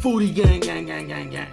Foodie gang, gang, gang, gang, gang.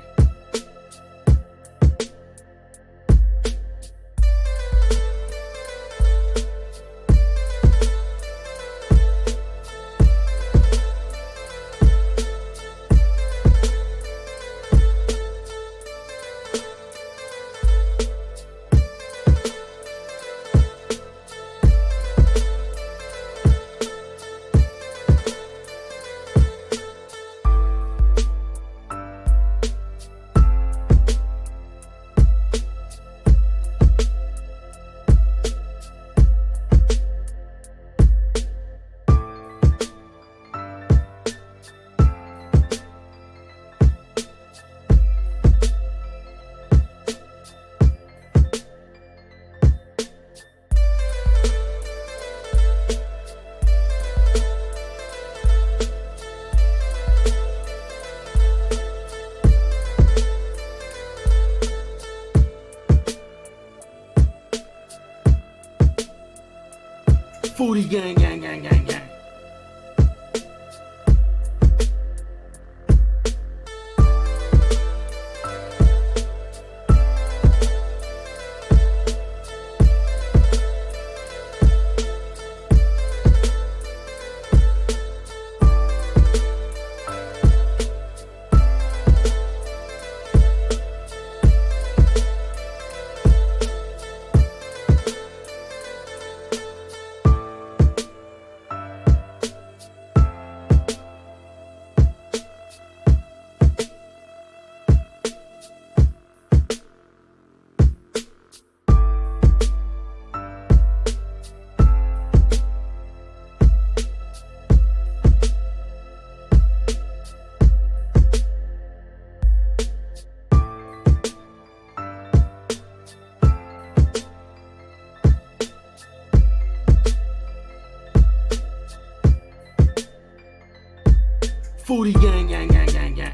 Foodie gang, gang, gang, gang, gang. Foodie gang, gang, gang, gang, gang.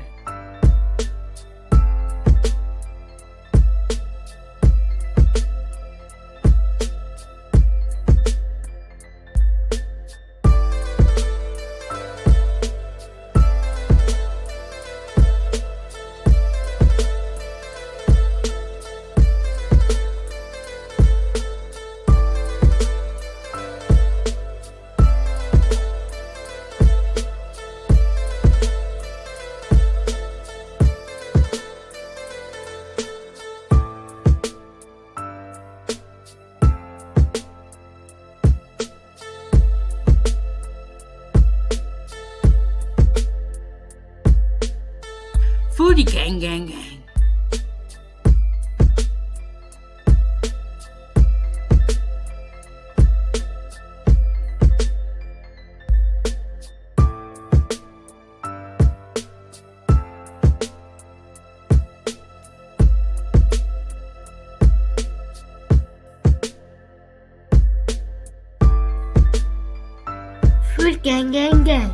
Foodie gang, gang, gang. Food gang, gang, gang.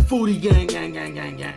Foodie gang, gang, gang, gang, gang.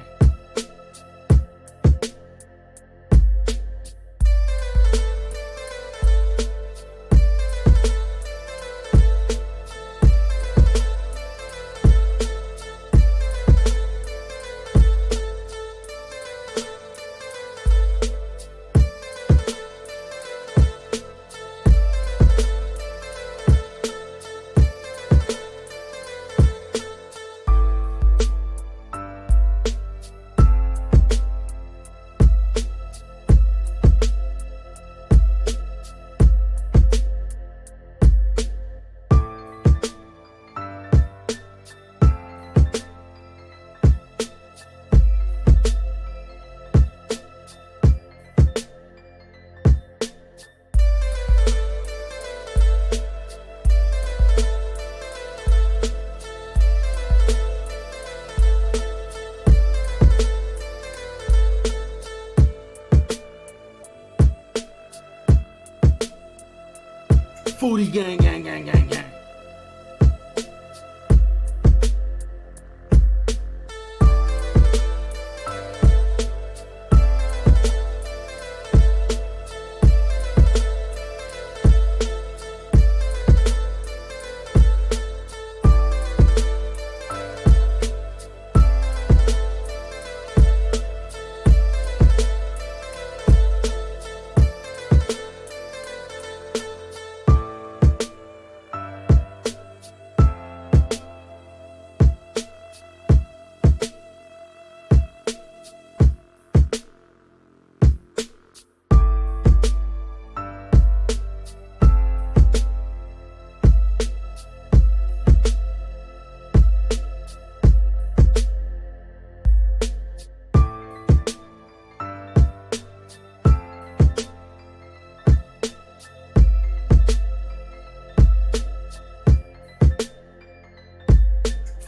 Foodie gang, gang, gang, gang, gang.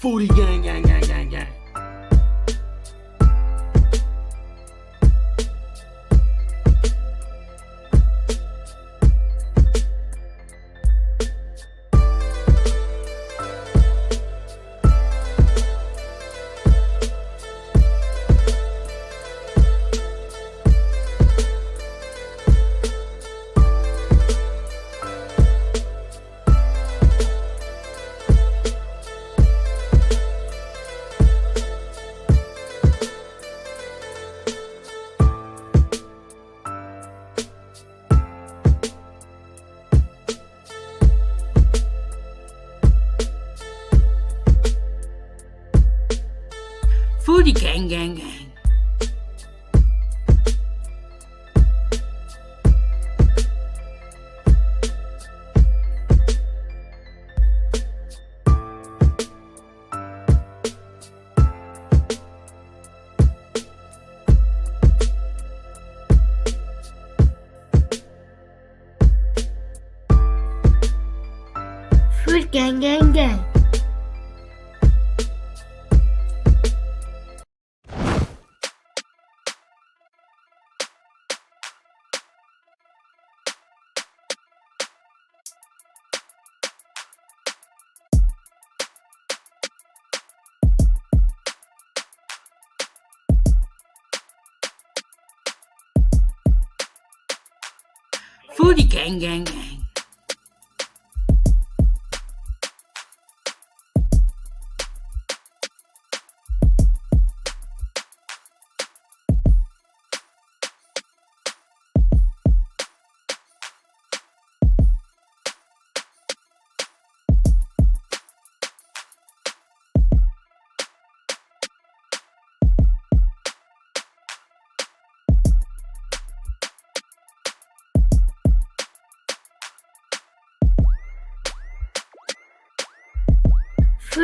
Foodie gang, gang, gang, gang, gang. Foodie gang, gang, gang. Food gang, gang, gang. Foodie gang, gang, gang.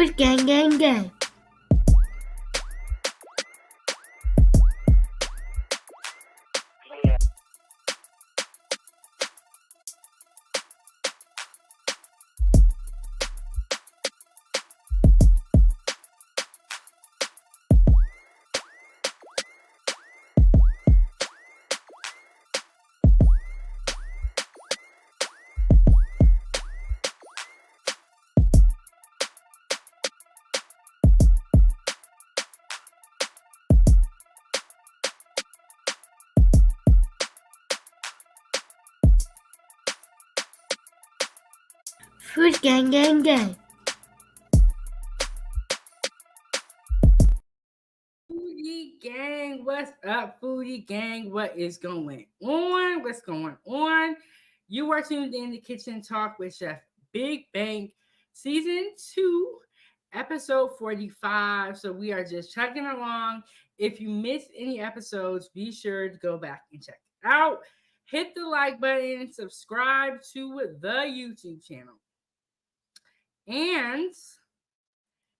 Food gang, gang, gang. Food gang, gang, gang. Foodie gang, what's up, Foodie gang? What is going on? What's going on? You are tuned in to Kitchen Talk with Chef Big Bank, Season 2, Episode 45. So we are just chugging along. If you missed any episodes, be sure to go back and check it out. Hit the like button and subscribe to the YouTube channel. And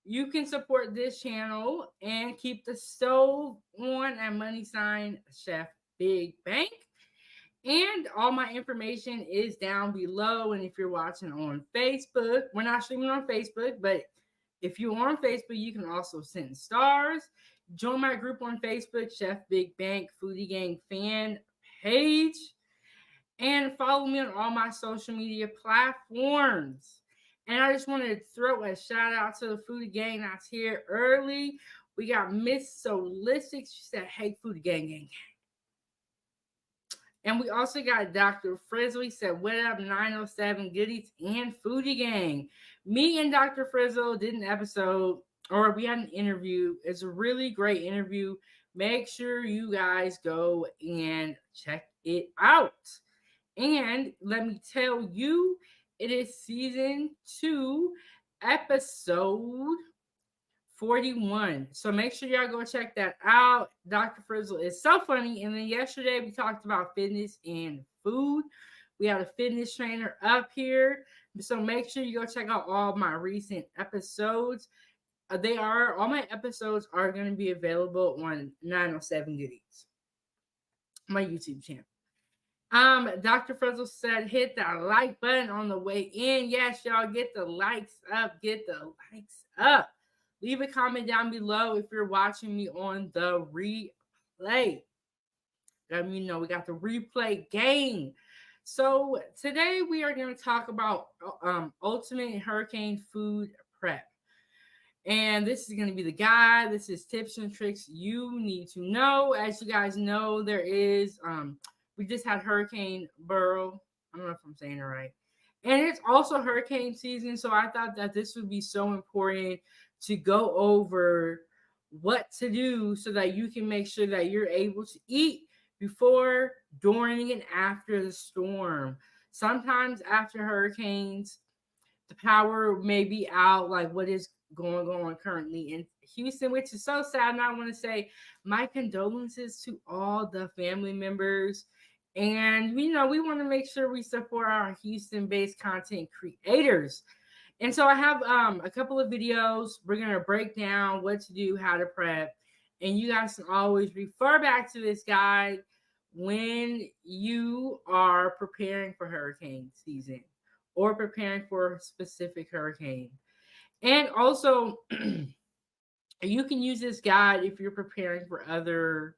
you can support this channel and keep the stove on at money sign Chef Big Bank. And all my information is down below. And if you're watching on Facebook, we're not streaming on Facebook, but if you're on Facebook, you can also send stars. Join my group on Facebook, Chef Big Bank Foodie Gang fan page. and follow me on all my social media platforms. And I just wanted to throw a shout out to the Foodie Gang that's here early. We got Miss Solistic. She said, "Hey, Foodie Gang. And we also got Dr. Frizzle. He said, "What up, 907 Goodies and Foodie Gang?" Me and Dr. Frizzle did an episode, or we had an interview. It's a really great interview. Make sure you guys go and check it out. And let me tell you, it is season 2, episode 41. So make sure y'all go check that out. Dr. Frizzle is so funny. And then yesterday we talked about fitness and food. We had a fitness trainer up here. So make sure you go check out all my recent episodes. All my episodes are going to be available on 907 Goodies, my YouTube channel. Dr. Frizzle said, "Hit that like button on the way in." Yes, y'all, get the likes up. Get the likes up. Leave a comment down below if you're watching me on the replay. Let me know we got the replay gang. So today we are going to talk about ultimate hurricane food prep. And this is going to be the guide. This is tips and tricks you need to know. As you guys know, there is we just had Hurricane Burrow. I don't know if I'm saying it right. And it's also hurricane season, so I thought that this would be so important to go over what to do so that you can make sure that you're able to eat before, during, and after the storm. Sometimes after hurricanes, the power may be out, like what is going on currently in Houston, which is so sad. And I want to say my condolences to all the family members. And we want to make sure we support our Houston-based content creators. And so I have a couple of videos. We're gonna break down what to do, how to prep, and you guys can always refer back to this guide when you are preparing for hurricane season or preparing for a specific hurricane. And also, you can use this guide if you're preparing for other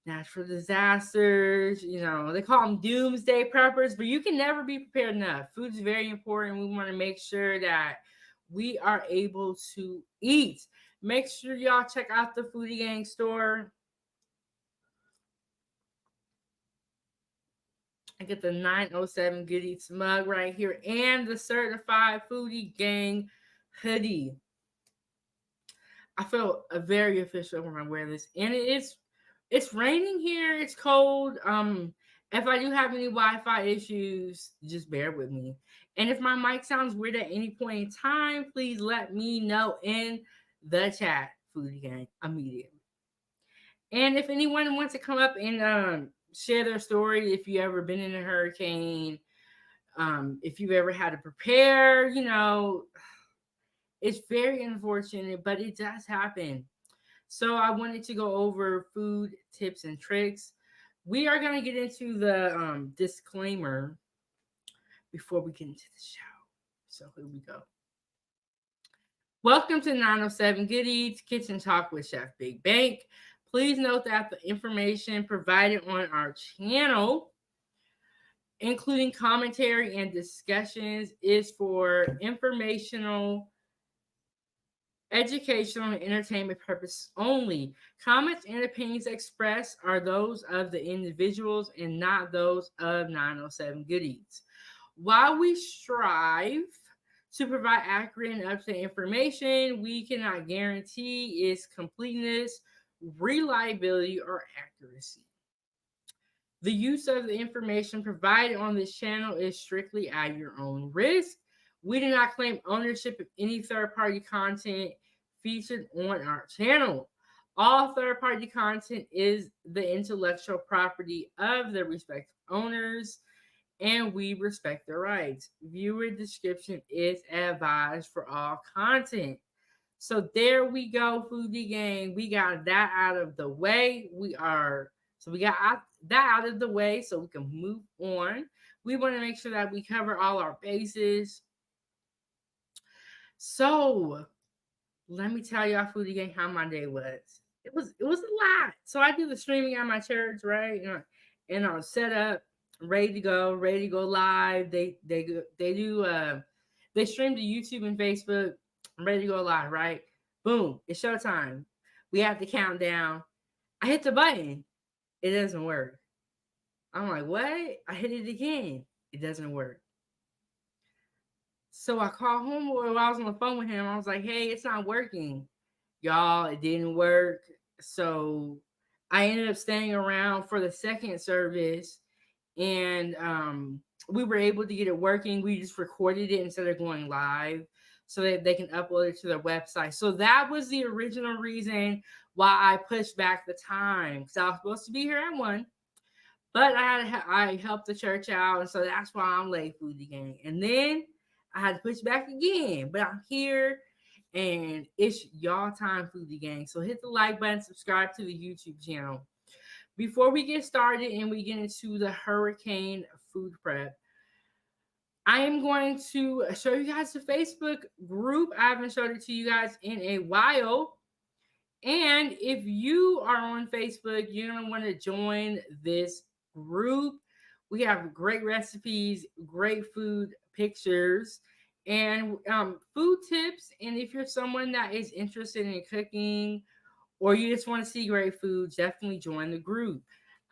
natural disasters. They call them doomsday preppers, but you can never be prepared enough. Food is very important. We want to make sure that we are able to eat. Make sure y'all check out the Foodie Gang store. I get the 907 Goodies mug right here and the certified Foodie Gang hoodie. I feel very official when I wear this, and it's raining here. It's cold. If I do have any Wi-Fi issues, just bear with me. And if my mic sounds weird at any point in time, please let me know in the chat, Foodie Gang, immediately. And if anyone wants to come up and share their story, if you ever been in a hurricane, if you've ever had to prepare, it's very unfortunate, but it does happen. So I wanted to go over food tips and tricks. We are going to get into the disclaimer before we get into the show. So here we go. Welcome to 907 Goodies Kitchen Talk with Chefbigbank. Please note that the information provided on our channel, including commentary and discussions, is for informational, educational, and entertainment purposes only. Comments and opinions expressed are those of the individuals and not those of 907 Goodies. While we strive to provide accurate and up-to-date information, we cannot guarantee its completeness, reliability, or accuracy. The use of the information provided on this channel is strictly at your own risk. We do not claim ownership of any third-party content featured on our channel. All third-party content is the intellectual property of the respective owners, and we respect their rights. Viewer description is advised for all content. So there we go, Foodie Gang. We got that out of the way. We got that out of the way so we can move on. We want to make sure that we cover all our bases. So let me tell y'all, Foodie Gang, how my day was. It was a lot. So I do the streaming at my church, right? And I'll set up. ready to go, ready to go live. They stream to YouTube and Facebook, ready to go live, right? Boom, it's showtime. We have to count down. I hit the button. It doesn't work. I'm like, what? I hit it again. It doesn't work. So I called home while I was on the phone with him. I was like, hey, it's not working. Y'all, it didn't work. So I ended up staying around for the second service, and we were able to get it working. We just recorded it instead of going live so that they can upload it to their website. So that was the original reason why I pushed back the time, because I was supposed to be here at 1. But I helped the church out, and so that's why I'm late, Foodie Gang. And then I had to push back again, but I'm here, and it's y'all time, Foodie Gang. So hit the like button, subscribe to the YouTube channel. Before we get started and we get into the hurricane food prep, I am going to show you guys the Facebook group. I haven't showed it to you guys in a while. And if you are on Facebook, you're going to want to join this group. We have great recipes, great food pictures, and food tips. And if you're someone that is interested in cooking or you just want to see great food, definitely join the group.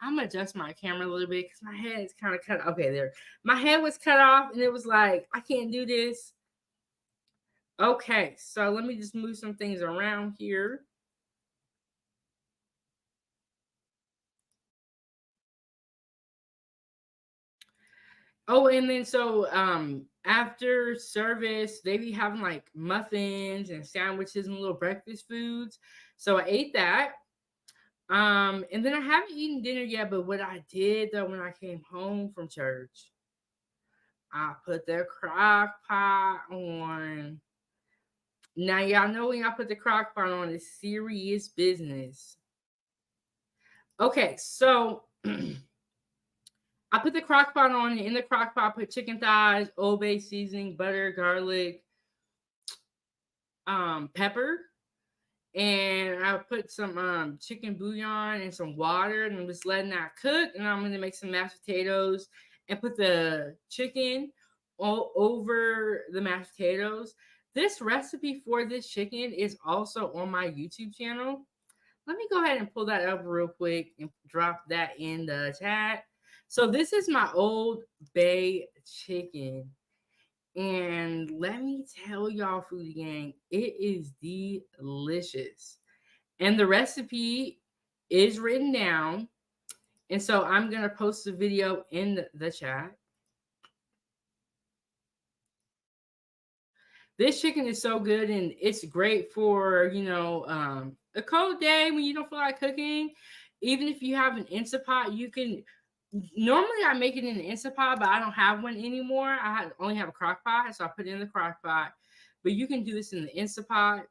I'm going to adjust my camera a little bit because my head is kind of cut. Okay, there. My head was cut off and it was like, I can't do this. Okay, so let me just move some things around here. Oh, and then so after service, they be having like muffins and sandwiches and little breakfast foods. So I ate that. And then I haven't eaten dinner yet, but what I did though when I came home from church, I put the crock pot on. Now y'all know when y'all put the crock pot on, it's serious business. Okay, so I put the crock pot on. In the crock pot, I put chicken thighs, Old Bay seasoning, butter, garlic, pepper, and I put some chicken bouillon and some water, and I'm just letting that cook. And I'm gonna make some mashed potatoes and put the chicken all over the mashed potatoes. This recipe for this chicken is also on my YouTube channel. Let me go ahead and pull that up real quick and drop that in the chat. So this is my Old Bay chicken. And let me tell y'all, Foodie Gang, it is delicious. And the recipe is written down. And so I'm going to post the video in the chat. This chicken is so good, and it's great for, a cold day when you don't feel like cooking. Even if you have an Instant Pot, you can. Normally, I make it in an Instant Pot, but I don't have one anymore. Only have a crock pot, so I put it in the crock pot. But you can do this in the Instant Pot.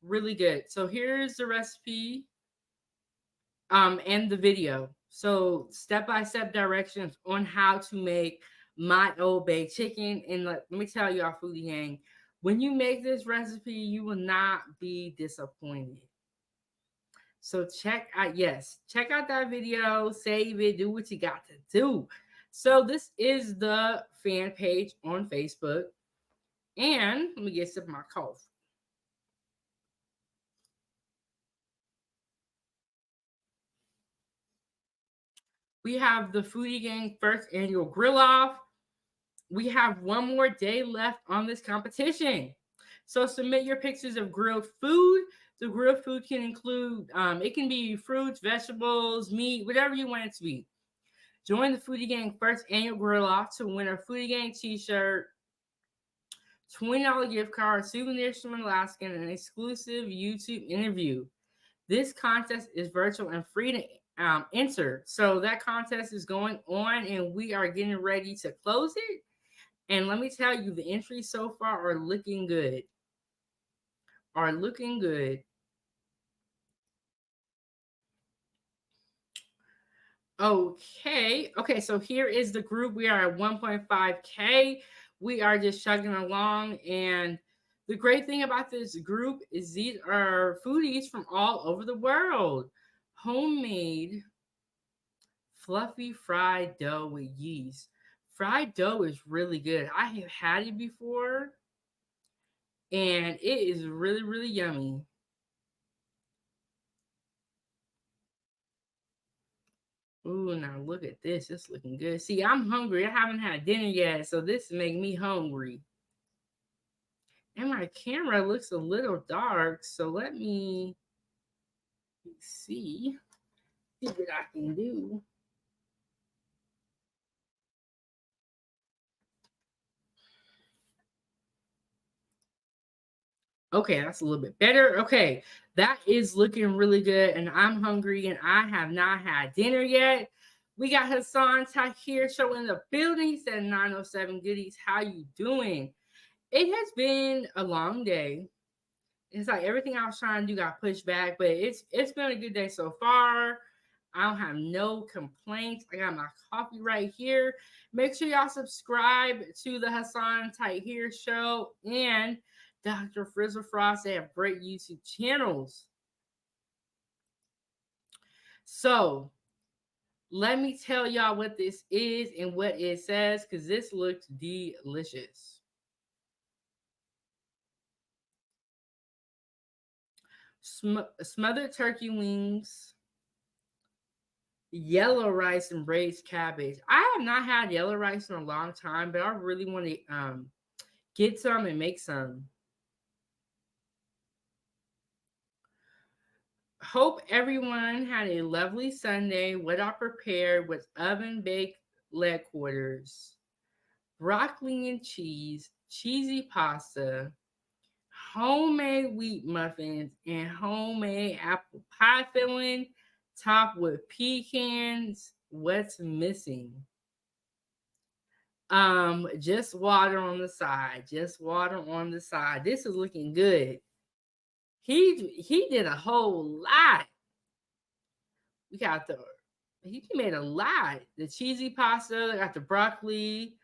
Really good. So here's the recipe and the video. So step-by-step directions on how to make my Old Bay chicken. And let me tell y'all, Foodie Gang, when you make this recipe, you will not be disappointed. So check out that video, save it, do what you got to do. So this is the fan page on Facebook. And let me get a sip of my coffee. We have the Foodie Gang first annual grill off. We have one more day left on this competition. So submit your pictures of grilled food. The grilled food can include, it can be fruits, vegetables, meat, whatever you want it to be. Join the Foodie Gang first annual grill off to win a Foodie Gang t-shirt, $20 gift card, souvenirs from Alaska, and an exclusive YouTube interview. This contest is virtual and free to enter. So that contest is going on, and we are getting ready to close it. And let me tell you, the entries so far are looking good. Okay, so here is the group. We are at 1.5K. We are just chugging along. And the great thing about this group is these are foodies from all over the world. Homemade Fluffy fried dough with yeast. Fried dough is really good. I have had it before and it is really, really yummy. Ooh, now look at this. It's looking good. See, I'm hungry. I haven't had dinner yet, so this make me hungry. And my camera looks a little dark, so let me see what I can do. Okay, that's a little bit better. Okay, that is looking really good, and I'm hungry, and I have not had dinner yet. We got Hassan Tahir show in the building. He said 907 goodies. How you doing? It has been a long day. It's like everything I was trying to do got pushed back, but it's been a good day so far. I don't have no complaints. I got my coffee right here. Make sure y'all subscribe to the Hassan Tahir show and Dr. Frizzle Frost. They have great YouTube channels. So let me tell y'all what this is and what it says because this looks delicious. Smothered turkey wings, yellow rice, and braised cabbage. I have not had yellow rice in a long time, but I really want to get some and make some. Hope everyone had a lovely Sunday. What I prepared was oven baked leg quarters, broccoli and cheese, cheesy pasta, homemade wheat muffins, and homemade apple pie filling, topped with pecans. What's missing? Just water on the side. Just water on the side. This is looking good. He did a whole lot. We got the he made a lot. The cheesy pasta, I got the broccoli,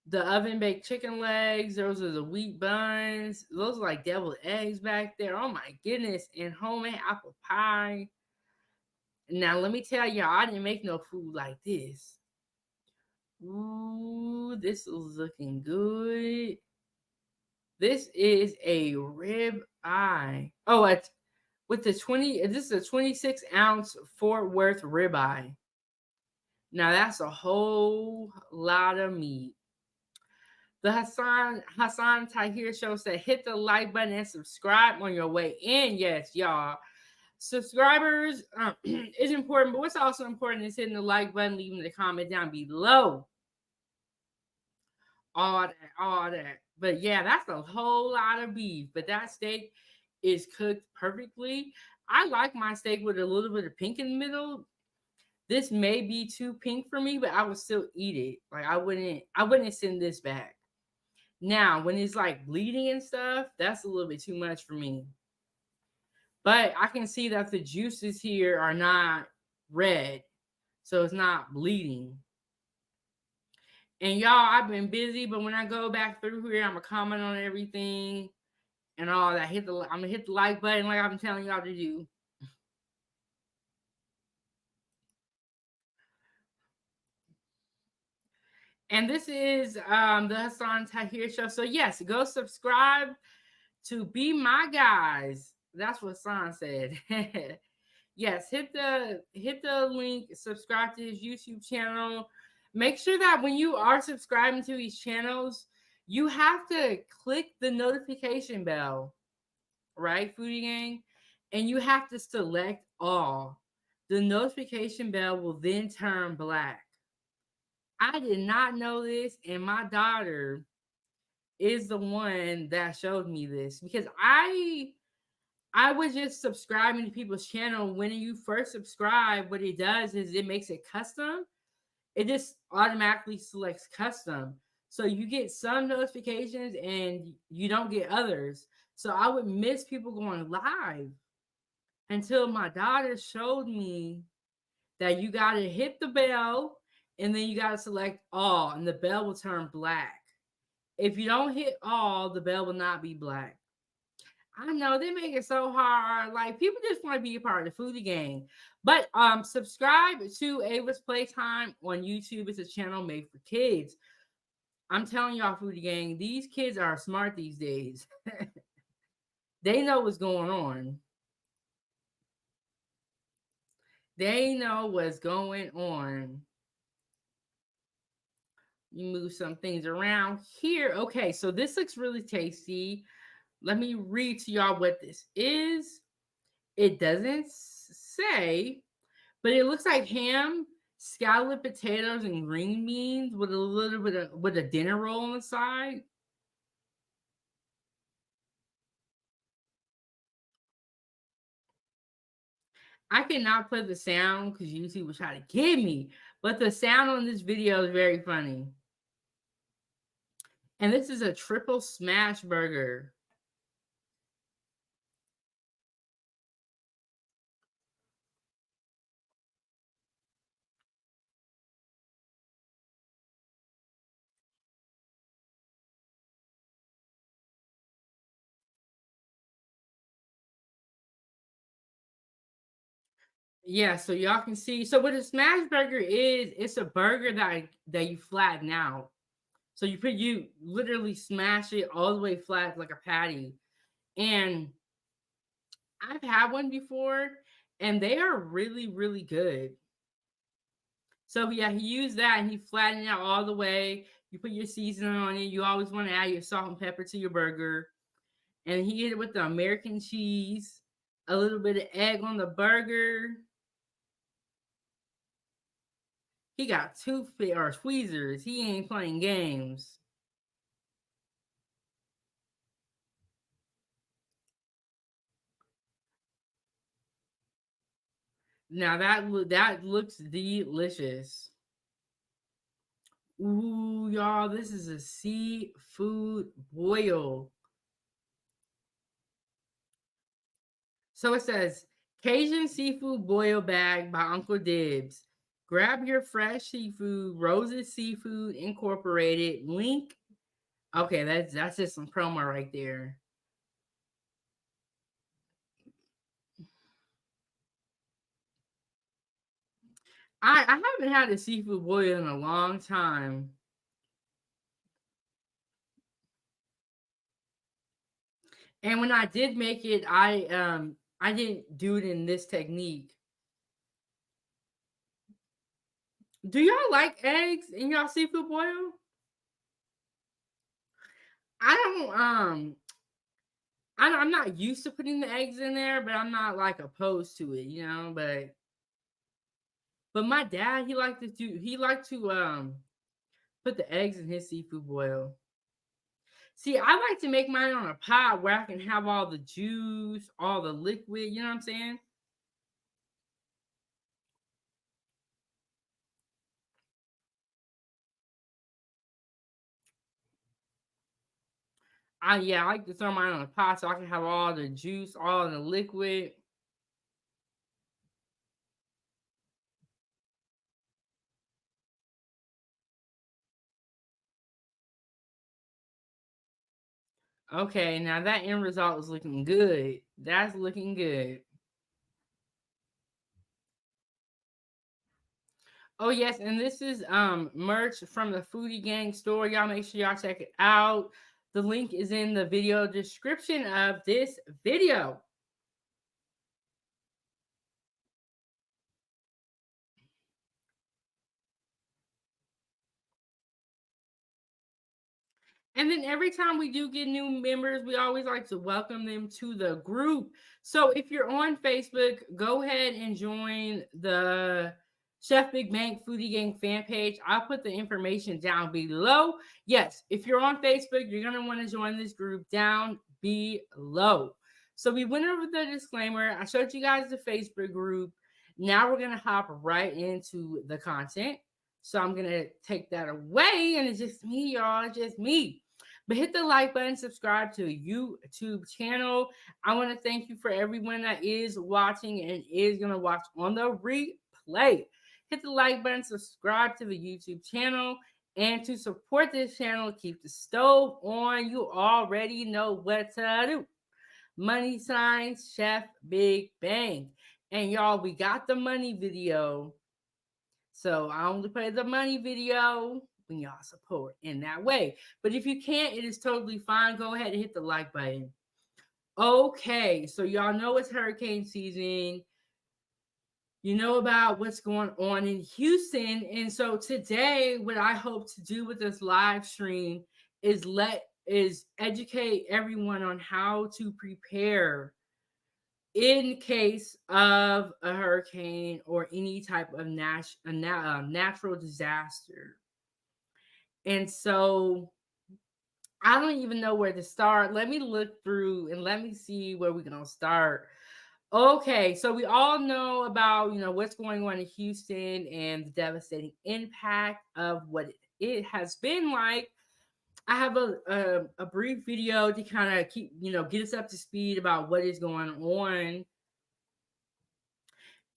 the oven baked chicken legs. Those are the wheat buns. Those are like deviled eggs back there. Oh my goodness. And homemade apple pie. Now let me tell y'all, I didn't make no food like this. Ooh, this is looking good. This is a rib eye. Oh, it's with the 20. This is a 26-ounce Fort Worth rib eye. Now that's a whole lot of meat. The Hassan Tahir show said, hit the like button and subscribe on your way in. Yes, y'all. Subscribers is important, but what's also important is hitting the like button, leaving the comment down below. All that. But yeah, that's a whole lot of beef. But that steak is cooked perfectly. I like my steak with a little bit of pink in the middle. This may be too pink for me, but I would still eat it. Like I wouldn't send this back. Now, when it's like bleeding and stuff, that's a little bit too much for me. But I can see that the juices here are not red, so it's not bleeding. And y'all, I've been busy, but when I go back through here, I'm gonna comment on everything and all that. I'm gonna hit the like button like I've been telling y'all to do. And this is the Hassan Tahir show. So yes, go subscribe to Be My Guys. That's what Hassan said. Yes, hit the link, subscribe to his YouTube channel. Make sure that when you are subscribing to these channels, you have to click the notification bell, right, Foodie Gang? And you have to select all. The notification bell will then turn black. I did not know this, and my daughter is the one that showed me this because I was just subscribing to people's channel. When you first subscribe, what it does is it makes it custom. It just automatically selects custom. So you get some notifications and you don't get others. So I would miss people going live until my daughter showed me that you got to hit the bell and then you got to select all, and the bell will turn black. If you don't hit all, the bell will not be black. I know they make it so hard. Like people just want to be a part of the foodie gang. But subscribe to Ava's Playtime on YouTube. It's a channel made for kids. I'm telling y'all, foodie gang, these kids are smart these days. They know what's going on. They know what's going on. You move some things around here. Okay, so this looks really tasty. Let me read to y'all what this is. It doesn't say, but it looks like ham, scalloped potatoes, and green beans with a little bit of with a dinner roll on the side. I cannot play the sound because YouTube will try to get me, but the sound on this video is very funny. And this is a triple smash burger. Yeah, so y'all can see. So what a smash burger is, it's a burger that you flatten out. So you literally smash it all the way flat like a patty. And I've had one before, and they are really, really good. So yeah, he used that and he flattened it out all the way. You put your seasoning on it. You always want to add your salt and pepper to your burger. And he did it with the American cheese, a little bit of egg on the burger. He got toothpick or tweezers. He ain't playing games. Now that looks delicious. Ooh, y'all, this is a seafood boil. So it says Cajun seafood boil bag by Uncle Dibs. Grab your fresh seafood, Rose's Seafood Incorporated. Link. Okay, that's just some promo right there. I haven't had a seafood boil in a long time. And when I did make it, I didn't do it in this technique. Do y'all like eggs in y'all seafood boil? I don't I'm not used to putting the eggs in there, but I'm not like opposed to it, you know. But my dad he liked to put the eggs in his seafood boil. See, I like to make mine on a pot where I can have all the juice, all the liquid, you know what I'm saying? I like to throw mine on a pot so I can have all the juice, all the liquid. Okay, now that end result is looking good. That's looking good. Oh yes, and this is merch from the Foodie Gang store. Y'all make sure y'all check it out. The link is in the video description of this video. And then every time we do get new members, we always like to welcome them to the group. So if you're on Facebook, go ahead and join the Chefbigbank Foodie Gang fan page. I'll put the information down below. Yes, if you're on Facebook, you're going to want to join this group down below. So we went over the disclaimer. I showed you guys the Facebook group. Now we're going to hop right into the content. So I'm going to take that away, and it's just me, y'all. It's just me. But hit the like button, subscribe to the YouTube channel. I want to thank you for everyone that is watching and is going to watch on the replay. Hit the like button, subscribe to the YouTube channel, and to support this channel, keep the stove on. You already know what to do. money signs, Chef Big Bang. And y'all, we got the money video. So I only play the money video when y'all support in that way. But if you can't, it is totally fine. Go ahead and hit the like button. Okay, so y'all know it's hurricane season. You know about what's going on in Houston. And so today, what I hope to do with this live stream is educate everyone on how to prepare in case of a hurricane or any type of natural disaster. And so I don't even know where to start. Let me look through and let me see where we're going to start. Okay, so we all know about, what's going on in Houston and the devastating impact of what it has been like. I have a brief video to kind of keep, get us up to speed about what is going on.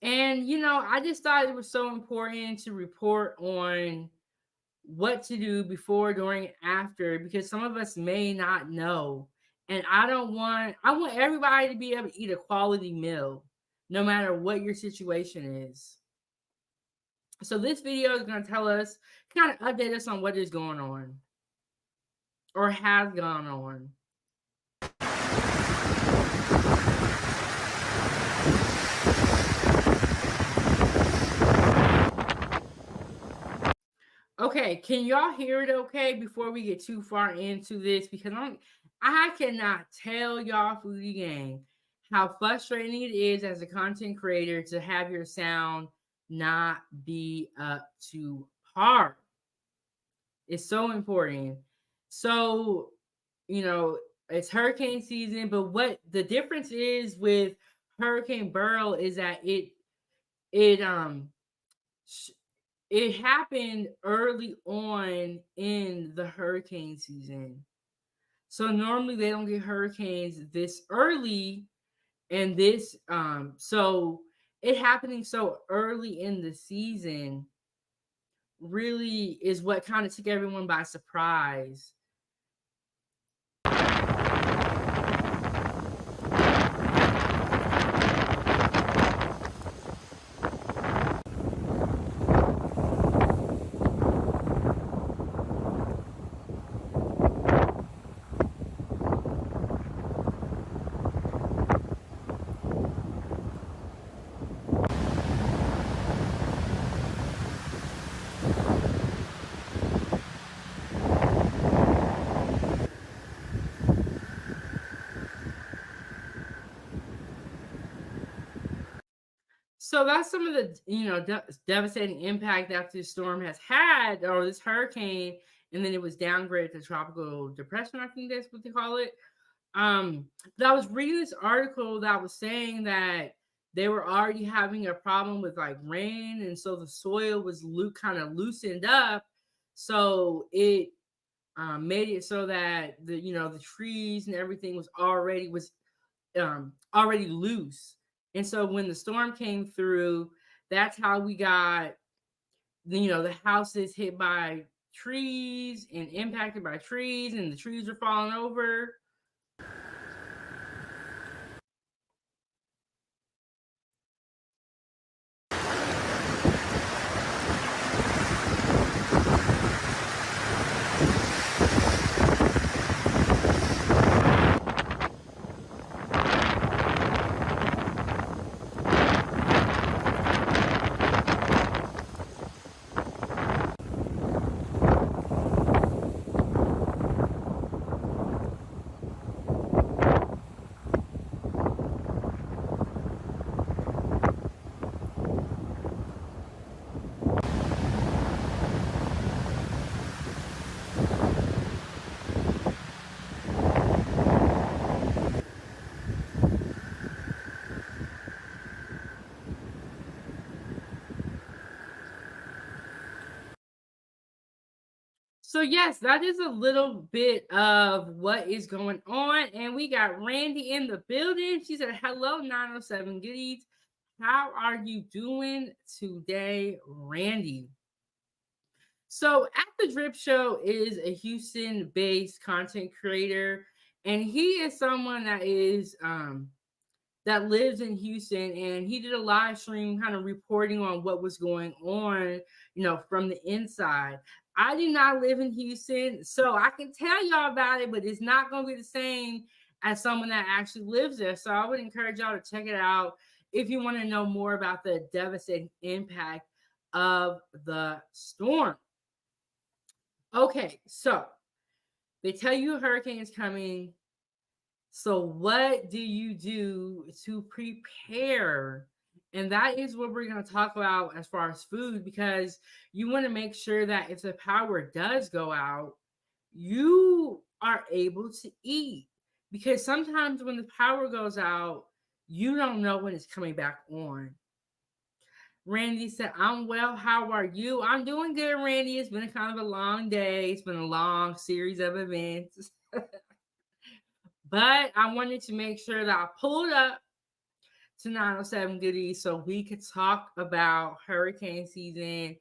And, I just thought it was so important to report on what to do before, during, and after, because some of us may not know. And I want everybody to be able to eat a quality meal, no matter what your situation is. So this video is going to tell us, kind of update us on what is going on or has gone on. Okay, can y'all hear it okay before we get too far into this? Because I cannot tell y'all, Foodie Gang, how frustrating it is as a content creator to have your sound not be up to par. It's so important. So, it's hurricane season, but what the difference is with Hurricane Beryl is that it it happened early on in the hurricane season. So normally they don't get hurricanes this early, and this so it happening so early in the season really is what kind of took everyone by surprise. So that's some of the devastating impact that this storm has had, or this hurricane, and then it was downgraded to tropical depression. I think that's what they call it. But I was reading this article that was saying that they were already having a problem with like rain, and so the soil was kind of loosened up, so it made it so that the trees and everything was already loose. And so when the storm came through, that's how we got the houses hit by trees and impacted by trees, and the trees are falling over. So yes, that is a little bit of what is going on. And we got Randy in the building. She said, hello, 907 Goodies. How are you doing today, Randy? So At the Drip Show is a Houston-based content creator, And he is someone that is that lives in Houston, and he did a live stream kind of reporting on what was going on, from the inside. I do not live in Houston, so I can tell y'all about it, but it's not going to be the same as someone that actually lives there. So I would encourage y'all to check it out if you want to know more about the devastating impact of the storm. Okay, so they tell you a hurricane is coming. So, what do you do to prepare? And that is what we're going to talk about as far as food, because you want to make sure that if the power does go out, you are able to eat. Because sometimes when the power goes out, you don't know when it's coming back on. Randy said, I'm well. How are you? I'm doing good, Randy. It's been kind of a long day. It's been a long series of events. But I wanted to make sure that I pulled up to 907 Goodies so we could talk about hurricane season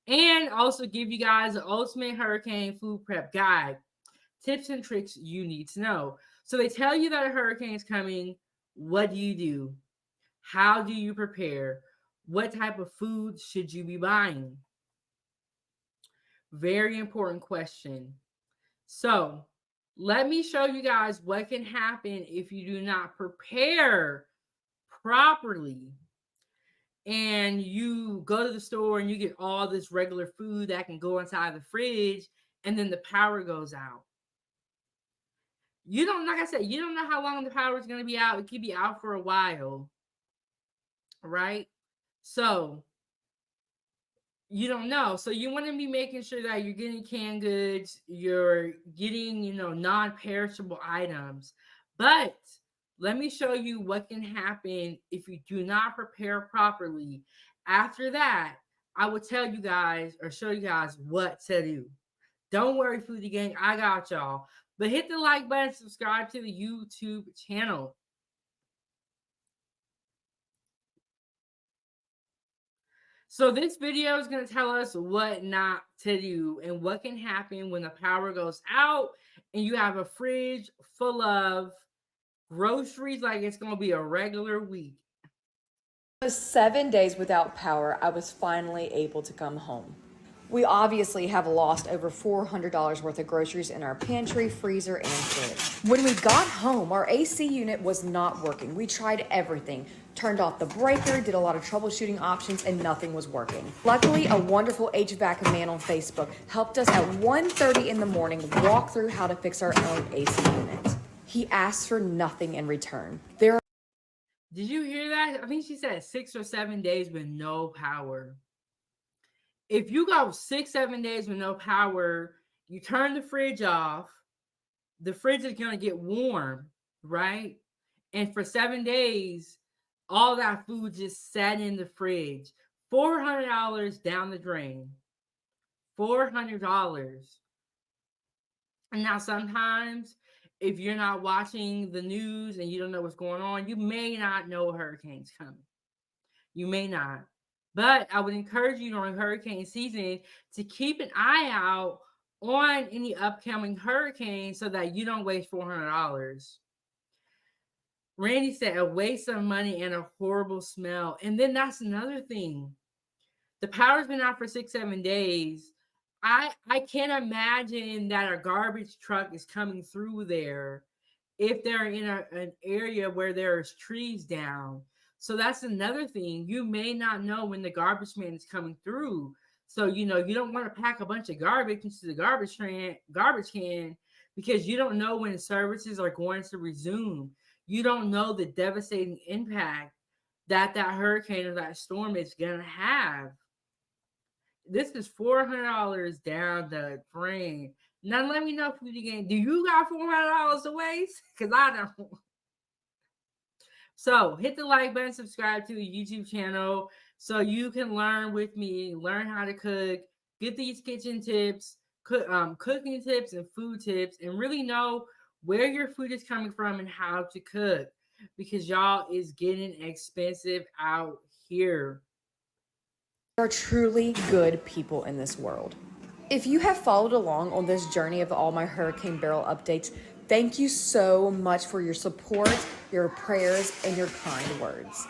and also give you guys the ultimate hurricane food prep guide. Tips and tricks you need to know. So they tell you that a hurricane is coming. What do you do? How do you prepare? What type of food should you be buying? Very important question. So let me show you guys what can happen if you do not prepare properly and you go to the store and you get all this regular food that can go inside the fridge and then the power goes out. You don't, like I said, you don't know how long the power is going to be out. It could be out for a while, right? So you don't know. So you want to be making sure that you're getting canned goods, you're getting, non-perishable items. But let me show you what can happen if you do not prepare properly. After that, I will tell you guys or show you guys what to do. Don't worry, Foodie Gang, I got y'all. But hit the like button, subscribe to the YouTube channel. So this video is going to tell us what not to do and what can happen when the power goes out and you have a fridge full of groceries like it's going to be a regular week. It was 7 days without power. I was finally able to come home. We obviously have lost over $400 worth of groceries in our pantry, freezer, and fridge. When we got home, our AC unit was not working. We tried everything. Turned off the breaker, did a lot of troubleshooting options, and nothing was working. Luckily, a wonderful HVAC man on Facebook helped us at 1:30 in the morning walk through how to fix our own AC unit. He asked for nothing in return. Did you hear that? I think she said 6 or 7 days with no power. If you go 6-7 days with no power, you turn the fridge off, the fridge is going to get warm, right? And for 7 days, all that food just sat in the fridge. $400 down the drain. $400. And now sometimes, if you're not watching the news and you don't know what's going on, you may not know a hurricane's coming. You may not. But I would encourage you during hurricane season to keep an eye out on any upcoming hurricanes so that you don't waste $400. Randy said a waste of money and a horrible smell. And then that's another thing. The power's been out for 6-7 days. I can't imagine that a garbage truck is coming through there if they're in an area where there's trees down. So that's another thing. You may not know when the garbage man is coming through. So, you don't want to pack a bunch of garbage into the garbage can because you don't know when services are going to resume. You don't know the devastating impact that hurricane or that storm is going to have. This is $400 down the drain. Now let me know, Foodie Gang, do you got $400 to waste? Because I don't. So hit the like button, subscribe to the YouTube channel so you can learn with me, learn how to cook, get these kitchen tips, cooking tips and food tips, and really know where your food is coming from and how to cook, because y'all is getting expensive out here. There are truly good people in this world. If you have followed along on this journey of all my Hurricane Barrel updates, Thank you so much for your support, your prayers, and your kind words.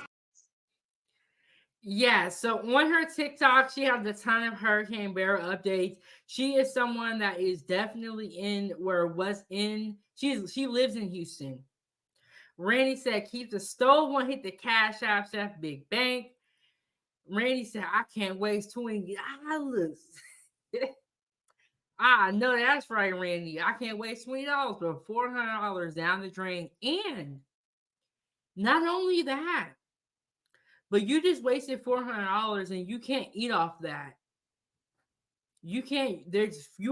Yeah, so on her TikTok, she has a ton of Hurricane Beryl updates. She is someone that is definitely she lives in Houston. Randy said, keep the stove on, hit the Cash App, Chefbigbank. Randy said, I can't waste $20. I know that's right, Randy. I can't waste $20, but $400 down the drain. And not only that, but you just wasted $400 and you can't eat off that. You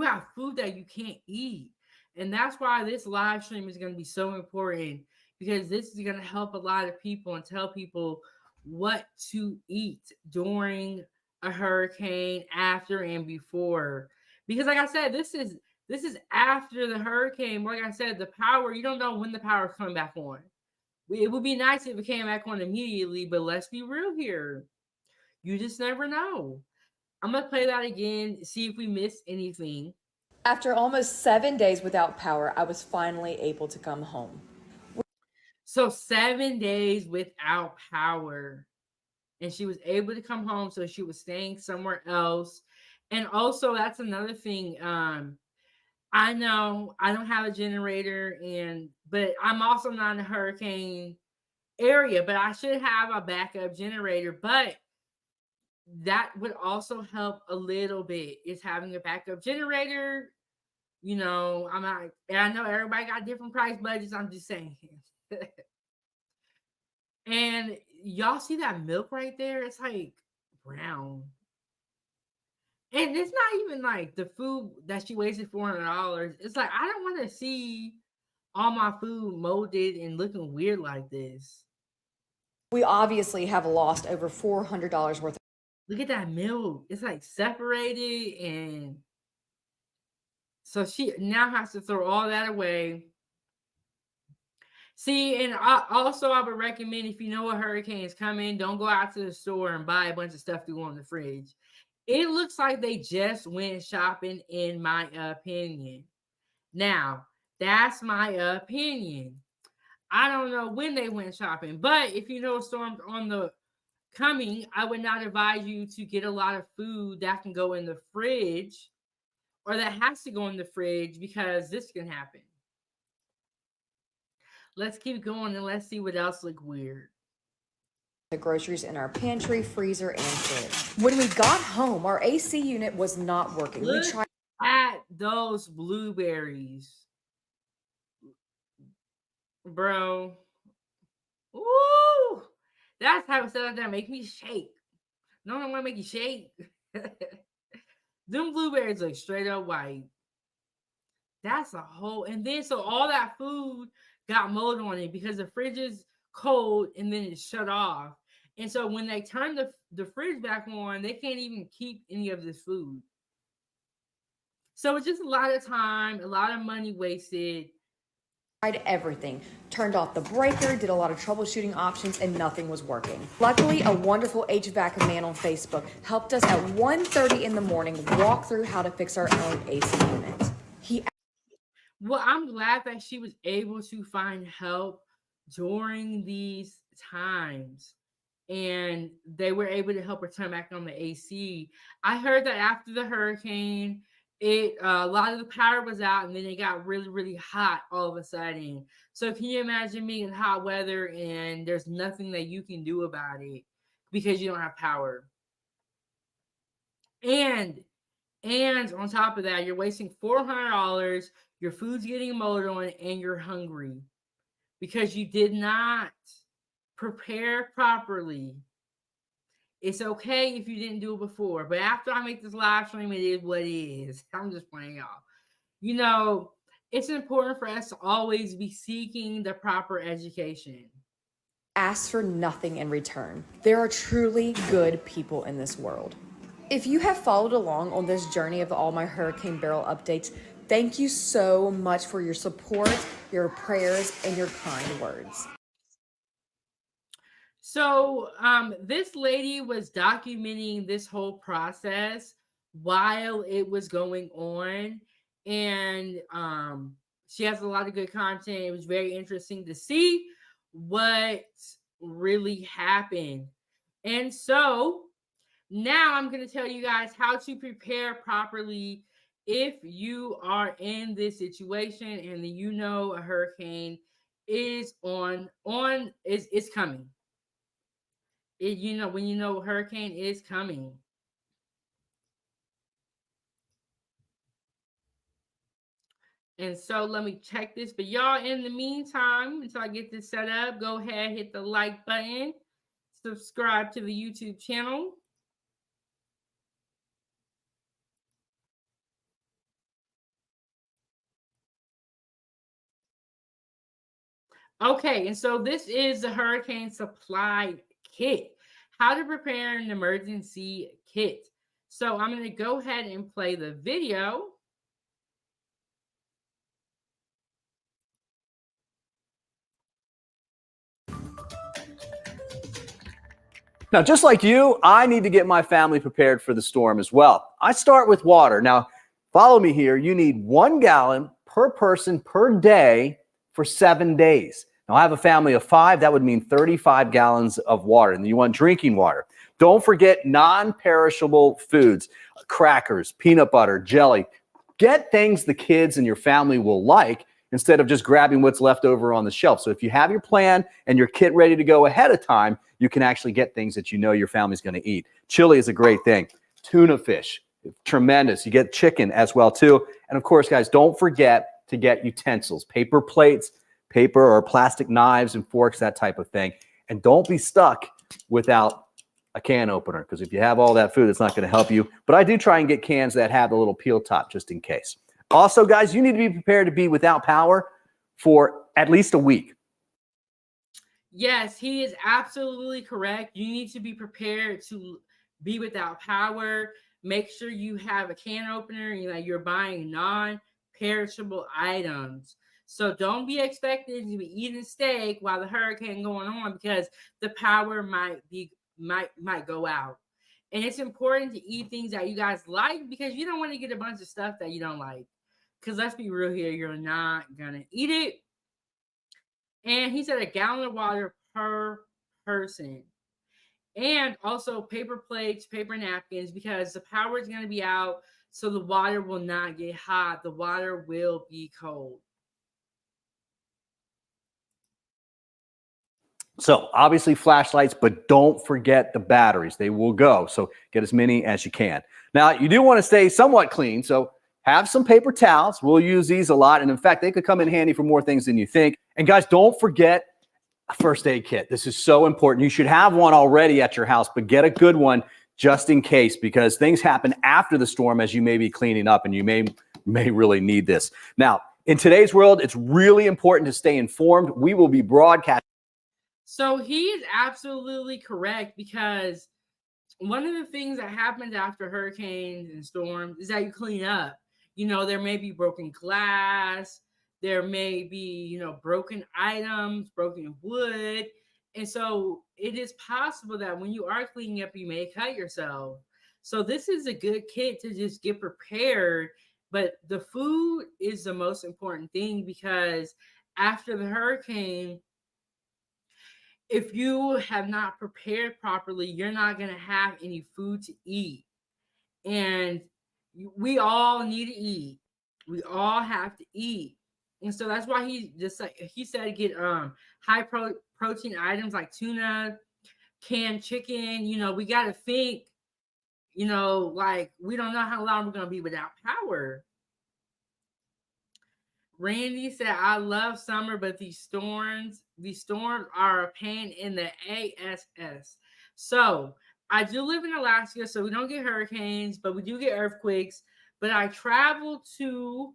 have food that you can't eat. And that's why this live stream is going to be so important, because this is going to help a lot of people and tell people what to eat during a hurricane, after and before. Because like I said, this is after the hurricane. Like I said, the power, you don't know when the power's coming back on. It would be nice if it came back on immediately, but let's be real here. You just never know. I'm going to play that again, see if we missed anything. After almost 7 days without power, I was finally able to come home. So 7 days without power. And she was able to come home, so she was staying somewhere else. And also, that's another thing. I know I don't have a generator, but I'm also not in a hurricane area, but I should have a backup generator. But that would also help a little bit, is having a backup generator. You know, I know everybody got different price budgets. I'm just saying. And y'all see that milk right there? It's like brown. And it's not even like the food that she wasted $400. It's like, I don't want to see all my food molded and looking weird like this. We obviously have lost over $400 worth. Look at that milk. It's like separated. And so she now has to throw all that away. See, and I would recommend, if you know a hurricane is coming, don't go out to the store and buy a bunch of stuff to go in the fridge. It looks like they just went shopping, in my opinion. Now, that's my opinion. I don't know when they went shopping, but if you know a storm's on the coming, I would not advise you to get a lot of food that can go in the fridge, or that has to go in the fridge, because this can happen. Let's keep going and let's see what else look weird. The groceries in our pantry, freezer, and fridge. When we got home, our AC unit was not working. Look at those blueberries, bro. Ooh, that's how it says that make me shake. No, I want to make you shake. Them blueberries look straight up white. That's a whole, and then so all that food got mold on it, because the fridge is cold and then it's shut off. And so when they turn the fridge back on, they can't even keep any of this food. So it's just a lot of time, a lot of money wasted. Tried everything. Turned off the breaker, did a lot of troubleshooting options, and nothing was working. Luckily, a wonderful HVAC man on Facebook helped us at 1:30 in the morning walk through how to fix our own AC unit. Well, I'm glad that she was able to find help during these times, and they were able to help her turn back on the AC. I heard that after the hurricane, a lot of the power was out, and then it got really, really hot all of a sudden. So can you imagine being in hot weather and there's nothing that you can do about it because you don't have power? And on top of that, you're wasting $400. Your food's getting mold on, and you're hungry because you did not prepare properly. It's okay if you didn't do it before, but after I make this live stream, it is what it is. I'm just playing y'all. You know, it's important for us to always be seeking the proper education. Ask for nothing in return. There are truly good people in this world. If you have followed along on this journey of all my Hurricane Beryl updates, thank you so much for your support, your prayers, and your kind words. So this lady was documenting this whole process while it was going on. And She has a lot of good content. It was very interesting to see what really happened. And so now I'm going to tell you guys how to prepare properly if you are in this situation and you know a hurricane is is coming. When you know a hurricane is coming. And so let me check this. But y'all, in the meantime, until I get this set up, go ahead, hit the like button, subscribe to the YouTube channel. Okay, and so this is the hurricane supply kit. How to prepare an emergency kit. So I'm going to go ahead and play the video. Now, just like you, I need to get my family prepared for the storm as well. I start with water. Now, follow me here. You need 1 gallon per person per day for 7 days. Now, I have a family of 5. That would mean 35 gallons of water. And you want drinking water. Don't forget non-perishable foods, crackers, peanut butter, jelly. Get things the kids and your family will like instead of just grabbing what's left over on the shelf. So if you have your plan and your kit ready to go ahead of time, you can actually get things that you know your family's going to eat. Chili is a great thing. Tuna fish, tremendous. You get chicken as well too. And of course, guys, don't forget to get utensils, paper plates, paper or plastic knives and forks, that type of thing. And don't be stuck without a can opener, because if you have all that food, it's not going to help you. But I do try and get cans that have the little peel top just in case. Also, guys, you need to be prepared to be without power for at least a week. Yes, he is absolutely correct. You need to be prepared to be without power. Make sure you have a can opener. You're buying non-perishable items. So don't be expected to be eating steak while the hurricane going on, because the power might go out. And it's important to eat things that you guys like, because you don't want to get a bunch of stuff that you don't like. Because let's be real here, you're not gonna eat it. And he said a gallon of water per person. And also paper plates, paper napkins, because the power is going to be out. So the water will not get hot. The water will be cold. So obviously flashlights, but don't forget the batteries. They will go. So get as many as you can. Now, you do want to stay somewhat clean. So have some paper towels. We'll use these a lot. And in fact, they could come in handy for more things than you think. And guys, don't forget a first aid kit. This is so important. You should have one already at your house, but get a good one just in case, because things happen after the storm as you may be cleaning up, and you may really need this. Now, in today's world, it's really important to stay informed. We will be broadcasting. So he is absolutely correct, because one of the things that happens after hurricanes and storms is that you clean up. There may be broken glass, there may be, broken items, broken wood. And so it is possible that when you are cleaning up, you may cut yourself. So this is a good kit to just get prepared. But the food is the most important thing, because after the hurricane, if you have not prepared properly, you're not going to have any food to eat. And we all need to eat. We all have to eat. And so that's why he said get high protein items like tuna, canned chicken. We got to think, like we don't know how long we're going to be without power. Randy said, I love summer, but these storms are a pain in the ass. So I do live in Alaska, so we don't get hurricanes, but we do get earthquakes. But I traveled to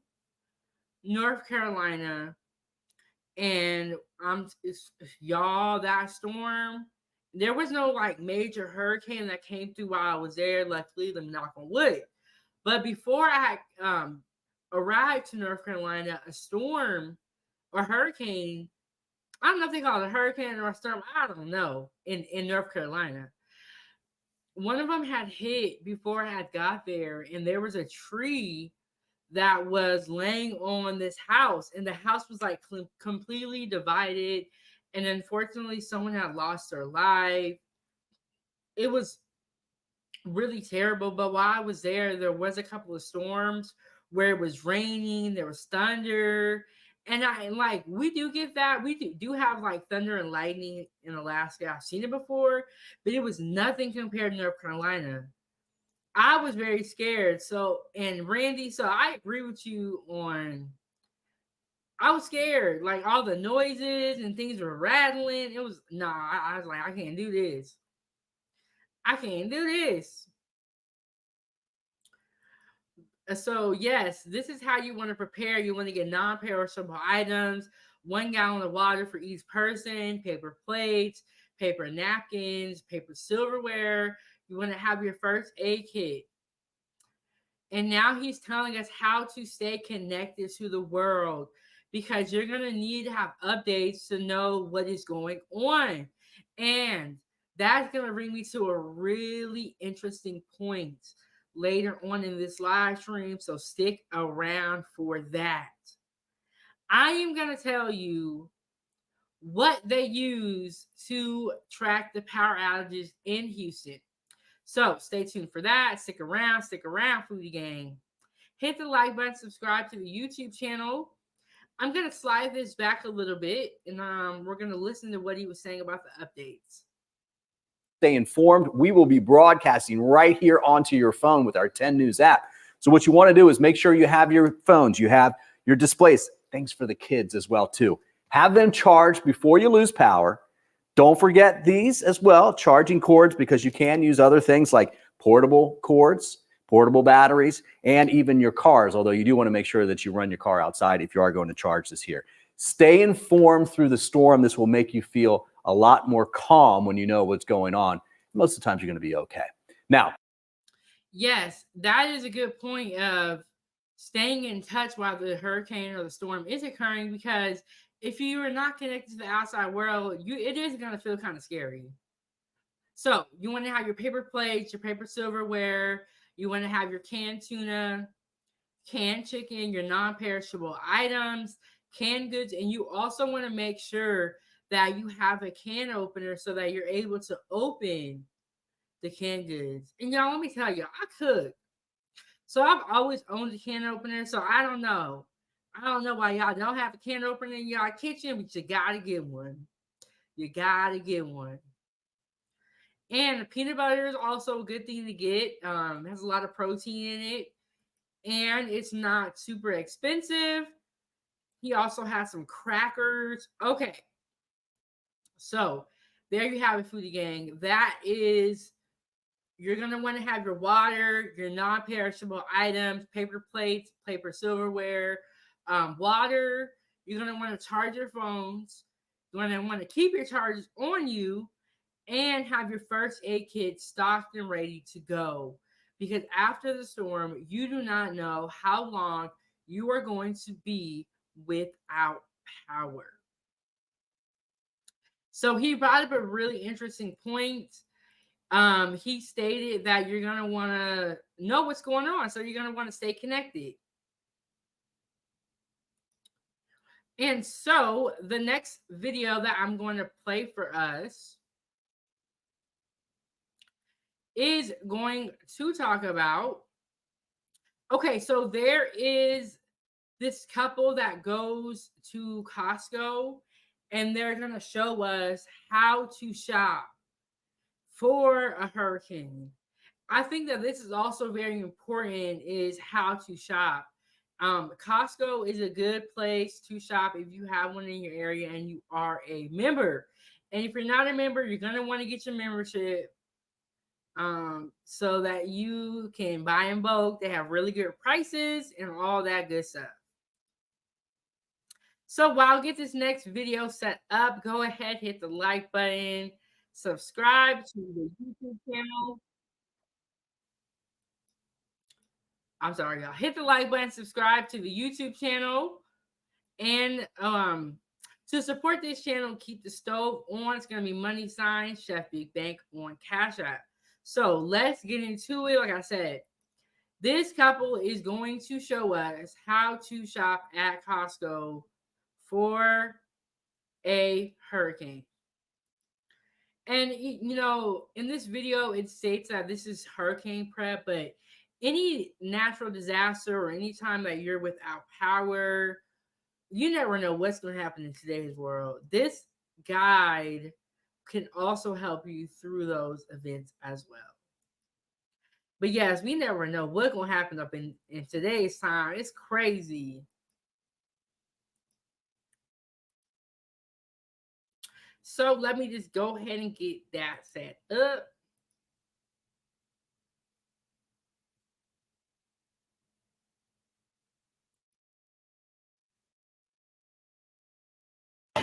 North Carolina, and y'all, that storm, there was no like major hurricane that came through while I was there. Luckily, let me knock on wood. But before I had arrived to North Carolina, a storm or hurricane, I don't know if they call it a hurricane or a storm, I don't know, in North Carolina. One of them had hit before I had got there, and there was a tree that was laying on this house, and the house was like completely divided. And unfortunately, someone had lost their life. It was really terrible. But while I was there was a couple of storms where it was raining, there was thunder. And we do get that. We do have like thunder and lightning in Alaska. I've seen it before, but it was nothing compared to North Carolina. I was very scared. So, and Randy, so I agree with you on. I was scared, like all the noises and things were rattling. It was I was like, I can't do this. I can't do this. So yes, this is how you want to prepare. You want to get non-perishable items, 1 gallon of water for each person, paper plates, paper napkins, paper silverware. You want to have your first aid kit. And now he's telling us how to stay connected to the world, because you're going to need to have updates to know what is going on. And that's going to bring me to a really interesting point later on in this live stream. So stick around for that. I am going to tell you what they use to track the power outages in Houston. So stay tuned for that. Stick around, Foodie Gang. Hit the like button, subscribe to the YouTube channel. I'm going to slide this back a little bit, and we're going to listen to what he was saying about the updates. Stay informed. We will be broadcasting right here onto your phone with our 10 News app. So what you want to do is make sure you have your phones, you have your displays. Thanks for the kids as well, too. Have them charged before you lose power. Don't forget these as well, charging cords, because you can use other things like portable cords, portable batteries, and even your cars, although you do want to make sure that you run your car outside if you are going to charge this here. Stay informed through the storm. This will make you feel a lot more calm when you know what's going on. Most of the times you're going to be okay. Now, yes, that is a good point of staying in touch while the hurricane or the storm is occurring, because if you are not connected to the outside world, it is going to feel kind of scary. So you want to have your paper plates, your paper silverware. You want to have your canned tuna, canned chicken, your non-perishable items, canned goods. And you also want to make sure that you have a can opener so that you're able to open the canned goods. And y'all, let me tell you, I cook. So I've always owned a can opener. So I don't know why y'all don't have a can opener in y'all kitchen, but you gotta get one. You gotta get one. And peanut butter is also a good thing to get. It has a lot of protein in it, and it's not super expensive. He also has some crackers. Okay, so there you have it, Foodie Gang. That is, you're going to want to have your water, your non-perishable items, paper plates, paper silverware, water. You're going to want to charge your phones. You're going to want to keep your chargers on you, and have your first aid kit stocked and ready to go. Because after the storm, you do not know how long you are going to be without power. So he brought up a really interesting point. He stated that you're going to want to know what's going on. So you're going to want to stay connected. And so the next video that I'm going to play for us is going to talk about, okay, so there is this couple that goes to Costco, and they're going to show us how to shop for a hurricane. I think that this is also very important, is how to shop. Costco is a good place to shop if you have one in your area and you are a member. And if you're not a member, you're going to want to get your membership so that you can buy in bulk. They have really good prices and all that good stuff. So while I get this next video set up, go ahead, hit the like button, subscribe to the YouTube channel. I'm sorry, y'all. Hit the like button, subscribe to the YouTube channel, and to support this channel, keep the stove on. It's gonna be money sign Chefbigbank on Cash App. So let's get into it. Like I said, This couple is going to show us how to shop at Costco for a hurricane. And you know, in this video, it states that this is hurricane prep, but any natural disaster or any time that you're without power, you never know what's going to happen in today's world. This guide can also help you through those events as well. But yes, we never know what's going to happen up in today's time. It's crazy. So let me just go ahead and get that set up.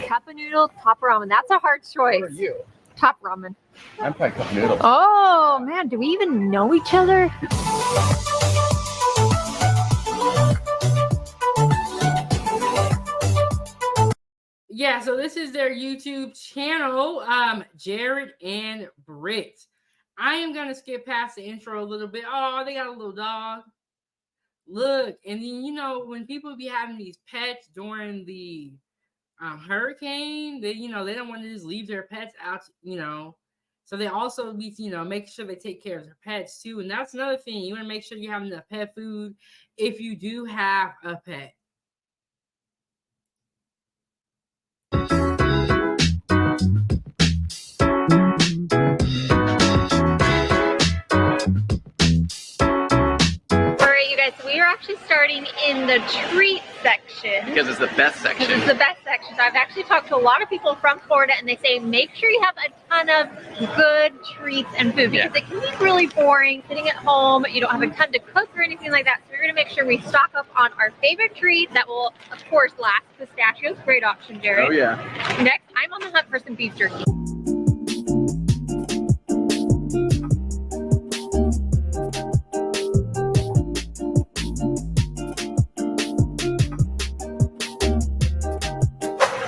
Cup of noodle, top ramen. That's a hard choice. What are you? Top ramen. I'm probably cup noodles. Oh man, do we even know each other? Yeah, so this is their YouTube channel, Jared and Britt. I am gonna skip past the intro a little bit. Oh, they got a little dog. Look, and then you know when people be having these pets during the hurricane, they they don't want to just leave their pets out, So they also need to, make sure they take care of their pets too. And that's another thing. You want to make sure you have enough pet food if you do have a pet. You guys, so we are actually starting in the treat section. Because it's the best section. Because it's the best section. So I've actually talked to a lot of people from Florida and they say make sure you have a ton of good treats and food because it can be really boring sitting at home. You don't have a ton to cook or anything like that. So we're going to make sure we stock up on our favorite treat that will, of course, last. Pistachios, great option, Jared. Oh, yeah. Next, I'm on the hunt for some beef jerky.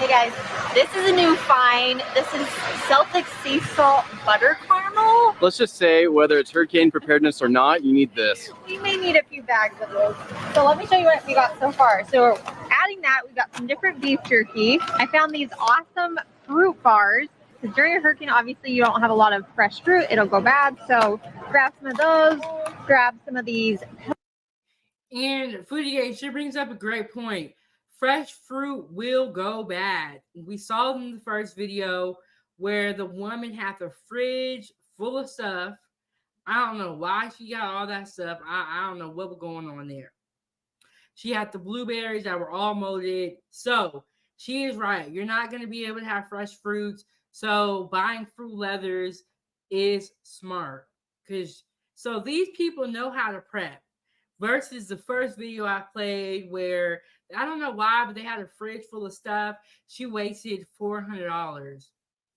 Guys, this is a new find. This is Celtic sea salt butter caramel. Let's just say whether it's hurricane preparedness or not, you need this. We may need a few bags of this. So let me show you what we got so far. So adding that, we got some different beef jerky. I found these awesome fruit bars. Because during a hurricane, obviously you don't have a lot of fresh fruit. It'll go bad. So grab some of those. Grab some of these. And Foodie Gang, she brings up a great point. Fresh fruit will go bad. We saw in the first video where the woman had the fridge full of stuff. I don't know why she got all that stuff. I don't know what was going on there. She had the blueberries that were all molded. So she is right. You're not going to be able to have fresh fruits. So buying fruit leathers is smart. So these people know how to prep. Versus the first video I played where, I don't know why, but they had a fridge full of stuff. She wasted $400.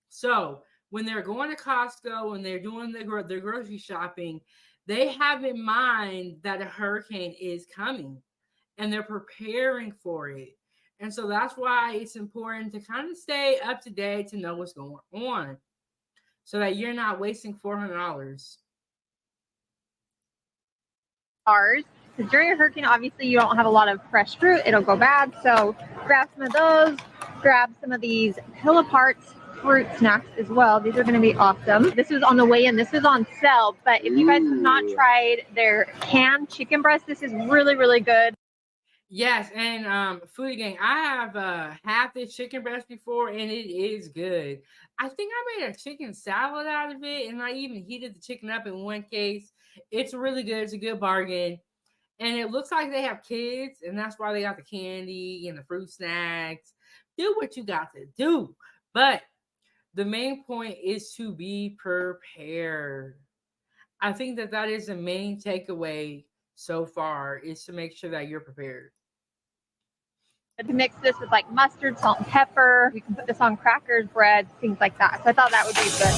So when they're going to Costco and they're doing their grocery shopping, they have in mind that a hurricane is coming and they're preparing for it. And so that's why it's important to kind of stay up to date to know what's going on so that you're not wasting $400. Because during a hurricane, obviously you don't have a lot of fresh fruit. It'll go bad. So grab some of those. Grab some of these Pill Aparts fruit snacks as well. These are going to be awesome. This was on the way in. This was on sale. But if you guys have not tried their canned chicken breast, this is really, really good. Yes, and Foodie Gang, I have had this chicken breast before, and it is good. I think I made a chicken salad out of it, and I even heated the chicken up in one case. It's really good. It's a good bargain. And it looks like they have kids, and that's why they got the candy and the fruit snacks. Do what you got to do. But the main point is to be prepared. I think that is the main takeaway so far, is to make sure that you're prepared. To mix this with like mustard, salt, and pepper. We can put this on crackers, bread, things like that. So I thought that would be good.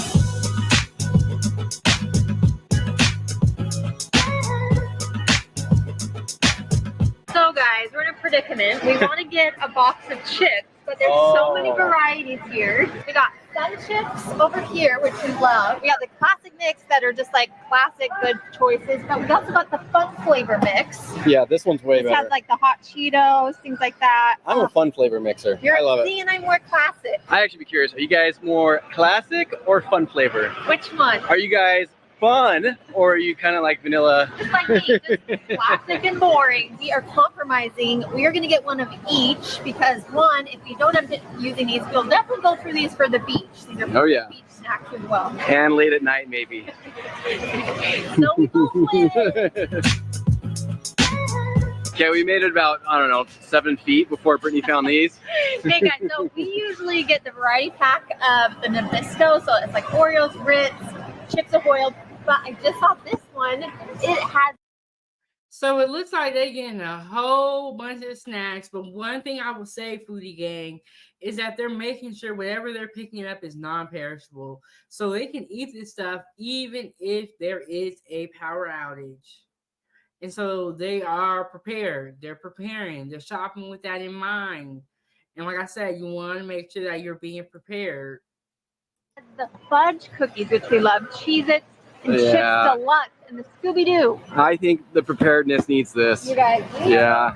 So guys, we're in a predicament. We want to get a box of chips, but there's so many varieties here. We got sun chips over here, which we love. We got the classic mix that are just like classic good choices, but we also got the fun flavor mix. Yeah, this one's way This better. has like the hot Cheetos, things like that. I'm a fun flavor mixer. I love it. See, and I'm more classic. I actually be curious, are you guys more classic or fun flavor? Which one? Are you guys fun or are you kind of like vanilla? Just like me, just classic and boring. We are compromising. We are going to get one of each because one, if we don't end up using these, we'll definitely go through these for the beach. These are Oh, yeah. beach snacks as well. And late at night, maybe. So we both win. Okay, we made it about, I don't know, 7 feet before Brittany found these. Hey guys, so we usually get the variety pack of the Nabisco. So it's like Oreos, Ritz, Chips Ahoy. But I just saw this one. It has. So it looks like they're getting a whole bunch of snacks. But one thing I will say, Foodie Gang, is that they're making sure whatever they're picking up is non-perishable. So they can eat this stuff even if there is a power outage. And so they are prepared. They're preparing. They're shopping with that in mind. And like I said, you want to make sure that you're being prepared. The fudge cookies, which we love, Cheez-Its, and Chips Deluxe, and the Scooby-Doo. I think the preparedness needs this. You guys, Yeah.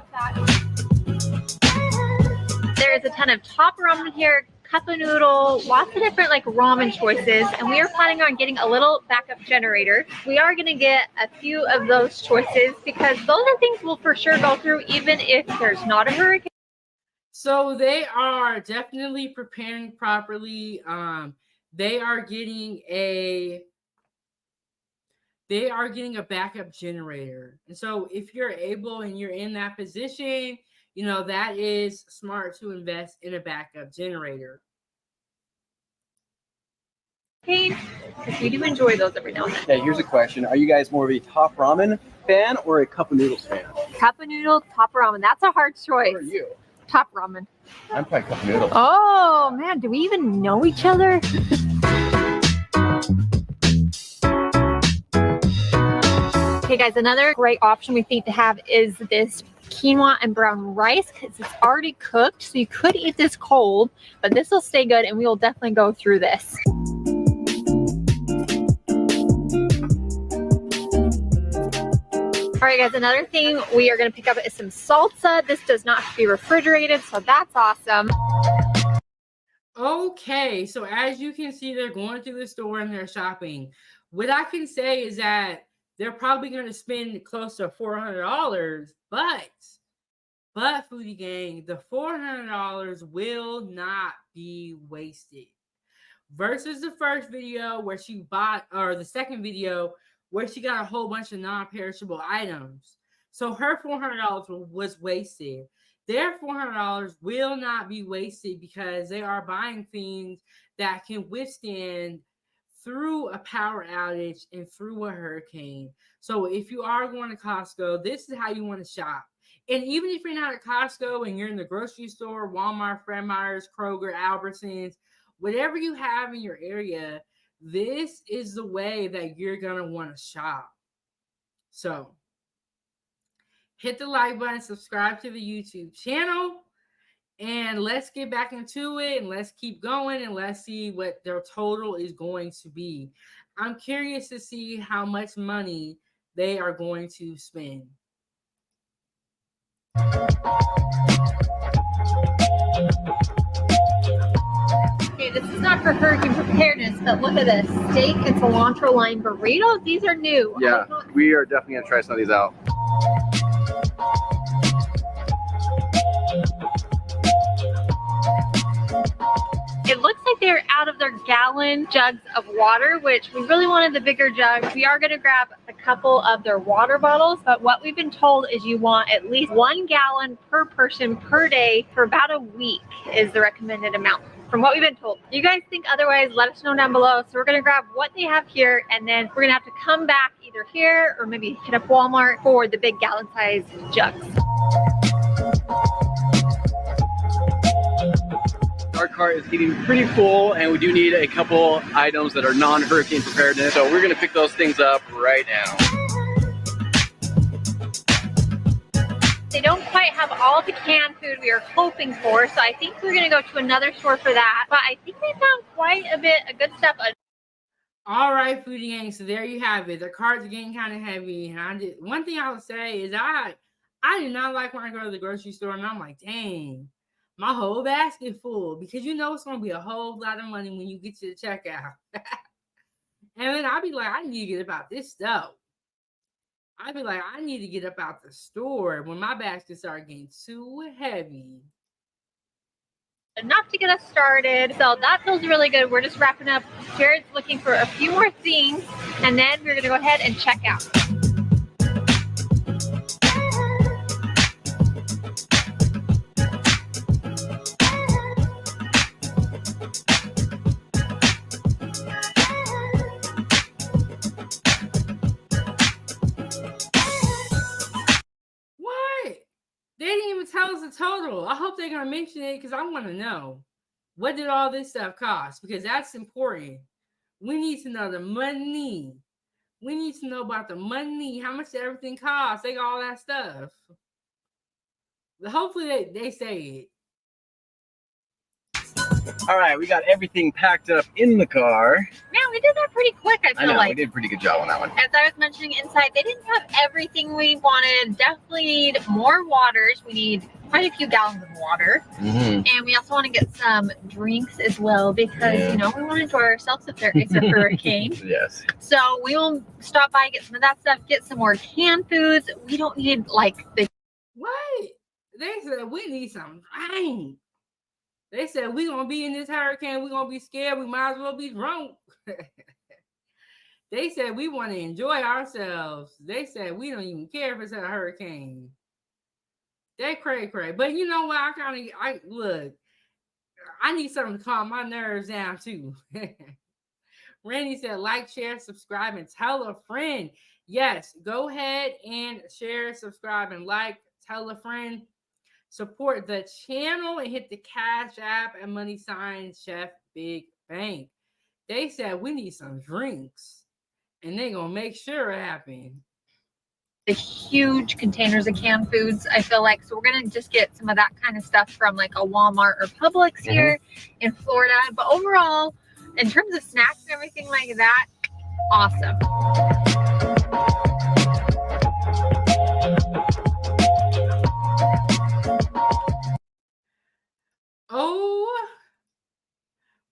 there is a ton of top ramen here, cup of noodle, lots of different like ramen choices, and we are planning on getting a little backup generator. We are going to get a few of those choices because those are things we'll for sure go through even if there's not a hurricane. So they are definitely preparing properly. They are getting a backup generator. And so if you're able and you're in that position, you know, that is smart to invest in a backup generator. Because we do enjoy those every now and then. Okay, here's a question. Are you guys more of a top ramen fan or a cup of noodles fan? Cup of noodle, top ramen. That's a hard choice. Who are you? Top ramen. I'm probably cup of noodles. Oh man, do we even know each other? Okay guys, another great option we think to have is this quinoa and brown rice because it's already cooked, so you could eat this cold, but this will stay good and we will definitely go through this. All right guys, another thing we are going to pick up is some salsa. This does not have to be refrigerated, so that's awesome. Okay, so as you can see, they're going to the store and they're shopping. What I can say is that they're probably going to spend close to $400, but Foodie Gang, the $400 will not be wasted. Versus the first video where she bought, or the second video where she got a whole bunch of non-perishable items. So her $400 was wasted. Their $400 will not be wasted because they are buying things that can withstand through a power outage and through a hurricane. So if you are going to Costco, this is how you want to shop. And even if you're not at Costco and you're in the grocery store, Walmart, Fred Meyer's, Kroger, Albertsons, whatever you have in your area, this is the way that you're going to want to shop. So hit the like button, subscribe to the YouTube channel, and let's get back into it and let's keep going and let's see what their total is going to be. I'm curious to see how much money they are going to spend. Okay, this is not for hurricane preparedness, but look at this. Steak and cilantro lime burritos. These are new. Yeah, we are definitely going to try some of these out. It looks like they're out of their gallon jugs of water, which we really wanted the bigger jugs. We are going to grab a couple of their water bottles, but what we've been told is you want at least 1 gallon per person per day for about a week is the recommended amount. From what we've been told. You guys think otherwise, let us know down below. So we're gonna grab what they have here and then we're gonna have to come back either here or maybe hit up Walmart for the big gallon size jugs. Our cart is getting pretty full and we do need a couple items that are non-hurricane preparedness. So we're gonna pick those things up right now. They don't quite have all the canned food we are hoping for, so I think we're gonna go to another store for that. But I think they found quite a bit of good stuff. All right, foodie gang. So there you have it. The carts are getting kind of heavy. And one thing I would say is I do not like when I go to the grocery store and I'm like, dang, my whole basket full, because you know it's gonna be a whole lot of money when you get to the checkout. And then I'll be like, I need to get about this stuff. I'd be like, I need to get up out the store when my basket start getting too heavy. Enough to get us started. So that feels really good. We're just wrapping up. Jared's looking for a few more things, and then we're gonna go ahead and check out. What? They didn't even tell us the total. I hope they're gonna mention it because I want to know what did all this stuff cost, because that's important. We need to know the money. We need to know about the money. How much did everything cost? They got all that stuff. Hopefully they say it. All right, we got everything packed up in the car. Man, we did that pretty quick, I I feel know, like. we did a pretty good job on that one. As I was mentioning inside, they didn't have everything we wanted. Definitely need more waters. We need quite a few gallons of water. Mm-hmm. And we also want to get some drinks as well because, you know, we want to enjoy ourselves if there is a hurricane. Yes. So we will stop by, get some of that stuff, get some more canned foods. We don't need like the... What? They said we need some rain. They said we gonna be in this hurricane. We gonna be scared. We might as well be drunk. They said we want to enjoy ourselves. They said we don't even care if it's a hurricane. They cray. But you know what? I look. I need something to calm my nerves down too. Randy said, like, share, subscribe, and tell a friend. Yes, go ahead and share, subscribe, and like. Tell a friend. Support the channel and hit the Cash App and money sign Chefbigbank. They said we need some drinks, and they gonna make sure it happen. The huge containers of canned foods, I feel like. So we're gonna just get some of that kind of stuff from like a Walmart or Publix here in Florida. But overall, in terms of snacks and everything like that, awesome. Oh,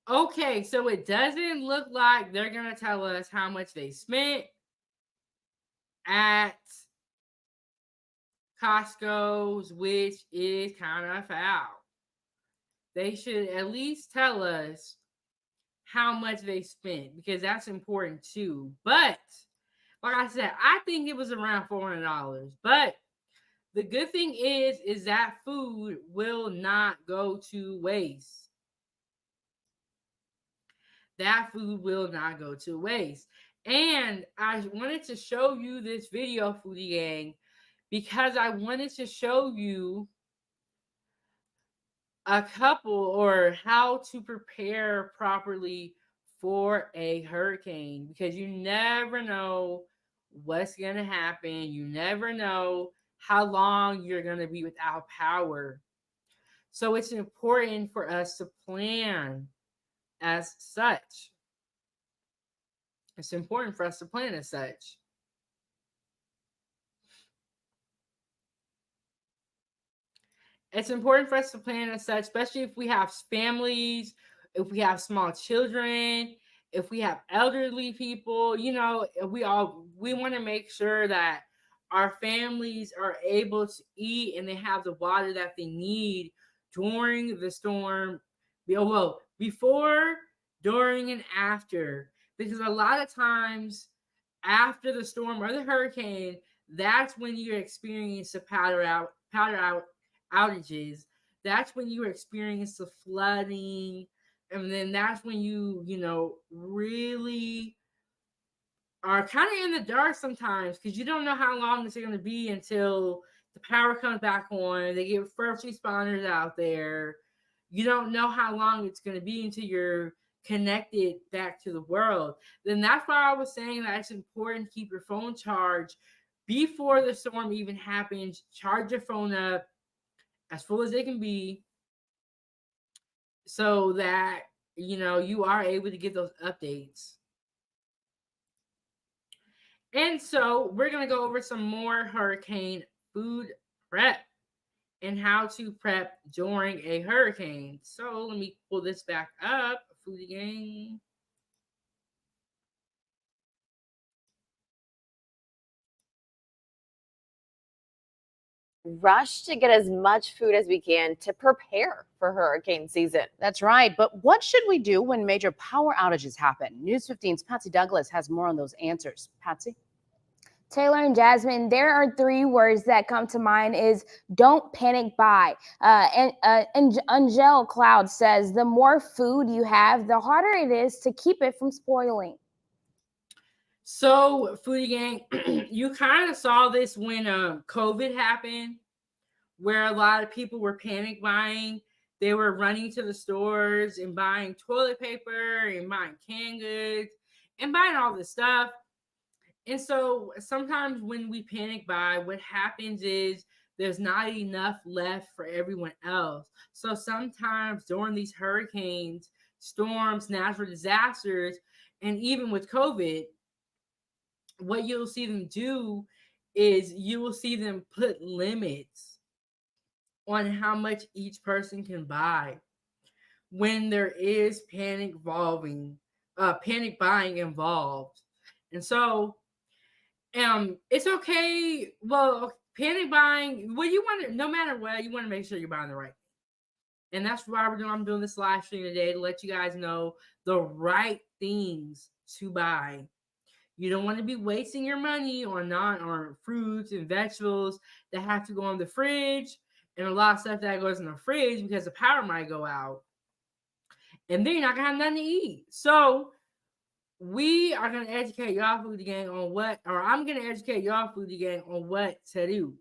okay. So it doesn't look like they're gonna tell us how much they spent at Costco's, which is kind of foul. They should at least tell us how much they spent, because that's important too. But like I said, I think it was around $400. But the good thing is that food will not go to waste. That food will not go to waste. And I wanted to show you this video, foodie gang, because I wanted to show you a couple or how to prepare properly for a hurricane, because you never know what's going to happen. You never know how long you're going to be without power. So it's important for us to plan as such. It's important for us to plan as such. It's important for us to plan as such, especially if we have families, if we have small children, if we have elderly people. You know, we want to make sure that our families are able to eat and they have the water that they need during the storm. Well, before, during, and after. Because a lot of times after the storm or the hurricane, that's when you experience the powder out outages. That's when you experience the flooding, and then that's when you really are kind of in the dark sometimes, because you don't know how long it's going to be until the power comes back on. They get first responders out there. You don't know how long it's going to be until you're connected back to the world. Then that's why I was saying that it's important to keep your phone charged before the storm even happens. Charge your phone up as full as it can be so that you are able to get those updates. And so we're going to go over some more hurricane food prep and how to prep during a hurricane. So let me pull this back up, Foodie Gang. Rush to get as much food as we can to prepare for hurricane season. That's right. But what should we do when major power outages happen? News 15's Patsy Douglas has more on those answers. Patsy? Taylor and Jasmine, there are 3 words that come to mind is don't panic buy. And Angel Cloud says the more food you have, the harder it is to keep it from spoiling. So, Foodie Gang, you kind of saw this when COVID happened, where a lot of people were panic buying. They were running to the stores and buying toilet paper and buying canned goods and buying all this stuff. And so sometimes when we panic buy, what happens is there's not enough left for everyone else. So sometimes during these hurricanes, storms, natural disasters, and even with COVID, what you'll see them do is you will see them put limits on how much each person can buy when there is panic buying involved. And so it's okay. Well, panic buying, well, you want to, no matter what, you want to make sure you're buying the right thing. And that's why I'm doing this live stream today, to let you guys know the right things to buy. You don't want to be wasting your money on fruits and vegetables that have to go in the fridge, and a lot of stuff that goes in the fridge because the power might go out. And then you're not going to have nothing to eat. So we are going to educate y'all Foodie Gang on what, or I'm going to educate y'all Foodie Gang on what to do.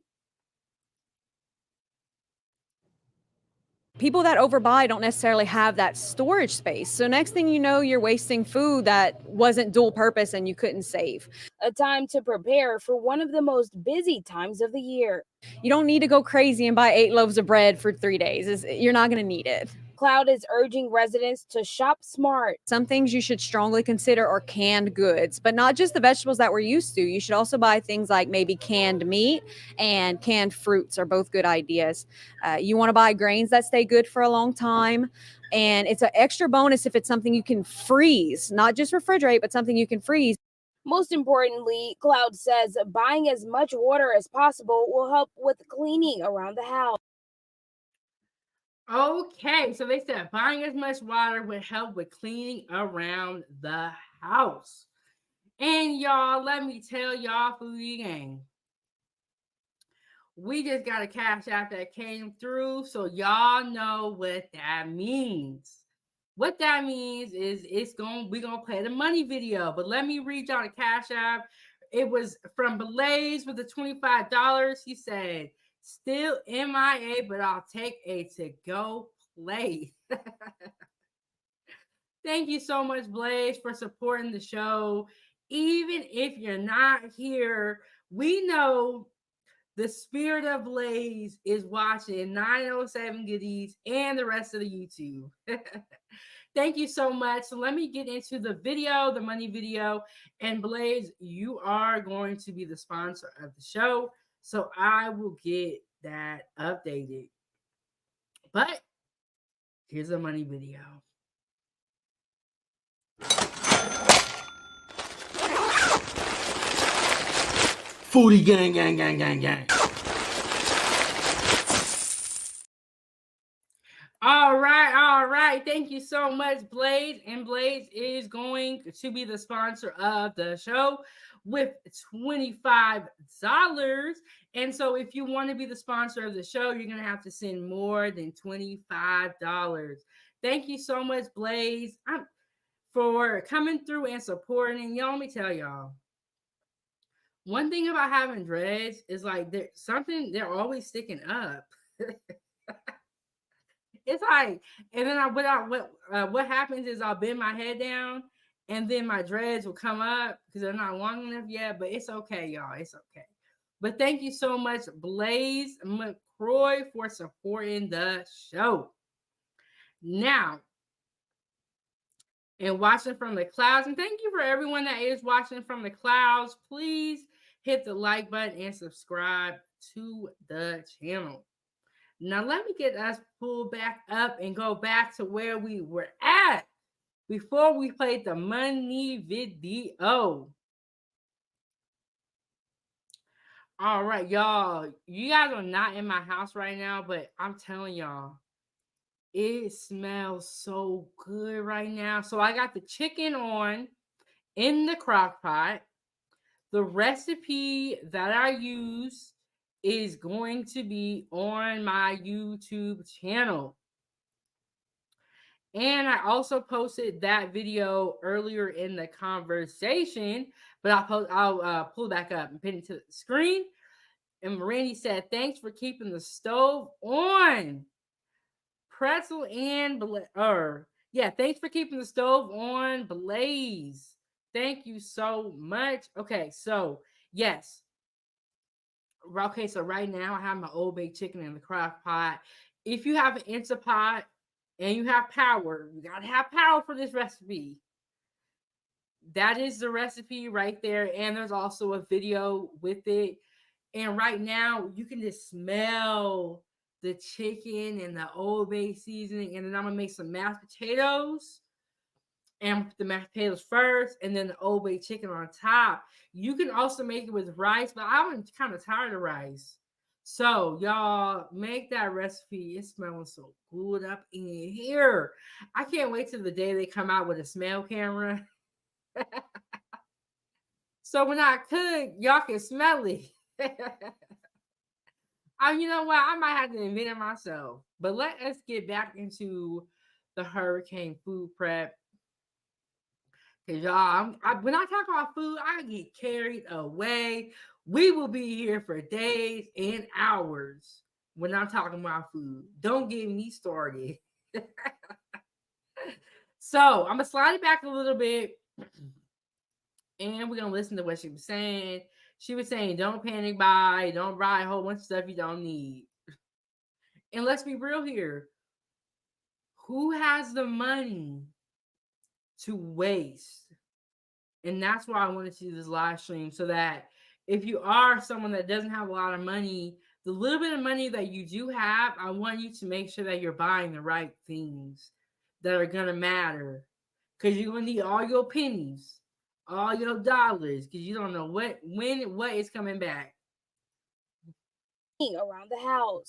People that overbuy don't necessarily have that storage space. So next thing you know, you're wasting food that wasn't dual purpose and you couldn't save. A time to prepare for one of the most busy times of the year. You don't need to go crazy and buy 8 loaves of bread for 3 days. You're not going to need it. Cloud is urging residents to shop smart. Some things you should strongly consider are canned goods, but not just the vegetables that we're used to. You should also buy things like maybe canned meat and canned fruits are both good ideas. You want to buy grains that stay good for a long time. And it's an extra bonus if it's something you can freeze, not just refrigerate, but something you can freeze. Most importantly, Cloud says buying as much water as possible will help with cleaning around the house. Okay, so they said buying as much water would help with cleaning around the house. And y'all, let me tell y'all, Foodie Gang, we just got a cash app that came through, so y'all know what that means. What that means is we're gonna play the money video. But let me read y'all the cash app. It was from Blaze with the $25. He said, still MIA, but I'll take a to-go play. Thank you so much, Blaze, for supporting the show. Even if you're not here, we know the spirit of Blaze is watching 907 Goodies and the rest of the YouTube. Thank you so much. So let me get into the video, the money video. And Blaze, you are going to be the sponsor of the show. So I will get that updated. But here's the money video. Foodie gang, gang, gang, gang, gang. All right. Thank you so much, Blaze. And Blaze is going to be the sponsor of the show with $25. And so if you want to be the sponsor of the show, you're going to have to send more than $25. Thank you so much, Blaze, for coming through and supporting. And y'all, let me tell y'all, one thing about having dreads is like they're always sticking up. It's like, and then what happens is I'll bend my head down, and then my dreads will come up because they're not long enough yet. But it's okay, y'all. It's okay. But thank you so much, Blaze McCroy, for supporting the show. Now, and watching from the clouds, and thank you for everyone that is watching from the clouds. Please hit the like button and subscribe to the channel. Now, let me get us pulled back up and go back to where we were at before we played the money video. All right, y'all. You guys are not in my house right now, but I'm telling y'all, it smells so good right now. So I got the chicken on in the crock pot. The recipe that I use is going to be on my YouTube channel. And I also posted that video earlier in the conversation, but I'll pull it back up and pin it to the screen. And Randy said, thanks for keeping the stove on. Pretzel and thanks for keeping the stove on, Blaze. Thank you so much. Okay, so yes. Okay, so right now I have my old baked chicken in the crock pot. If you have an Instapot and you have power, you gotta have power for this recipe. That is the recipe right there. And there's also a video with it. And right now you can just smell the chicken and the Old Bay seasoning. And then I'm gonna make some mashed potatoes. And put the mashed potatoes first, and then the Old Bay chicken on top. You can also make it with rice, but I'm kind of tired of rice. So y'all make that recipe. It's smelling so good up in here. I can't wait till the day they come out with a smell camera. So when I cook, y'all can smell it. You know what? I might have to invent it myself. But let us get back into the hurricane food prep. Because y'all, when I talk about food, I get carried away. We will be here for days and hours when I'm talking about food. Don't get me started. So I'm going to slide it back a little bit. And we're going to listen to what she was saying. She was saying, don't panic buy. Don't buy a whole bunch of stuff you don't need. And let's be real here. Who has the money to waste? And that's why I wanted to do this live stream, so that if you are someone that doesn't have a lot of money, the little bit of money that you do have, I want you to make sure that you're buying the right things that are going to matter. Because you're going to need all your pennies, all your dollars, because you don't know what is coming back. Around the house.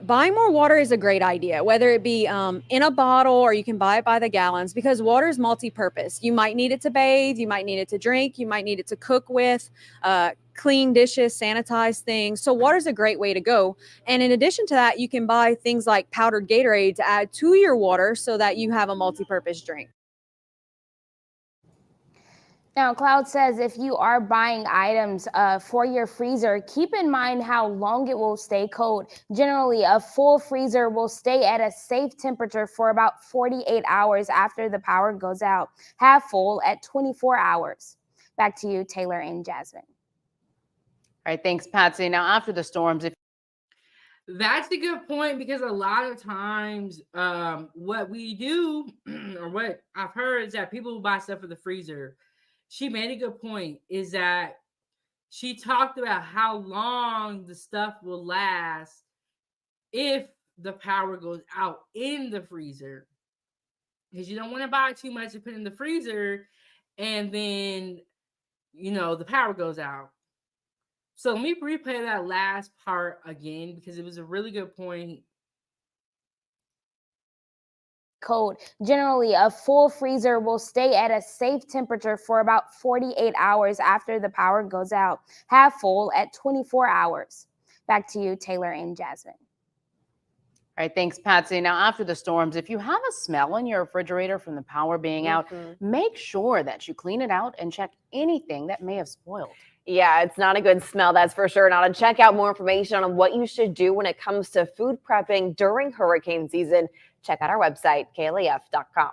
Buying more water is a great idea, whether it be in a bottle or you can buy it by the gallons, because water is multi-purpose. You might need it to bathe, you might need it to drink, you might need it to cook with, clean dishes, sanitize things. So water is a great way to go. And in addition to that, you can buy things like powdered Gatorade to add to your water so that you have a multi-purpose drink. Now, Cloud says if you are buying items for your freezer, keep in mind how long it will stay cold. Generally, a full freezer will stay at a safe temperature for about 48 hours after the power goes out. Half full at 24 hours. Back to you, Taylor and Jasmine. All right, thanks, Patsy. Now, after the storms, That's a good point, because a lot of times what we do, or what I've heard, is that people who buy stuff for the freezer. She made a good point, is that she talked about how long the stuff will last if the power goes out in the freezer. Because you don't want to buy too much and put in the freezer and then, the power goes out. So let me replay that last part again, because it was a really good point. Cold. Generally, a full freezer will stay at a safe temperature for about 48 hours after the power goes out. Half full at 24 hours. Back to you, Taylor and Jasmine. all right, thanks, Patsy. Now, after the storms, if you have a smell in your refrigerator from the power being out, make sure that you clean it out and check anything that may have spoiled. Yeah, it's not a good smell, that's for sure. Now, to check out more information on what you should do when it comes to food prepping during hurricane season, check out our website, KLAF.com.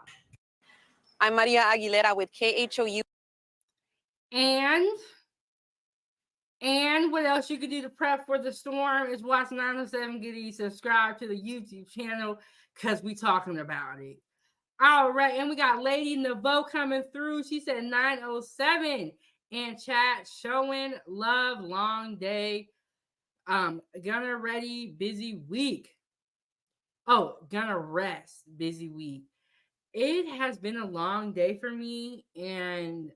I'm Maria Aguilera with KHOU. And And what else you could do to prep for the storm is watch 907 Goody, subscribe to the YouTube channel because we talking about it. All right, and we got Lady Naveau coming through. She said 907 in chat, showing love, long day. Gonna ready, busy week. Oh, gonna rest, busy week. It has been a long day for me, and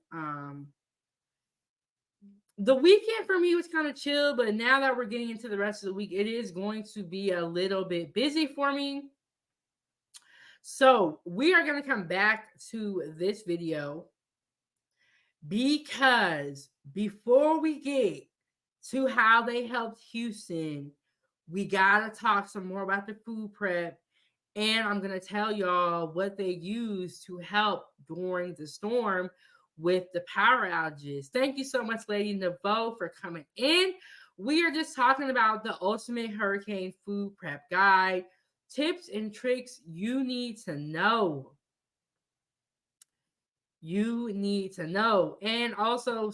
the weekend for me was kind of chill, but now that we're getting into the rest of the week, it is going to be a little bit busy for me. So we are going to come back to this video because before we get to how they helped Houston, we got to talk some more about the food prep. And I'm going to tell y'all what they use to help during the storm with the power outages. Thank you so much, Lady Naveau, for coming in. We are just talking about the ultimate hurricane food prep guide, tips and tricks you need to know. You need to know. And also,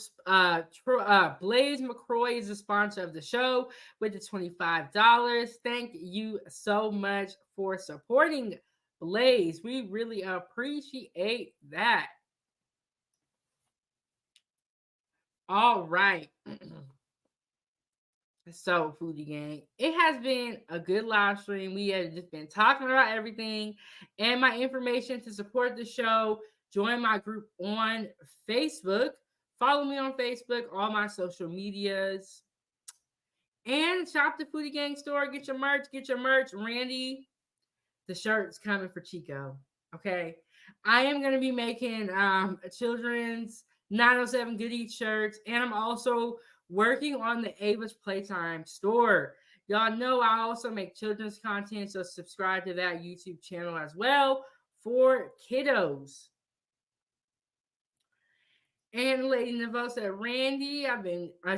Blaze McCroy is a sponsor of the show with the $25. Thank you so much for supporting Blaze. We really appreciate that. All right. So, Foodie Gang, it has been a good live stream. We have just been talking about everything and my information to support the show. Join my group on Facebook. Follow me on Facebook, all my social medias. And shop the Foodie Gang store. Get your merch. Get your merch. Randy, the shirt's coming for Chico. Okay. I am going to be making a children's 907 Goody shirts. And I'm also working on the Ava's Playtime store. Y'all know I also make children's content, so subscribe to that YouTube channel as well for kiddos. And Lady Naveau said, Randy,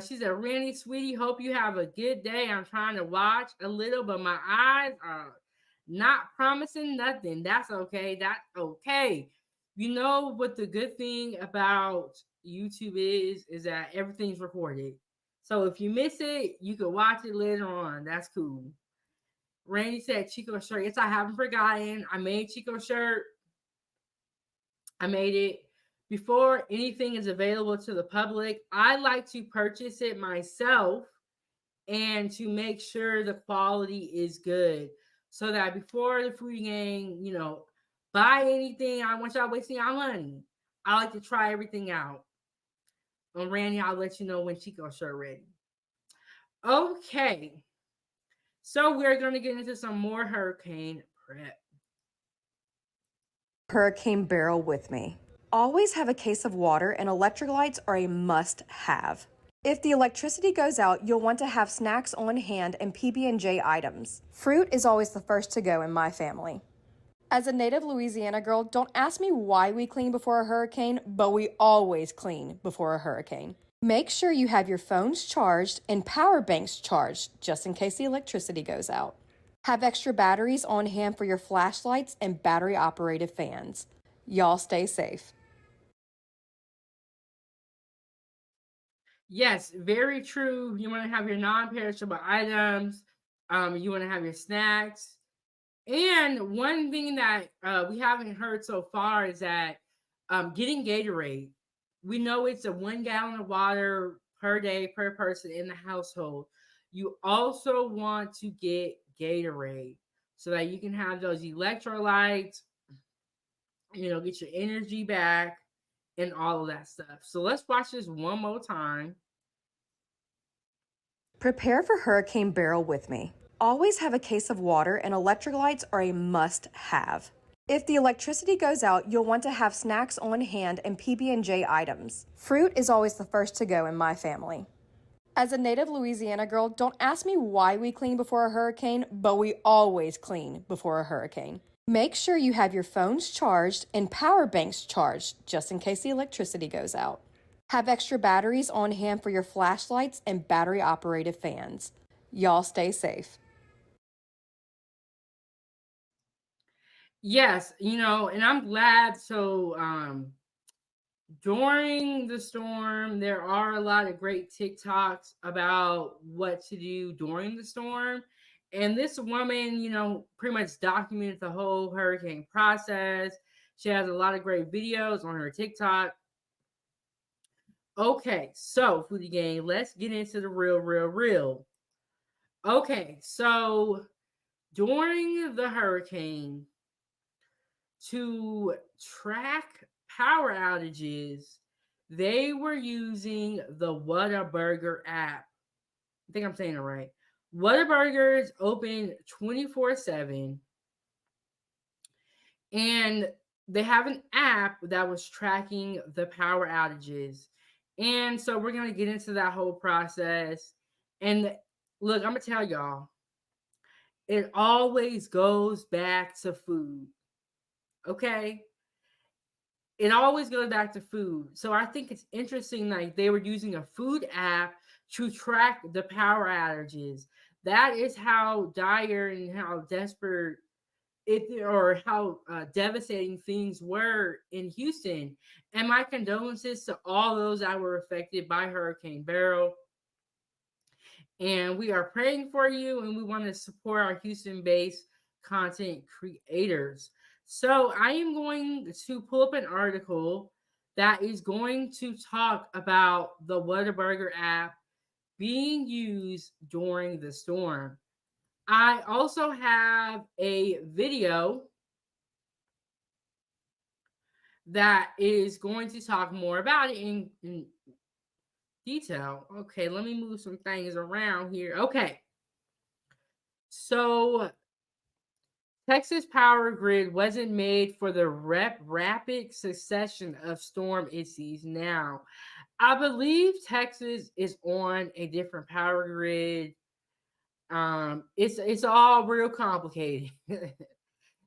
she said, Randy, sweetie, hope you have a good day. I'm trying to watch a little, but my eyes are not promising nothing. That's okay. That's okay. You know what the good thing about YouTube is that everything's recorded. So if you miss it, you can watch it later on. That's cool. Randy said Chico shirt. Yes, I haven't forgotten. I made Chico shirt. I made it before anything is available to the public. I like to purchase it myself and to make sure the quality is good so that before the Foodie Gang, buy anything, I want y'all wasting our money. I like to try everything out. And Randy, I'll let you know when Chico's shirt ready. Okay. So we're going to get into some more hurricane prep. Hurricane barrel with me. Always have a case of water, and electrolytes are a must-have. If the electricity goes out, you'll want to have snacks on hand and PB&J items. Fruit is always the first to go in my family. As a native Louisiana girl, don't ask me why we clean before a hurricane, but we always clean before a hurricane. Make sure you have your phones charged and power banks charged just in case the electricity goes out. Have extra batteries on hand for your flashlights and battery-operated fans. Y'all stay safe. Yes, very true. You want to have your non-perishable items. You want to have your snacks. And one thing that we haven't heard so far is that getting Gatorade. We know it's a 1 gallon of water per day per person in the household. You also want to get Gatorade so that you can have those electrolytes, get your energy back and all of that stuff. So let's watch this one more time. Prepare for hurricane barrel with me. Always have a case of water, and electrolytes are a must-have. If the electricity goes out, you'll want to have snacks on hand and PB&J items. Fruit is always the first to go in my family. As a native Louisiana girl, don't ask me why we clean before a hurricane, but we always clean before a hurricane. Make sure you have your phones charged and power banks charged just in case the electricity goes out. Have extra batteries on hand for your flashlights and battery-operated fans. Y'all stay safe. Yes, and I'm glad. So During the storm, there are a lot of great TikToks about what to do during the storm. And this woman, pretty much documented the whole hurricane process. She has a lot of great videos on her TikTok. Okay, so Foodie Gang, let's get into the real. Okay, so during the hurricane, to track power outages, they were using the Whataburger app. I think I'm saying it right. Whataburger is open 24/7, and they have an app that was tracking the power outages. And so we're going to get into that whole process. And look, I'm going to tell y'all, it always goes back to food. Okay? It always goes back to food. So I think it's interesting, like they were using a food app to track the power outages. That is how dire and how desperate or how devastating things were in Houston. And my condolences to all those that were affected by Hurricane Beryl. And we are praying for you, and we want to support our Houston-based content creators. So I am going to pull up an article that is going to talk about the Whataburger app being used during the storm. I also have a video that is going to talk more about it in detail. Okay, let me move some things around here. Okay. So Texas power grid wasn't made for the rapid succession of storm it sees now. I believe Texas is on a different power grid. It's all real complicated.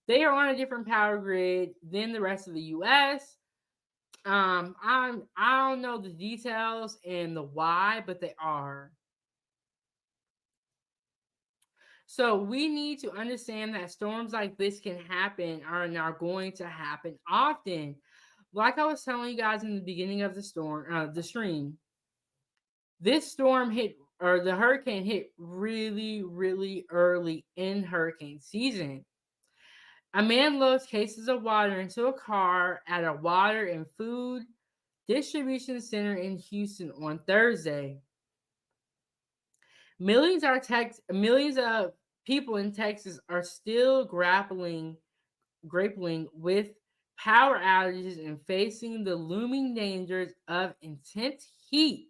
They are on a different power grid than the rest of the U.S. I don't know the details and the why, but they are. So we need to understand that storms like this can happen and are going to happen often. Like I was telling you guys in the beginning of the stream, this storm hit, or the hurricane hit really, really early in hurricane season. A man loads cases of water into a car at a water and food distribution center in Houston on Thursday. Millions of people in Texas are still grappling with power outages and facing the looming dangers of intense heat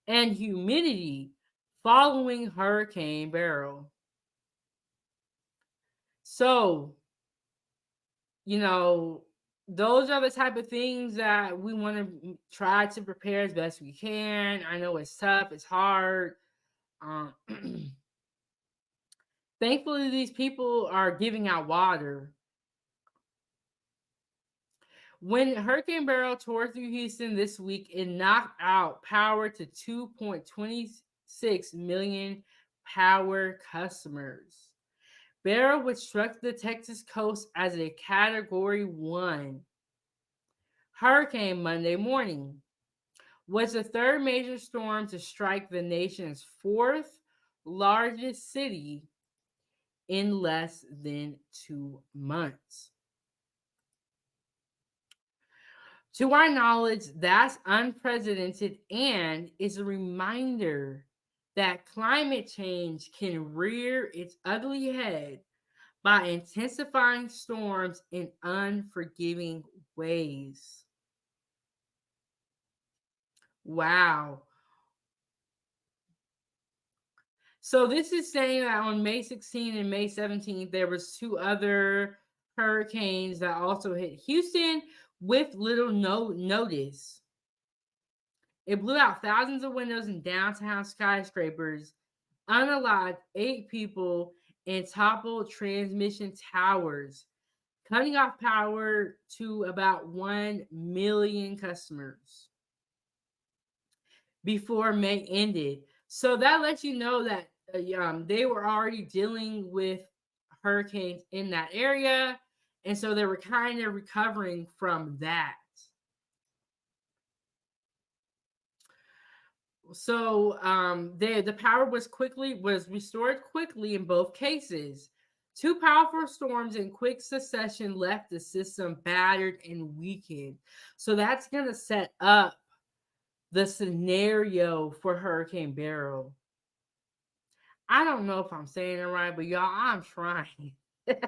and humidity following Hurricane Beryl. So, those are the type of things that we want to try to prepare as best we can. I know it's tough, it's hard. Thankfully, these people are giving out water. When Hurricane Beryl tore through Houston this week, it knocked out power to 2.26 million power customers. Beryl, which struck the Texas coast as a Category 1 hurricane Monday morning, was the third major storm to strike the nation's fourth largest city in less than 2 months. To our knowledge, that's unprecedented and is a reminder that climate change can rear its ugly head by intensifying storms in unforgiving ways. Wow. So this is saying that on May 16th and May 17th, there was 2 other hurricanes that also hit Houston with little notice. It blew out thousands of windows in downtown skyscrapers, unalived 8 people, and toppled transmission towers, cutting off power to about 1 million customers before May ended. So that lets you know that they were already dealing with hurricanes in that area. And so they were kind of recovering from that. So the power was restored quickly in both cases. Two powerful storms in quick succession left the system battered and weakened. So that's gonna set up the scenario for Hurricane Beryl. I don't know if I'm saying it right, but y'all, I'm trying. Hit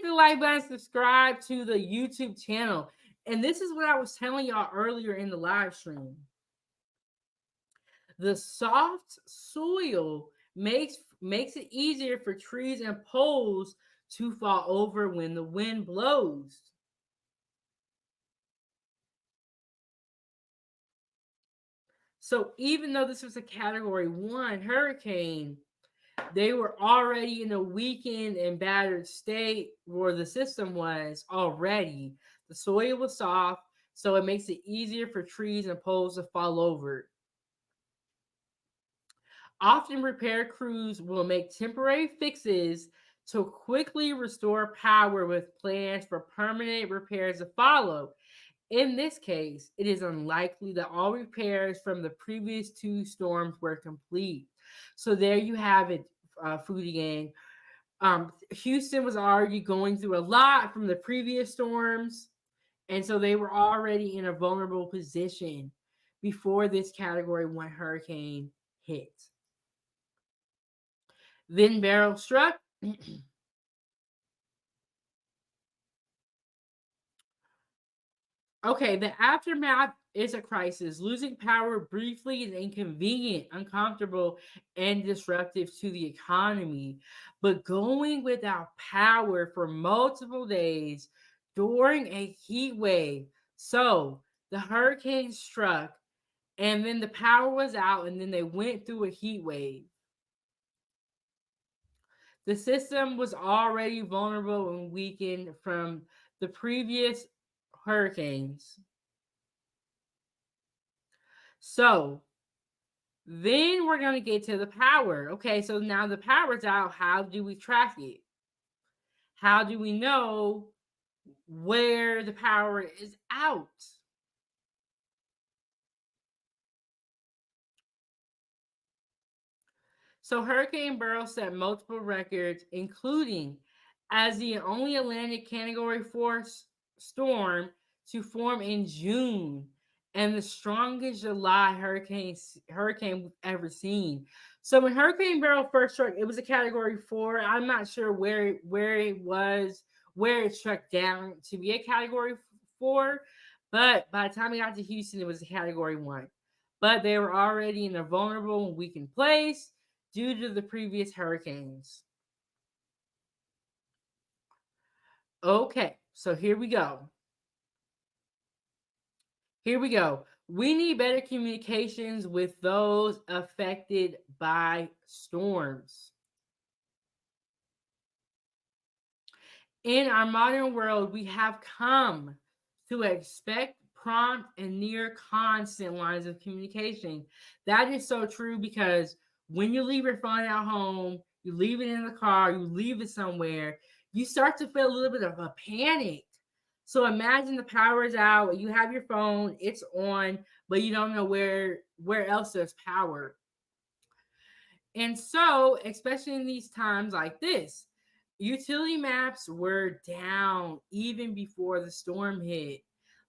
the like button, subscribe to the YouTube channel. And this is what I was telling y'all earlier in the live stream. The soft soil makes it easier for trees and poles to fall over when the wind blows. So even though this was a category 1 hurricane, they were already in a weakened and battered state where the system was already. The soil was soft, so it makes it easier for trees and poles to fall over. Often repair crews will make temporary fixes to quickly restore power with plans for permanent repairs to follow. In this case, it is unlikely that all repairs from the previous 2 storms were complete. So there you have it, Foodie Gang. Houston was already going through a lot from the previous storms, and so they were already in a vulnerable position before this category 1 hurricane hit. Then Beryl struck. Okay, the aftermath is a crisis. Losing power briefly is inconvenient, uncomfortable, and disruptive to the economy. But going without power for multiple days during a heat wave. So the hurricane struck, and then the power was out, and then they went through a heat wave. The system was already vulnerable and weakened from the previous hurricanes. So then we're going to get to the power. Okay, so now the power's out. How do we track it? How do we know where the power is out? So Hurricane Beryl set multiple records, including as the only Atlantic Category 4 storm to form in June and the strongest July hurricane we've ever seen. So when Hurricane Beryl first struck, it was a Category 4. I'm not sure where it struck down to be a Category 4, but by the time it got to Houston, it was a Category 1. But they were already in a vulnerable and weakened place due to the previous hurricanes. Okay, so here we go. We need better communications with those affected by storms. In our modern world, we have come to expect prompt and near constant lines of communication. That is so true because when you leave your phone at home, you leave it in the car, you leave it somewhere, you start to feel a little bit of a panic. So imagine the power is out, you have your phone, it's on, but you don't know where else there's power. And so, especially in these times like this, utility maps were down even before the storm hit,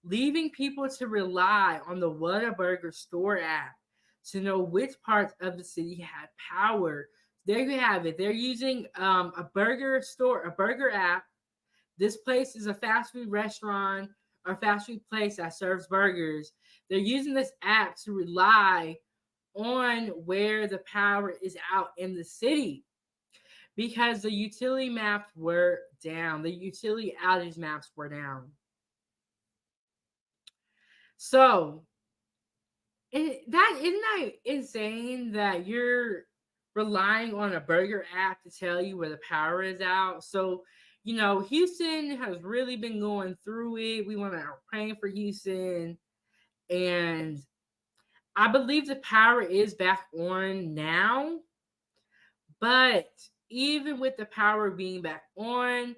leaving people to rely on the Whataburger store app to know which parts of the city had power. There you have it. They're using a burger app. This place is a fast food restaurant or fast food place that serves burgers. They're using this app to rely on where the power is out in the city because the utility maps were down. The utility outage maps were down. So, isn't that insane that you're relying on a burger app to tell you where the power is out? So, Houston has really been going through it. We want to praying for Houston, and I believe the power is back on now. But even with the power being back on,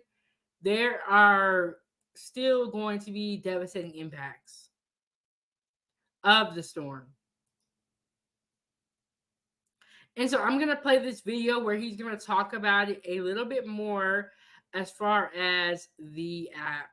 there are still going to be devastating impacts of the storm. And so I'm going to play this video where he's going to talk about it a little bit more as far as the app.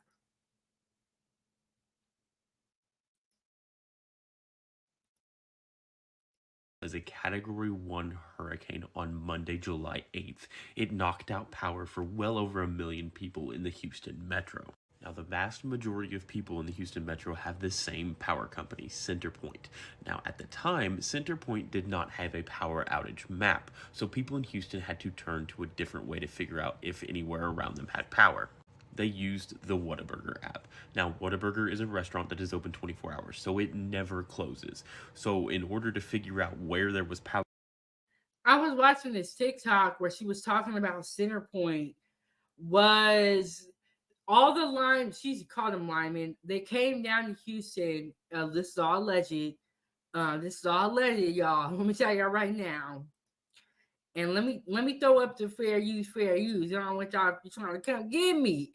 As a Category 1 hurricane on Monday, July 8th. It knocked out power for well over 1 million people in the Houston metro. Now, the vast majority of people in the Houston metro have the same power company, CenterPoint. Now, at the time, CenterPoint did not have a power outage map, so people in Houston had to turn to a different way to figure out if anywhere around them had power. They used the Whataburger app. Now, Whataburger is a restaurant that is open 24 hours, so it never closes. So in order to figure out where there was power, I was watching this TikTok where she was talking about CenterPoint was all the line, she called them linemen. They came down to Houston. This is all alleged. This is all alleged, y'all. Let me tell y'all right now. And let me throw up the fair use. You don't want y'all trying to come get me.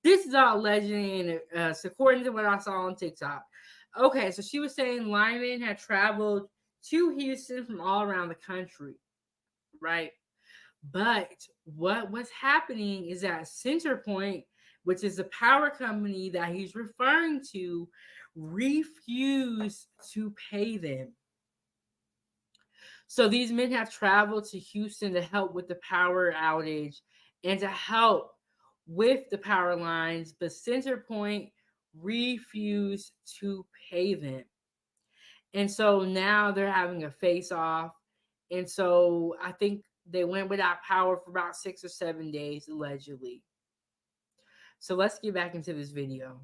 This is all legend, and according to what I saw on TikTok. Okay, so she was saying linemen had traveled to Houston from all around the country, right? But what was happening is that CenterPoint, which is the power company that he's referring to, refused to pay them. So these men have traveled to Houston to help with the power outage and to help with the power lines, but CenterPoint refused to pay them. And so now they're having a face-off. And so I think they went without power for about 6 or 7 days, allegedly. So let's get back into this video.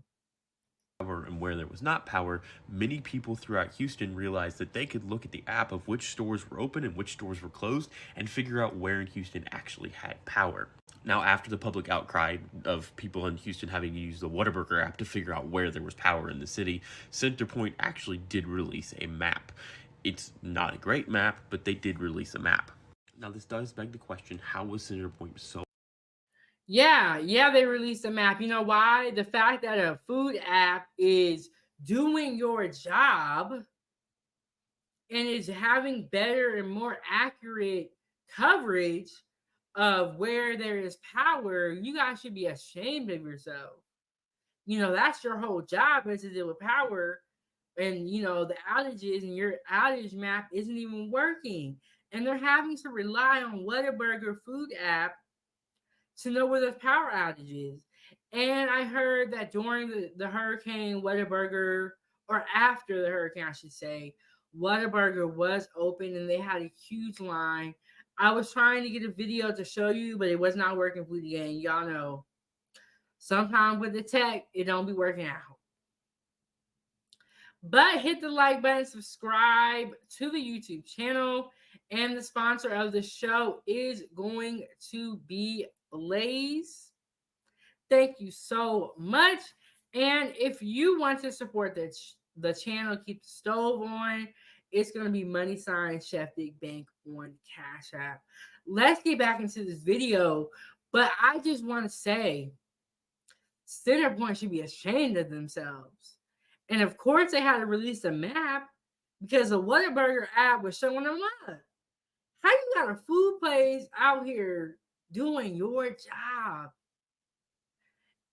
And where there was not power, many people throughout Houston realized that they could look at the app of which stores were open and which stores were closed and figure out where in Houston actually had power. Now, after the public outcry of people in Houston having to use the Whataburger app to figure out where there was power in the city, CenterPoint actually did release a map. It's not a great map, but they did release a map. Now, this does beg the question, how was CenterPoint so... Yeah, they released a map. You know why? The fact that a food app is doing your job and is having better and more accurate coverage of where there is power, you guys should be ashamed of yourself. You know, that's your whole job, is to deal with power. And, you know, the outages and your outage map isn't even working. And they're having to rely on Whataburger food app to know where the power outage is. And I heard that during the hurricane, Whataburger, or after the hurricane, I should say, Whataburger was open and they had a huge line. I was trying to get a video to show you, but it was not working for the game. Y'all know. Sometimes with the tech, it don't be working out. But hit the like button, subscribe to the YouTube channel, and the sponsor of the show is going to be Blaze. Thank you so much. And if you want to support the channel, keep the stove on, it's going to be $Chefbigbank on Cash App. Let's get back into this video. But I just want to say, CenterPoint should be ashamed of themselves. And of course, they had to release a map because the Whataburger app was showing them up. How you got a food place out here doing your job?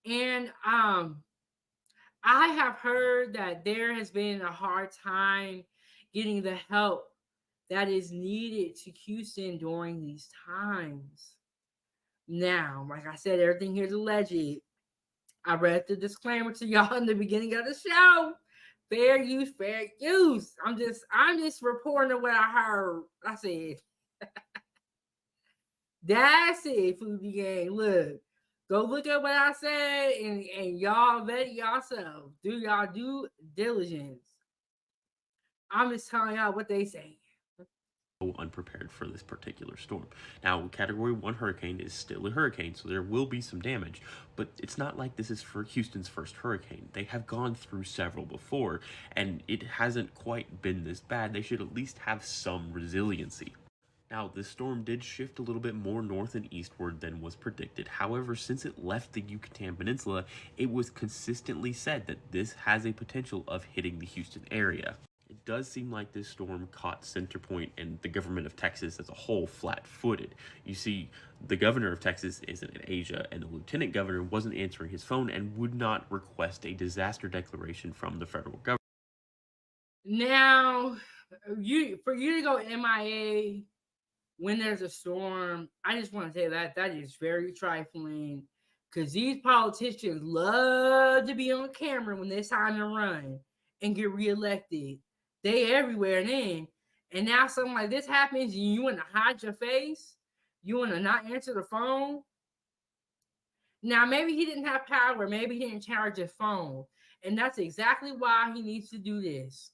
And I have heard that there has been a hard time getting the help that is needed to Houston during these times. Now, like I said, everything here is alleged. I read the disclaimer to y'all in the beginning of the show. Fair use, fair use. I'm just reporting what I heard. I said, that's it, Foodie Gang. Look, go look at what I said and y'all vet it yourself. Do y'all due diligence. I'm just telling y'all what they say. Unprepared for this particular storm. Now, Category 1 hurricane is still a hurricane, so there will be some damage, but it's not like this is for Houston's first hurricane. They have gone through several before, and it hasn't quite been this bad. They should at least have some resiliency. Now, this storm did shift a little bit more north and eastward than was predicted. However, since it left the Yucatan Peninsula, it was consistently said that this has a potential of hitting the Houston area. It does seem like this storm caught Centerpoint and the government of Texas as a whole flat-footed. You see, the governor of Texas isn't in Asia, and the lieutenant governor wasn't answering his phone and would not request a disaster declaration from the federal government. Now, for you to go MIA when there's a storm, I just want to say that is very trifling, because these politicians love to be on camera when it's time to run and get reelected. They everywhere then. And now something like this happens and you want to hide your face? You want to not answer the phone? Now, maybe he didn't have power. Maybe he didn't charge his phone. And that's exactly why he needs to do this.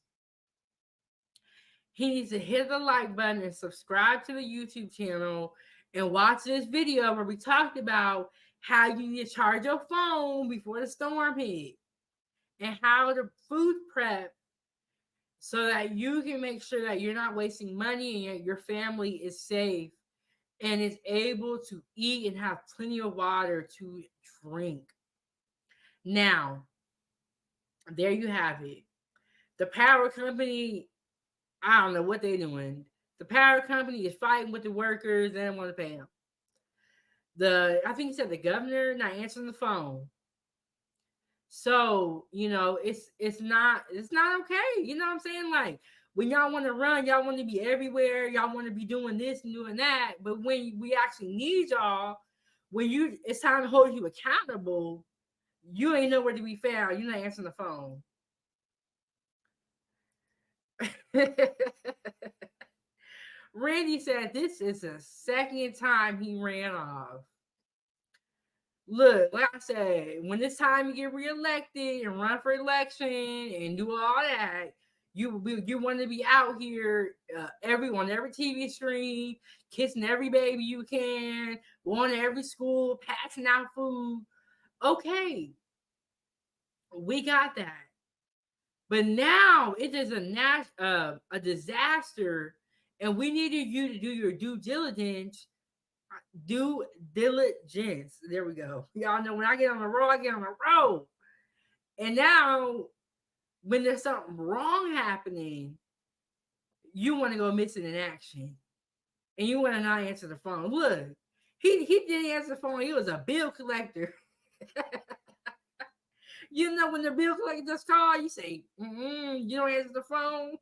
He needs to hit the like button and subscribe to the YouTube channel and watch this video where we talked about how you need to charge your phone before the storm hit and how to food prep so that you can make sure that you're not wasting money and your family is safe and is able to eat and have plenty of water to drink. Now, there you have it. The power company, I don't know what they're doing. The power company is fighting with the workers. They don't want to pay them. I think he said the governor not answering the phone. So, it's not okay. You know what I'm saying? Like, when y'all want to run, y'all want to be everywhere, y'all want to be doing this and doing that. But when we actually need y'all, it's time to hold you accountable, you ain't nowhere to be found. You're not answering the phone. Randy said this is the second time he ran off. Look, like I said, when it's time to get reelected and run for election and do all that, you want to be out here, on every TV screen, kissing every baby you can, going to every school, passing out food. Okay, we got that. But now it is a disaster, and we needed you to do your due diligence. There we go. Y'all know when I get on the road, I get on the road. And now, when there's something wrong happening, you want to go missing in action, and you want to not answer the phone. Look, he didn't answer the phone. He was a bill collector. When the bill collector call, you say, you don't answer the phone.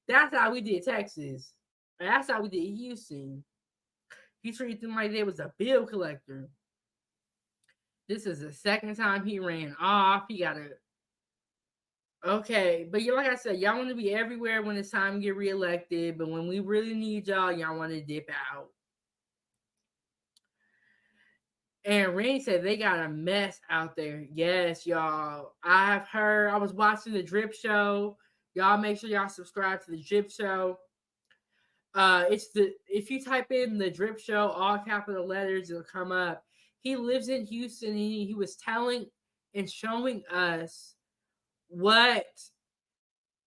That's how we did Texas. That's how we did Houston. He treated them like they was a bill collector. This is the second time he ran off. He got okay, but like I said, y'all want to be everywhere when it's time to get reelected, but when we really need y'all want to dip out. And Randy said they got a mess out there. Yes, y'all. I've heard. I was watching the Drip Show. Y'all make sure y'all subscribe to the Drip Show. If you type in the Drip Show, all capital letters, it'll come up. He lives in Houston. And he was telling and showing us what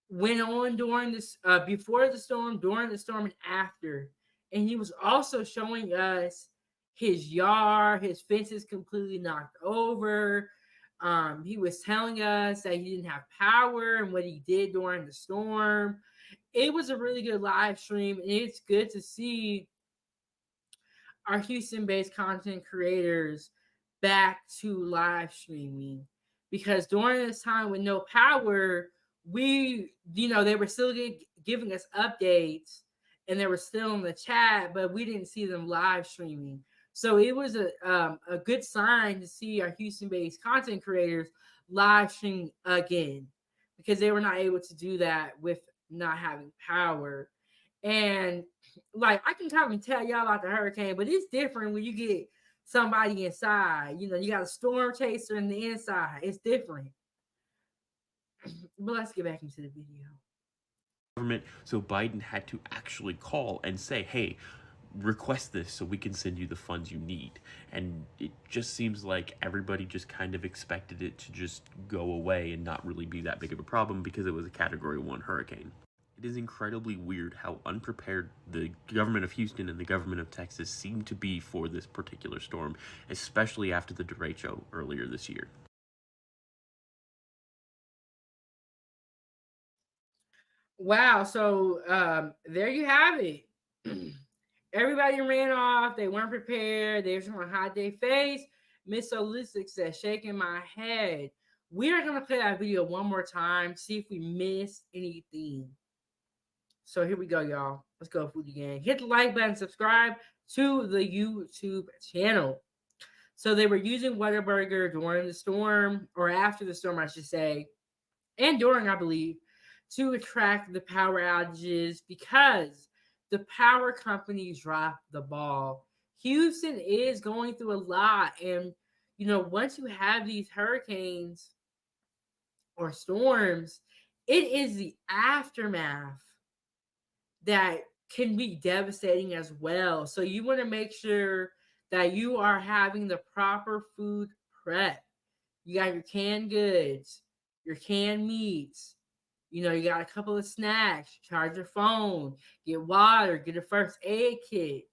went on during this, before the storm, during the storm, and after. And he was also showing us his yard, his fences completely knocked over. He was telling us that he didn't have power and what he did during the storm. It was a really good live stream, and it's good to see our Houston-based content creators back to live streaming, because during this time with no power, they were still giving us updates and they were still in the chat, but we didn't see them live streaming. So it was a good sign to see our Houston-based content creators live stream again, because they were not able to do that with not having power. And like, I can come and tell y'all about the hurricane, but it's different when you get somebody inside. You got a storm chaser in the inside. It's different. But let's get back into the video. Government, so Biden had to actually call and say, hey, request this so we can send you the funds you need. And it just seems like everybody just kind of expected it to just go away and not really be that big of a problem because it was a Category 1 hurricane. It is incredibly weird how unprepared the government of Houston and the government of Texas seem to be for this particular storm, especially after the derecho earlier this year. Wow. So there you have it. Everybody ran off. They weren't prepared. They were trying to hide their face. Miss Holistic says, shaking my head. We are going to play that video one more time, see if we missed anything. So here we go, y'all. Let's go, Foodie Gang. Hit the like button, subscribe to the YouTube channel. So they were using Whataburger during the storm, or after the storm, I should say, and during, I believe, to attract the power outages because the power companies dropped the ball. Houston is going through a lot. And, once you have these hurricanes or storms, it is the aftermath that can be devastating as well. So you want to make sure that you are having the proper food prep. You got your canned goods, your canned meats. You got a couple of snacks, charge your phone, get water, get a first aid kit.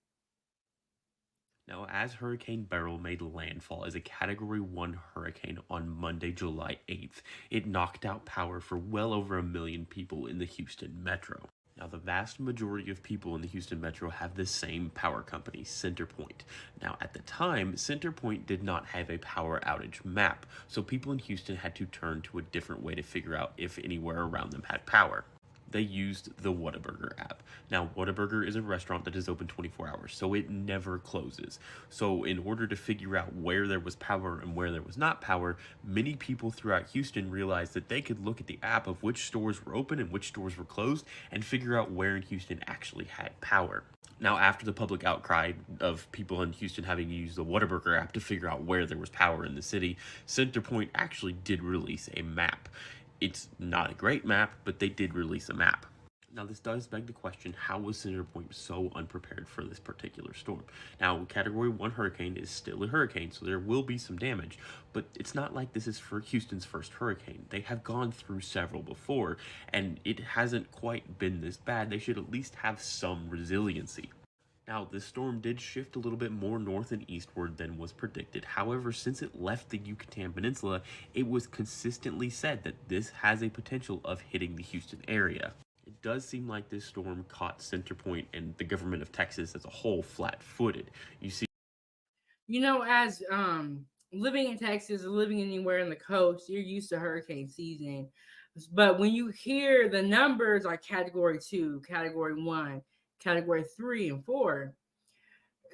Now, as Hurricane Beryl made landfall as a Category 1 hurricane on Monday, July 8th, it knocked out power for well over 1 million people in the Houston metro. Now, the vast majority of people in the Houston metro have the same power company, CenterPoint. Now, at the time, CenterPoint did not have a power outage map, so people in Houston had to turn to a different way to figure out if anywhere around them had power. They used the Whataburger app. Now, Whataburger is a restaurant that is open 24 hours, so it never closes. So in order to figure out where there was power and where there was not power, many people throughout Houston realized that they could look at the app of which stores were open and which stores were closed and figure out where in Houston actually had power. Now, after the public outcry of people in Houston having to use the Whataburger app to figure out where there was power in the city, CenterPoint actually did release a map. It's not a great map, but they did release a map. Now, this does beg the question, how was CenterPoint so unprepared for this particular storm? Now, Category 1 hurricane is still a hurricane, so there will be some damage, but it's not like this is for Houston's first hurricane. They have gone through several before, and it hasn't quite been this bad. They should at least have some resiliency. Now, this storm did shift a little bit more north and eastward than was predicted. However, since it left the Yucatan Peninsula, it was consistently said that this has a potential of hitting the Houston area. It does seem like this storm caught CenterPoint and the government of Texas as a whole flat-footed. You see, As living in Texas or living anywhere in the coast, you're used to hurricane season. But when you hear the numbers like Category 2, Category 1, Category 3, and 4,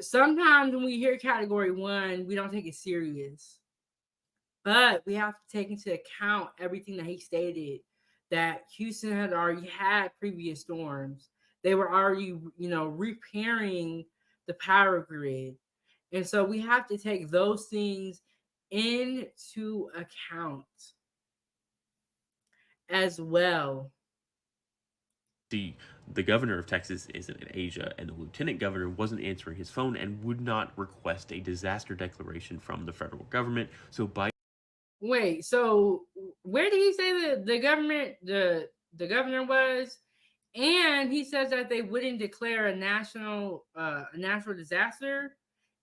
sometimes when we hear Category 1, we don't take it serious. But we have to take into account everything that he stated, that Houston had already had previous storms. They were already, repairing the power grid. And so we have to take those things into account as well. the governor of Texas isn't in Asia, and the lieutenant governor wasn't answering his phone and would not request a disaster declaration from the federal government. So Biden. Wait, so where did he say that the governor was? And he says that they wouldn't declare a natural disaster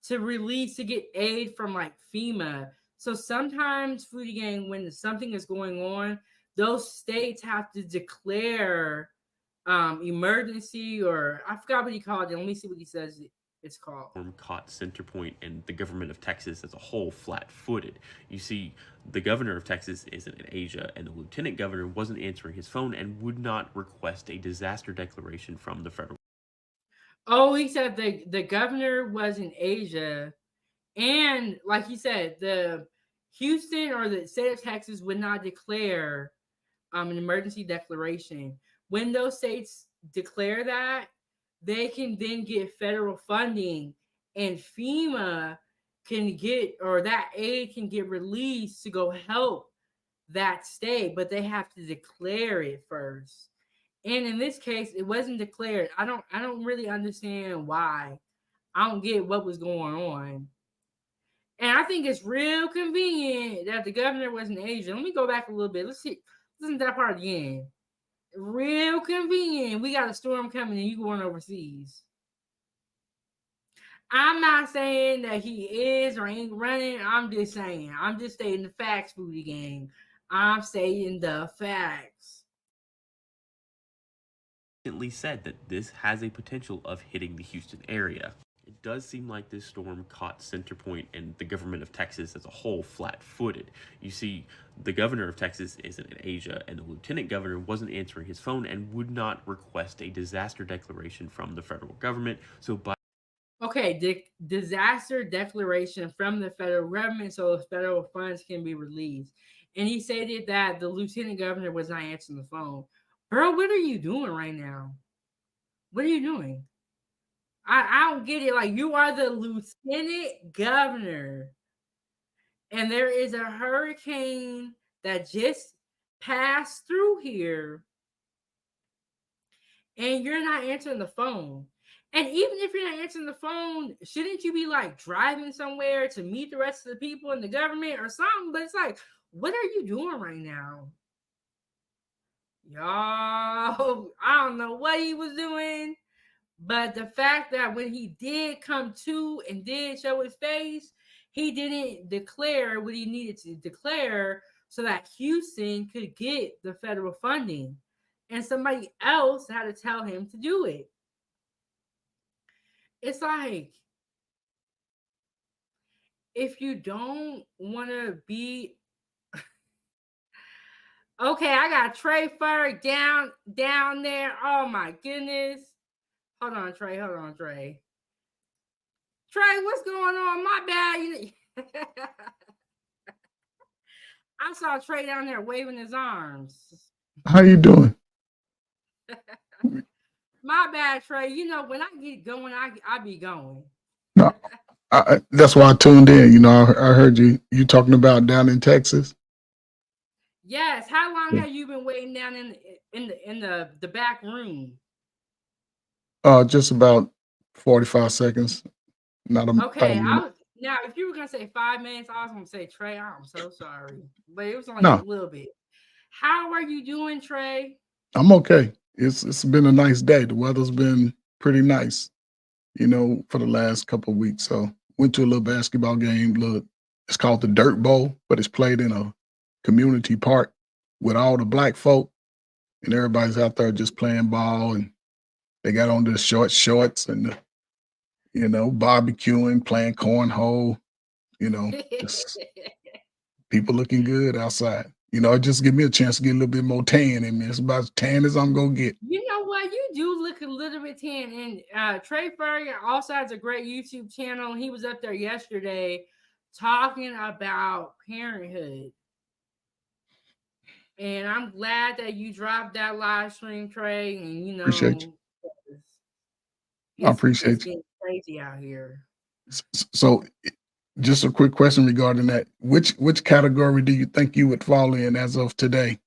to get aid from like FEMA. So sometimes, Foodie Gang, when something is going on, those states have to declare emergency, or I forgot what he called it. Let me see what he says it's called. Caught CenterPoint and the government of Texas as a whole flat-footed. You see, the governor of Texas isn't in Asia, and the lieutenant governor wasn't answering his phone and would not request a disaster declaration from the federal. Oh, he said the governor was in Asia, and like he said, the Houston or the state of Texas would not declare an emergency declaration. When those states declare that, they can then get federal funding, and FEMA can get, or that aid can get released to go help that state, but they have to declare it first. And in this case, it wasn't declared. I don't really understand why. I don't get what was going on. And I think it's real convenient that the governor was in Asia. Let me go back a little bit. Listen to that part again. Real convenient. We got a storm coming and you going overseas. I'm not saying that he is or ain't running. I'm just saying. I'm just stating the facts, Foodie Gang. I'm stating the facts. said that this has a potential of hitting the Houston area. It does seem like this storm caught center point and the government of Texas as a whole flat-footed. You see, the governor of Texas isn't in Asia, and the lieutenant governor wasn't answering his phone and would not request a disaster declaration from the federal government. So by Okay, disaster declaration from the federal government so federal funds can be released. And he stated that the lieutenant governor was not answering the phone. Bro, what are you doing right now? What are you doing? I don't get it. Like, you are the lieutenant governor, and there is a hurricane that just passed through here, and you're not answering the phone. And even if you're not answering the phone, shouldn't you be like driving somewhere to meet the rest of the people in the government or something? But it's like, what are you doing right now? Y'all, I don't know what he was doing, but the fact that when he did come to and did show his face, he didn't declare what he needed to declare so that Houston could get the federal funding. And somebody else had to tell him to do it. It's like, if you don't want to be okay, I got Trey Furr down there. Oh my goodness. Hold on, Trey. Trey, what's going on? My bad. I saw Trey down there waving his arms. How you doing? My bad, Trey. You know, when I get going, I be going. No, that's why I tuned in. You know, I heard you talking about down in Texas. Yes. How long have you been waiting down in the back room? Just about 45 seconds. Okay. Now, if you were gonna say 5 minutes, I was gonna say, Trey, I'm so sorry, but it was only a little bit. How are you doing, Trey? I'm okay. It's been a nice day. The weather's been pretty nice, you know, for the last couple of weeks. So went to a little basketball game. It's called the Dirt Bowl, but it's played in a community park with all the black folk, and everybody's out there just playing ball, and they got on the shorts and barbecuing, playing cornhole, just people looking good outside. It just give me a chance to get a little bit more tan in me. It's about as tan as I'm gonna get. You know what? You do look a little bit tan. And Trey Furr also has a great YouTube channel. He was up there yesterday talking about parenthood. And I'm glad that you dropped that live stream, Trey. And Appreciate you. I appreciate you. It's crazy out here. So, just a quick question regarding that. Which category do you think you would fall in as of today?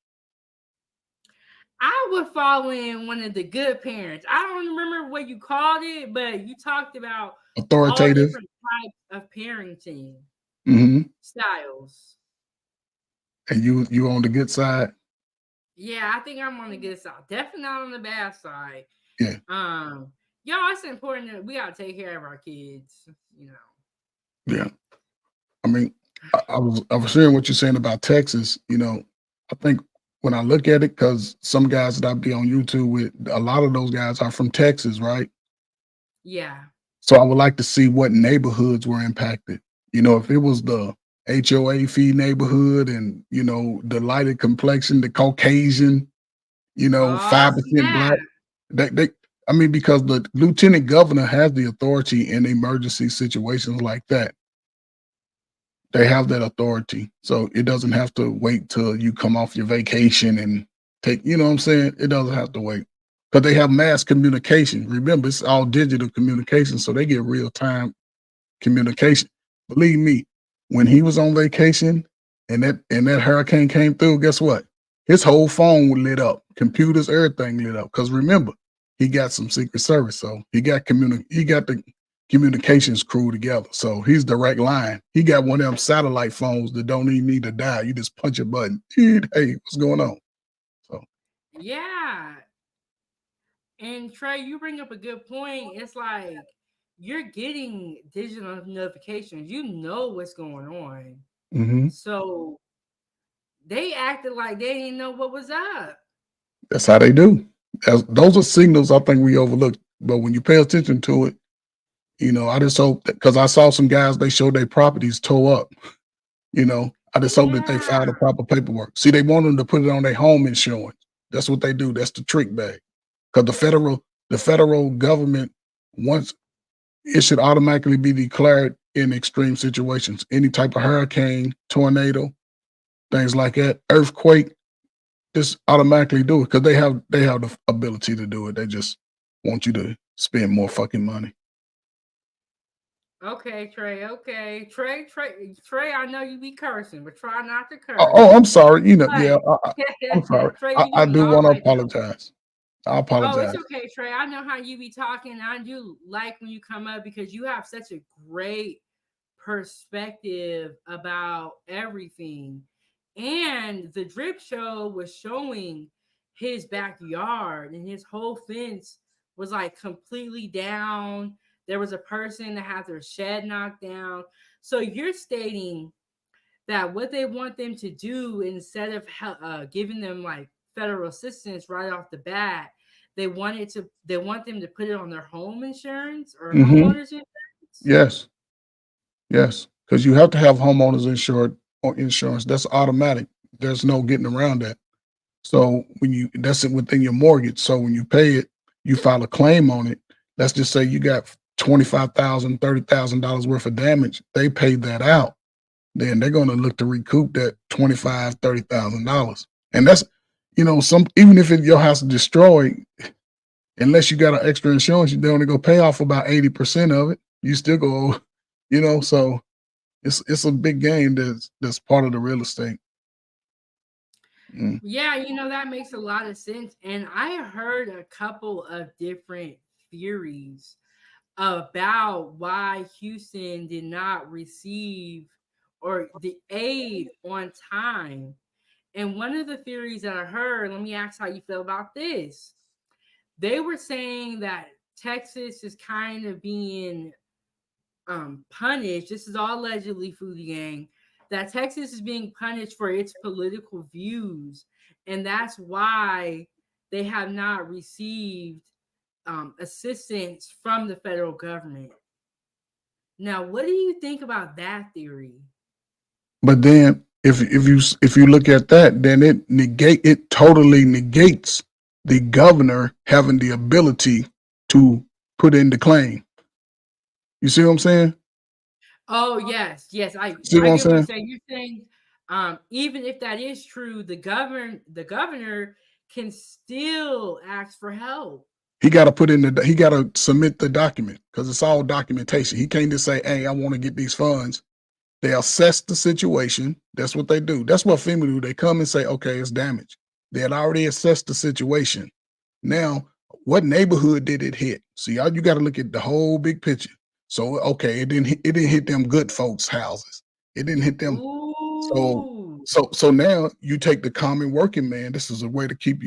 I would fall in one of the good parents. I don't remember what you called it, but you talked about authoritative, all different types of parenting styles. And you on the good side? Yeah, I think I'm on the good side. Definitely not on the bad side. Yeah. Y'all, it's important that we gotta take care of our kids. Yeah. I mean, I was hearing what you're saying about Texas. I think when I look at it, because some guys that I be on YouTube with, a lot of those guys are from Texas, right? Yeah. So I would like to see what neighborhoods were impacted. If it was the HOA fee neighborhood and, the lighted complexion, the Caucasian, 5% black, because the lieutenant governor has the authority in emergency situations like that. They have that authority. So it doesn't have to wait till you come off your vacation and take, you know what I'm saying? It doesn't have to wait. Because they have mass communication. Remember, it's all digital communication, so they get real-time communication. Believe me, when he was on vacation and that hurricane came through, guess what? His whole phone lit up, computers, everything lit up. Because remember, he got some Secret Service, so he got the communications crew together. So he's direct line. He got one of them satellite phones that don't even need to dial. You just punch a button. Hey, what's going on? So yeah. And Trey, you bring up a good point. It's like you're getting digital notifications. You know what's going on. So they acted like they didn't know what was up. That's how they do. those are signals I think we overlook. But when you pay attention to it, I just hope that because I saw some guys they showed their properties tore up. I just hope that they filed the proper paperwork. See, they want them to put it on their home insurance. That's what they do. That's the trick bag. Because the federal government once it should automatically be declared in extreme situations. Any type of hurricane, tornado, things like that, earthquake, just automatically do it because they have the ability to do it. They just want you to spend more fucking money. Okay, Trey. Okay, Trey. I know you be cursing, but try not to curse. Oh, I'm sorry. Yeah, But I'm sorry. Trey, you I doing do all want to right though. apologize. I Oh, apologize. it's okay, Trey. I know how you be talking. I do like when you come up because you have such a great perspective about everything. And the drip show was showing his backyard and his whole fence was like completely down. There was a person that had their shed knocked down. So you're stating that what they want them to do instead of giving them like federal assistance right off the bat, they want them to put it on their home insurance or Hmm. homeowners insurance. Yes, yes, because you have to have homeowners insured or insurance. That's automatic. There's no getting around that. So that's it within your mortgage. So when you pay it, you file a claim on it. Let's just say you got $25,000, $30,000 worth of damage. They paid that out. Then they're going to look to recoup that $25,000, $30,000. And that's, even if your house is destroyed, unless you got an extra insurance, they only go pay off about 80% of it. You still go, so it's a big game that's part of the real estate. Yeah, that makes a lot of sense. And I heard a couple of different theories about why Houston did not receive or the aid on time. And one of the theories that I heard, let me ask how you feel about this. They were saying that Texas is kind of being punished. This is all allegedly, Foodie Gang, that Texas is being punished for its political views, and that's why they have not received assistance from the federal government. Now, what do you think about that theory? But then if you look at that, then it totally negates the governor having the ability to put in the claim. You see what I'm saying? Oh yes, I See what I'm get what you're saying? saying. You're saying even if that is true, the governor can still ask for help. He got to submit the document because it's all documentation. He can't just say, "Hey, I want to get these funds." They assess the situation. That's what they do. That's what FEMA do. They come and say, "Okay, it's damage." They had already assessed the situation. Now, what neighborhood did it hit? See, you got to look at the whole big picture. So, okay, it didn't hit them good folks' houses. It didn't hit them. So, Ooh. so now you take the common working man. This is a way to keep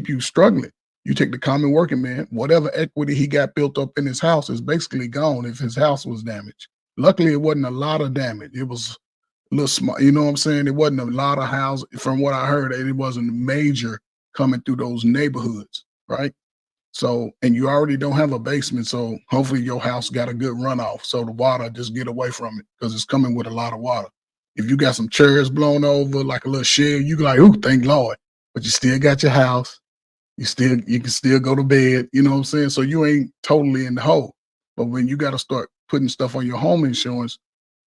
you struggling. You take the common working man, whatever equity he got built up in his house is basically gone if his house was damaged. Luckily, it wasn't a lot of damage. It was a little small. You know what I'm saying? It wasn't a lot of houses. From what I heard, it wasn't major coming through those neighborhoods, right? So, and you already don't have a basement, so hopefully your house got a good runoff, so the water just get away from it because it's coming with a lot of water. If you got some chairs blown over, like a little shed, you like, ooh, thank Lord. But you still got your house. You can still go to bed. You know what I'm saying? So you ain't totally in the hole. But when you got to start putting stuff on your home insurance,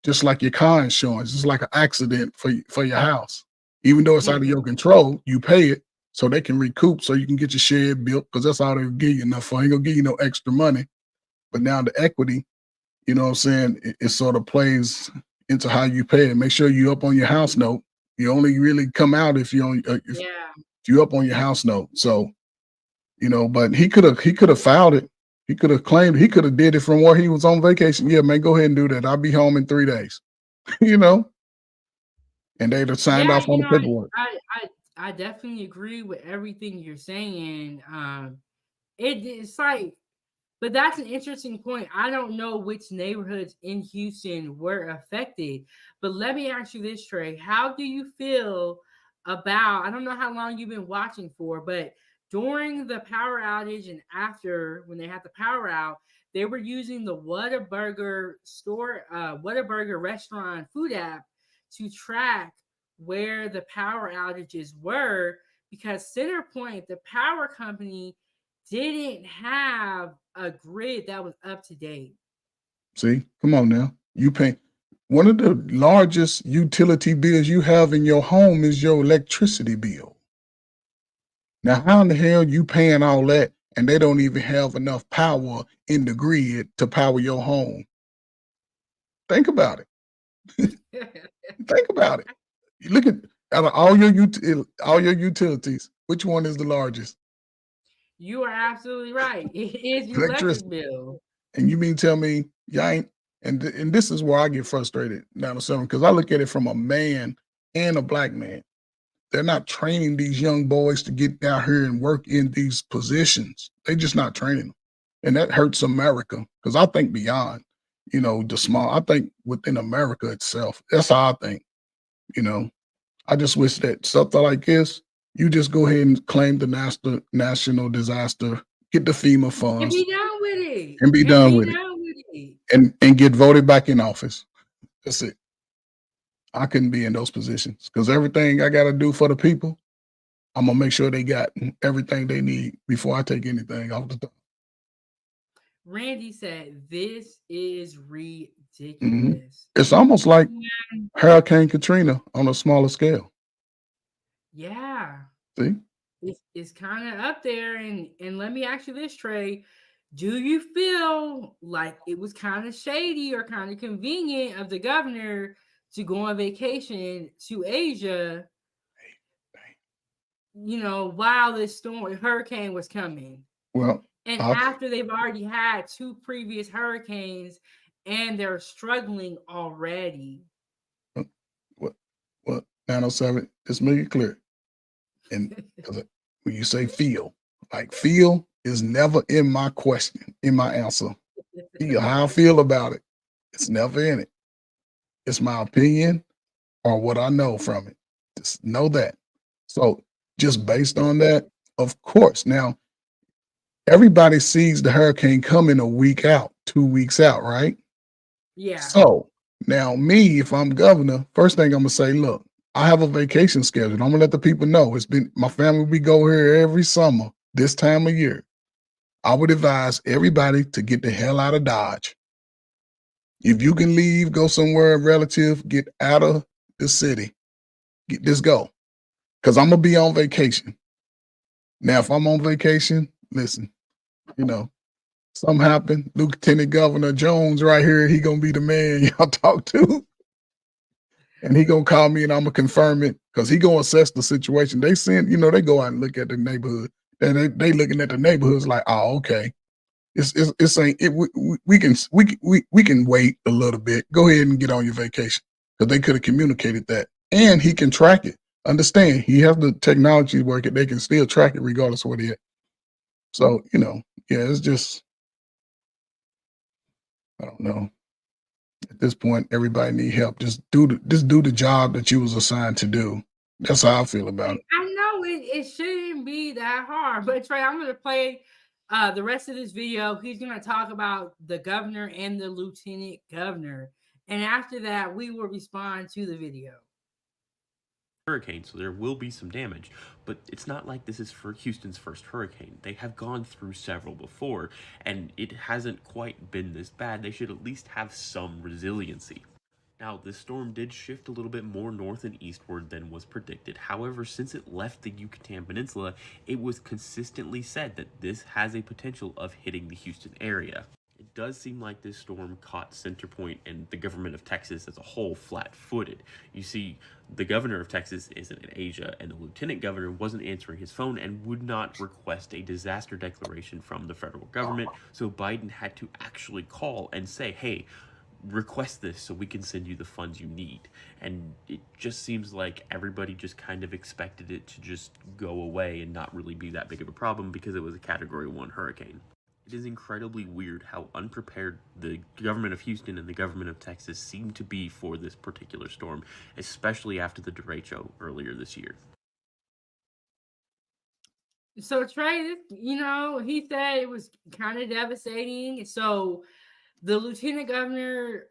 just like your car insurance, it's like an accident for your house. Even though it's out of your control, you pay it so they can recoup, so you can get your shed built because that's all they'll give you enough for. Ain't gonna give you no extra money. But now the equity, you know what I'm saying, it sort of plays into how you pay it. Make sure you up on your house note. You only really come out if you on if you up on your house note. So, but he could have filed it. He could have claimed, he could have did it from where he was on vacation. Yeah, man, go ahead and do that. I'll be home in 3 days. And they'd have signed Yeah, off on the paperwork. I definitely agree with everything you're saying. It's like, but that's an interesting point. I don't know which neighborhoods in Houston were affected, but let me ask you this, Trey. How do you feel about, I don't know how long you've been watching for, but during the power outage and after, when they had the power out, they were using the Whataburger restaurant food app to track where the power outages were, because Centerpoint, the power company, didn't have a grid that was up to date. See, come on now. You pay one of the largest utility bills you have in your home is your electricity bill. Now, how in the hell you paying all that and they don't even have enough power in the grid to power your home? Think about it. Think about it. You look at out of all your utilities, which one is the largest? You are absolutely right. It is your electric Electricity. bill. And you mean tell me y'all ain't and this is where I get frustrated down the summer because I look at it from a man and a black man. They're not training these young boys to get down here and work in these positions. They're just not training them. And that hurts America because I think beyond, the small, I think within America itself. That's how I think, you know. I just wish that something like this, you just go ahead and claim the national disaster, get the FEMA And funds, be done with it. and be done with it, and get voted back in office. That's it. I couldn't be in those positions because everything I got to do for the people, I'm gonna make sure they got everything they need before I take anything off the top. Randy said, "This is ridiculous." It's almost like Man, Hurricane Katrina on a smaller scale. yeah, See, it's kind of up there. And let me ask you this, Trey: do you feel like it was kind of shady or kind of convenient of the governor to go on vacation to Asia? While this hurricane was coming, well, and after they've already had 2 previous hurricanes, and they're struggling already. what 907? Just make it clear. And when you say feel, like feel is never in my question, in my answer. How I feel about it, it's never in it. It's my opinion or what I know from it. Just know that. So just based on that, of course. Now, everybody sees the hurricane coming a week out, 2 weeks out, right? Yeah. So now me, if I'm governor, first thing I'm gonna say, look, I have a vacation schedule. I'm gonna let the people know. It's been my family, we go here every summer, this time of year. I would advise everybody to get the hell out of Dodge. If you can leave, go somewhere relative, get out of the city. Just go. Because I'm gonna be on vacation. Now, if I'm on vacation, listen, something happened. Lieutenant Governor Jones right here, he gonna be the man y'all talk to. And he gonna call me and I'm gonna confirm it because he gonna assess the situation. They they go out and look at the neighborhood. And they looking at the neighborhoods like, oh, okay. It's saying we can wait a little bit. Go ahead and get on your vacation. Because they could have communicated that. And he can track it. Understand, he has the technology to work it. They can still track it regardless of what he had. So, it's just, I don't know. At this point, everybody need help. Just do the job that you was assigned to do. That's how I feel about it. I know it shouldn't be that hard, but Trey, I'm gonna play the rest of this video. He's gonna talk about the governor and the lieutenant governor, and after that, we will respond to the video. Hurricane, so there will be some damage, but it's not like this is for Houston's first hurricane. They have gone through several before, and it hasn't quite been this bad. They should at least have some resiliency. Now, this storm did shift a little bit more north and eastward than was predicted. However, since it left the Yucatan Peninsula, it was consistently said that this has a potential of hitting the Houston area. It does seem like this storm caught Centerpoint and the government of Texas as a whole flat-footed. You see, the governor of Texas isn't in Asia, and the lieutenant governor wasn't answering his phone and would not request a disaster declaration from the federal government, so Biden had to actually call and say, hey, request this so we can send you the funds you need. And it just seems like everybody just kind of expected it to just go away and not really be that big of a problem because it was a Category 1 hurricane. It is incredibly weird how unprepared the government of Houston and the government of Texas seem to be for this particular storm, especially after the derecho earlier this year. So Trey, he said it was kind of devastating. So the lieutenant governor,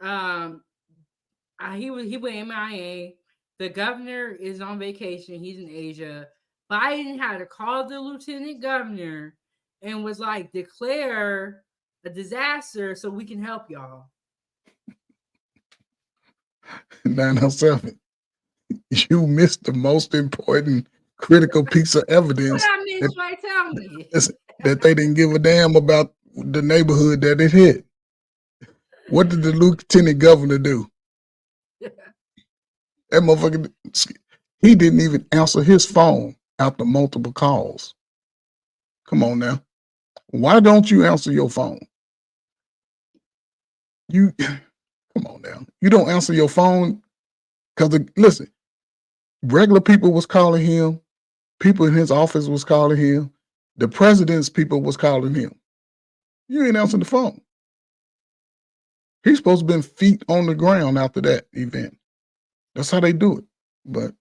he went MIA. The governor is on vacation. He's in Asia. Biden had to call the lieutenant governor and was like, declare a disaster so we can help y'all. 907. You missed the most important critical piece of evidence What I missed, right? Tell me. that they didn't give a damn about the neighborhood that it hit. What did the lieutenant governor do? That motherfucker, he didn't even answer his phone after multiple calls. Come on now. Why don't you answer your phone? You come on now. You don't answer your phone because listen, regular people was calling him, people in his office was calling him, the president's people was calling him. You ain't answering the phone. He's supposed to have been feet on the ground after that event. That's how they do it. But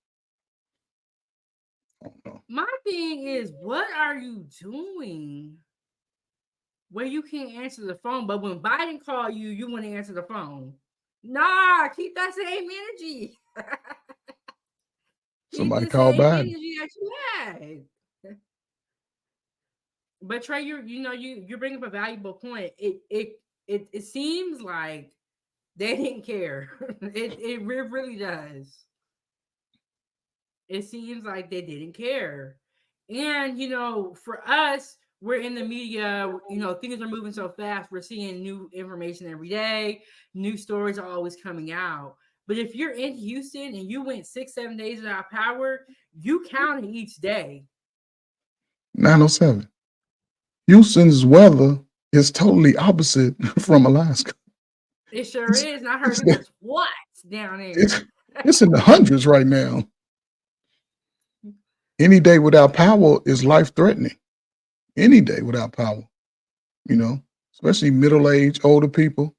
I don't know. My thing is, what are you doing where you can't answer the phone, but when Biden call you, you want to answer the phone? Nah, keep that same energy. Somebody called Biden. Energy that you had. But Trey, you bring up a valuable point. It seems like they didn't care. It really does. It seems like they didn't care. And for us, we're in the media, things are moving so fast. We're seeing new information every day. New stories are always coming out. But if you're in Houston and you went 6-7 days without power, you count each day. 907. Houston's weather is totally opposite from Alaska. It sure is. And I heard it was what down there. It's in the hundreds right now. Any day without power is life-threatening. Any day without power, especially middle-aged, older people.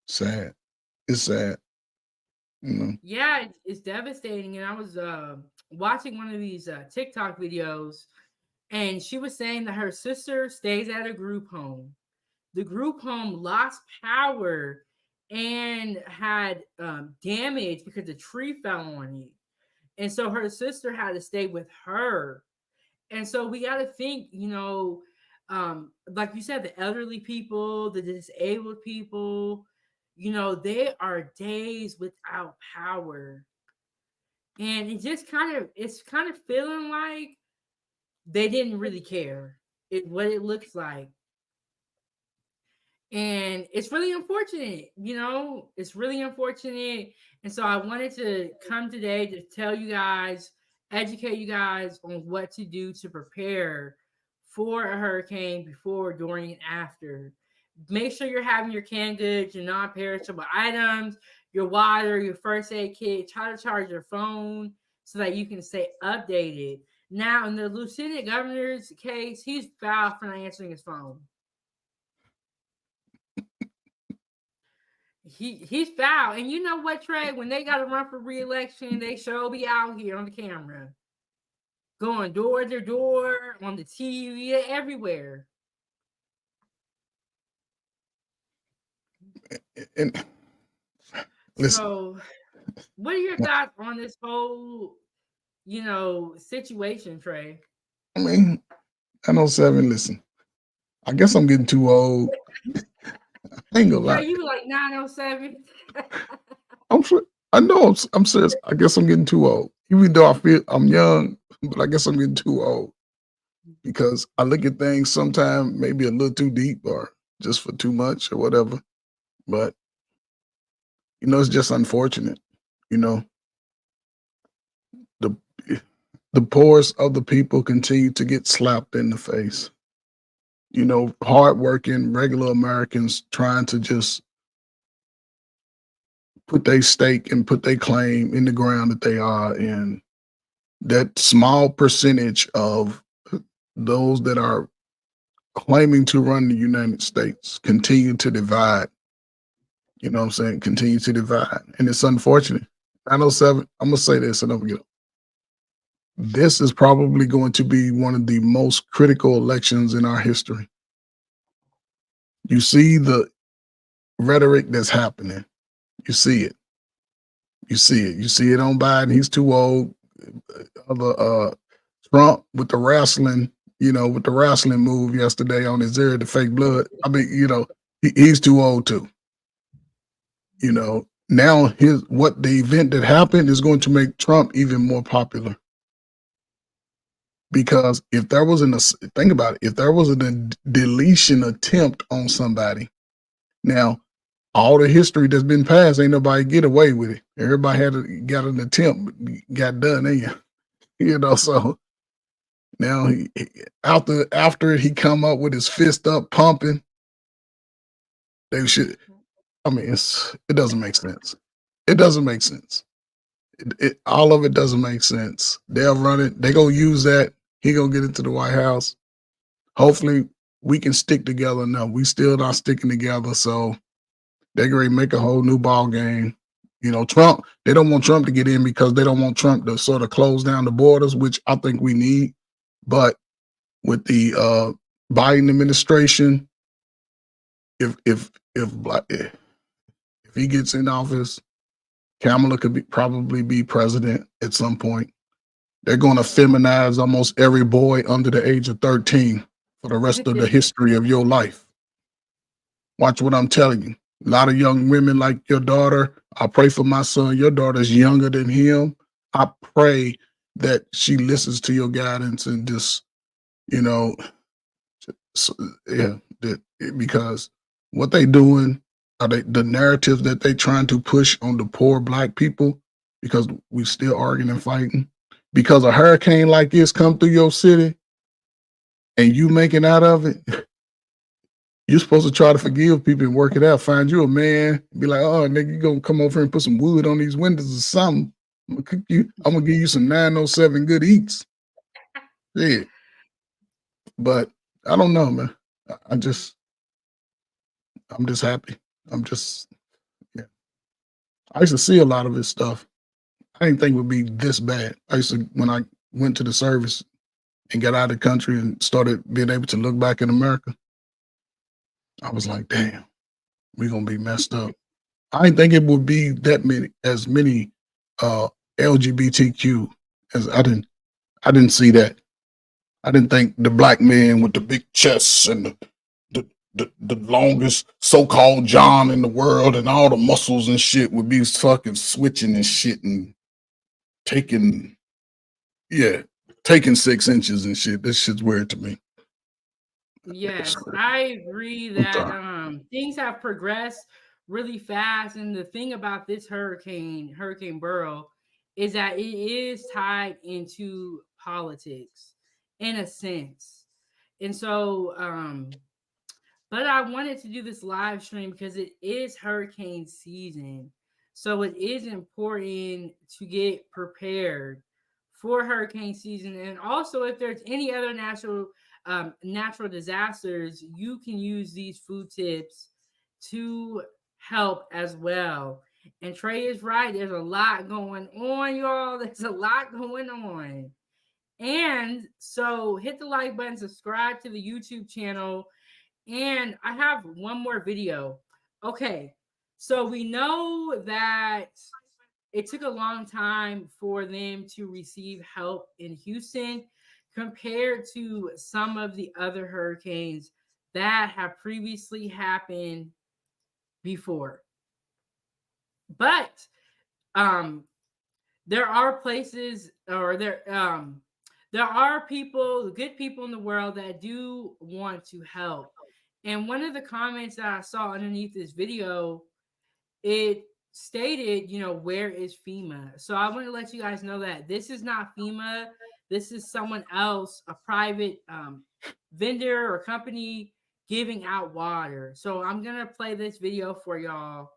Sad. It's sad. Yeah, it's devastating. And I was watching one of these TikTok videos, and she was saying that her sister stays at a group home. The group home lost power and had damage because the tree fell on it. And so her sister had to stay with her. And so we got to think, like you said, the elderly people, the disabled people, they are days without power. And it's kind of feeling like they didn't really care what it looks like. And it's really unfortunate, it's really unfortunate. And so I wanted to come today to tell you guys, educate you guys on what to do to prepare for a hurricane before, during, and after. Make sure you're having your canned goods, your non-perishable items, your water, your first aid kit. Try to charge your phone so that you can stay updated. Now, in the lieutenant governor's case, he's fouled for not answering his phone. He's foul. And you know what, Trey? When they got to run for re-election, they sure be out here on the camera, going door to door, on the TV, everywhere. And listen, so, what are your thoughts on this whole, situation, Trey? I mean, 907. Listen, I guess I'm getting too old. I ain't gonna lie. You were like 907. I know. I'm serious. I guess I'm getting too old. Even though I feel I'm young, but I guess I'm getting too old because I look at things sometimes maybe a little too deep or just for too much or whatever. But it's just unfortunate. The poorest of the people continue to get slapped in the face. Hardworking, regular Americans trying to just put their stake and put their claim in the ground that they are. And that small percentage of those that are claiming to run the United States continue to divide. You know what I'm saying? Continue to divide. And it's unfortunate. 907, I'm going to say this and I'm going to get this is probably going to be one of the most critical elections in our history. You see the rhetoric that's happening. You see it. You see it. You see it on Biden. He's too old. Trump with the wrestling, with the wrestling move yesterday on his ear, the fake blood. I mean, he's too old too. Now what the event that happened is going to make Trump even more popular. Because if there was think about it, if there was a deletion attempt on somebody, now all the history that's been passed, ain't nobody get away with it. Everybody got an attempt, got done, so now after he come up with his fist up pumping, they should. I mean, it doesn't make sense. It doesn't make sense. All of it doesn't make sense. They'll run it. They gonna use that. He gonna get into the White House. Hopefully, we can stick together. No, we still not sticking together. So they're going to make a whole new ball game. Trump. They don't want Trump to get in because they don't want Trump to sort of close down the borders, which I think we need. But with the Biden administration, if he gets in office, Kamala could probably be president at some point. They're going to feminize almost every boy under the age of 13 for the rest of the history of your life. Watch what I'm telling you. A lot of young women like your daughter. I pray for my son. Your daughter's younger than him. I pray that she listens to your guidance and just, because what they doing are the narratives that they trying to push on the poor Black people, because we still arguing and fighting. Because a hurricane like this come through your city and you making out of it, you're supposed to try to forgive people and work it out. Find you a man, be like, oh, nigga, you gonna come over here and put some wood on these windows or something. I'm gonna give you some 907 good eats. Yeah. But I don't know, man. I'm just happy. Yeah. I used to see a lot of this stuff. I didn't think it would be this bad. When I went to the service and got out of the country and started being able to look back in America, I was like, damn, we're gonna be messed up. I didn't think it would be as many LGBTQ as I didn't see that. I didn't think the Black man with the big chests and the longest so-called John in the world and all the muscles and shit would be fucking switching and shit and taking 6 inches and shit. This shit's weird to me. Yes, I agree that things have progressed really fast. And the thing about this Hurricane Burrow, is that it is tied into politics in a sense. And so, but I wanted to do this live stream because it is hurricane season. So it is important to get prepared for hurricane season. And also, if there's any other natural disasters, you can use these food tips to help as well. And Trey is right. There's a lot going on, y'all. There's a lot going on. And so hit the like button, subscribe to the YouTube channel. And I have one more video. Okay. So we know that it took a long time for them to receive help in Houston compared to some of the other hurricanes that have previously happened before. But there are places, or there are people, good people in the world that do want to help. And one of the comments that I saw underneath this video, it stated, where is FEMA? So I want to let you guys know that this is not FEMA. This is someone else, a private vendor or company giving out water. So I'm going to play this video for y'all,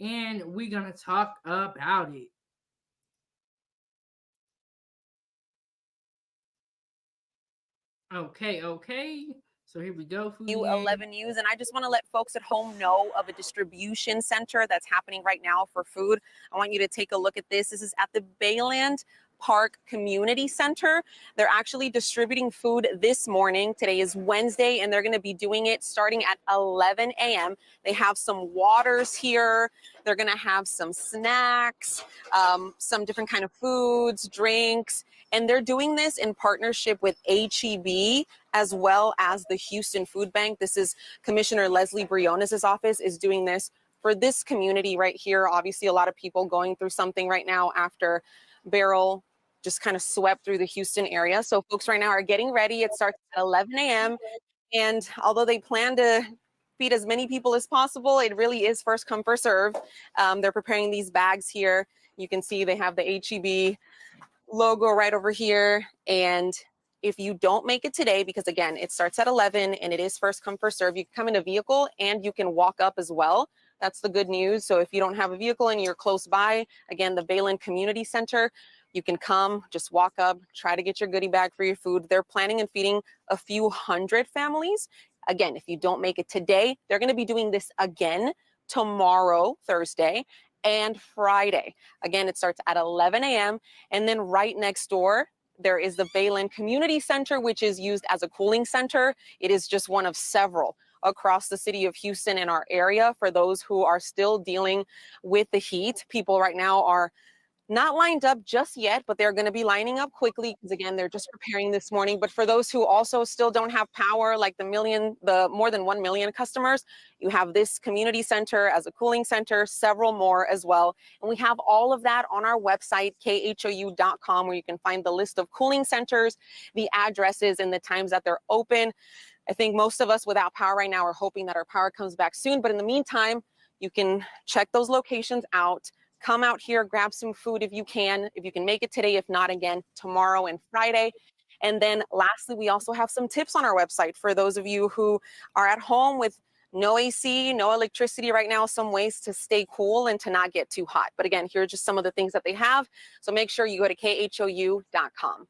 and we're going to talk about it. Okay. So here we go. 11 News, and I just want to let folks at home know of a distribution center that's happening right now for food. I want you to take a look at this. This is at the Bayland Park Community Center. They're actually distributing food this morning. Today is Wednesday, and they're going to be doing it starting at 11 a.m. They have some waters here. They're going to have some snacks, some different kind of foods, drinks, and they're doing this in partnership with HEB as well as the Houston Food Bank. This is Commissioner Leslie Briones' office is doing this for this community right here. Obviously, a lot of people going through something right now after Beryl just kind of swept through the Houston area. So folks right now are getting ready. It starts at 11 a.m. And although they plan to feed as many people as possible, it really is first come, first serve. They're preparing these bags here. You can see they have the HEB logo right over here. And if you don't make it today, because again, it starts at 11 and it is first come, first serve, you can come in a vehicle and you can walk up as well. That's the good news. So if you don't have a vehicle and you're close by, again, the Bayland Community Center, you can come, just walk up, try to get your goodie bag for your food. They're planning on feeding a few hundred families. Again, if you don't make it today, they're going to be doing this again tomorrow, Thursday, and Friday. Again, it starts at 11 a.m. And then right next door, there is the Bayland Community Center, which is used as a cooling center. It is just one of several across the city of Houston in our area for those who are still dealing with the heat. People right now are not lined up just yet, but they're going to be lining up quickly because again, they're just preparing this morning. But for those who also still don't have power, like the more than 1 million customers, you have this community center as a cooling center, several more as well. And we have all of that on our website, khou.com, where you can find the list of cooling centers, the addresses, and the times that they're open. I think most of us without power right now are hoping that our power comes back soon. But in the meantime, you can check those locations out. Come out here, grab some food if you can make it today, if not, again, tomorrow and Friday. And then lastly, we also have some tips on our website for those of you who are at home with no AC, no electricity right now, some ways to stay cool and to not get too hot. But again, here are just some of the things that they have. So make sure you go to khou.com.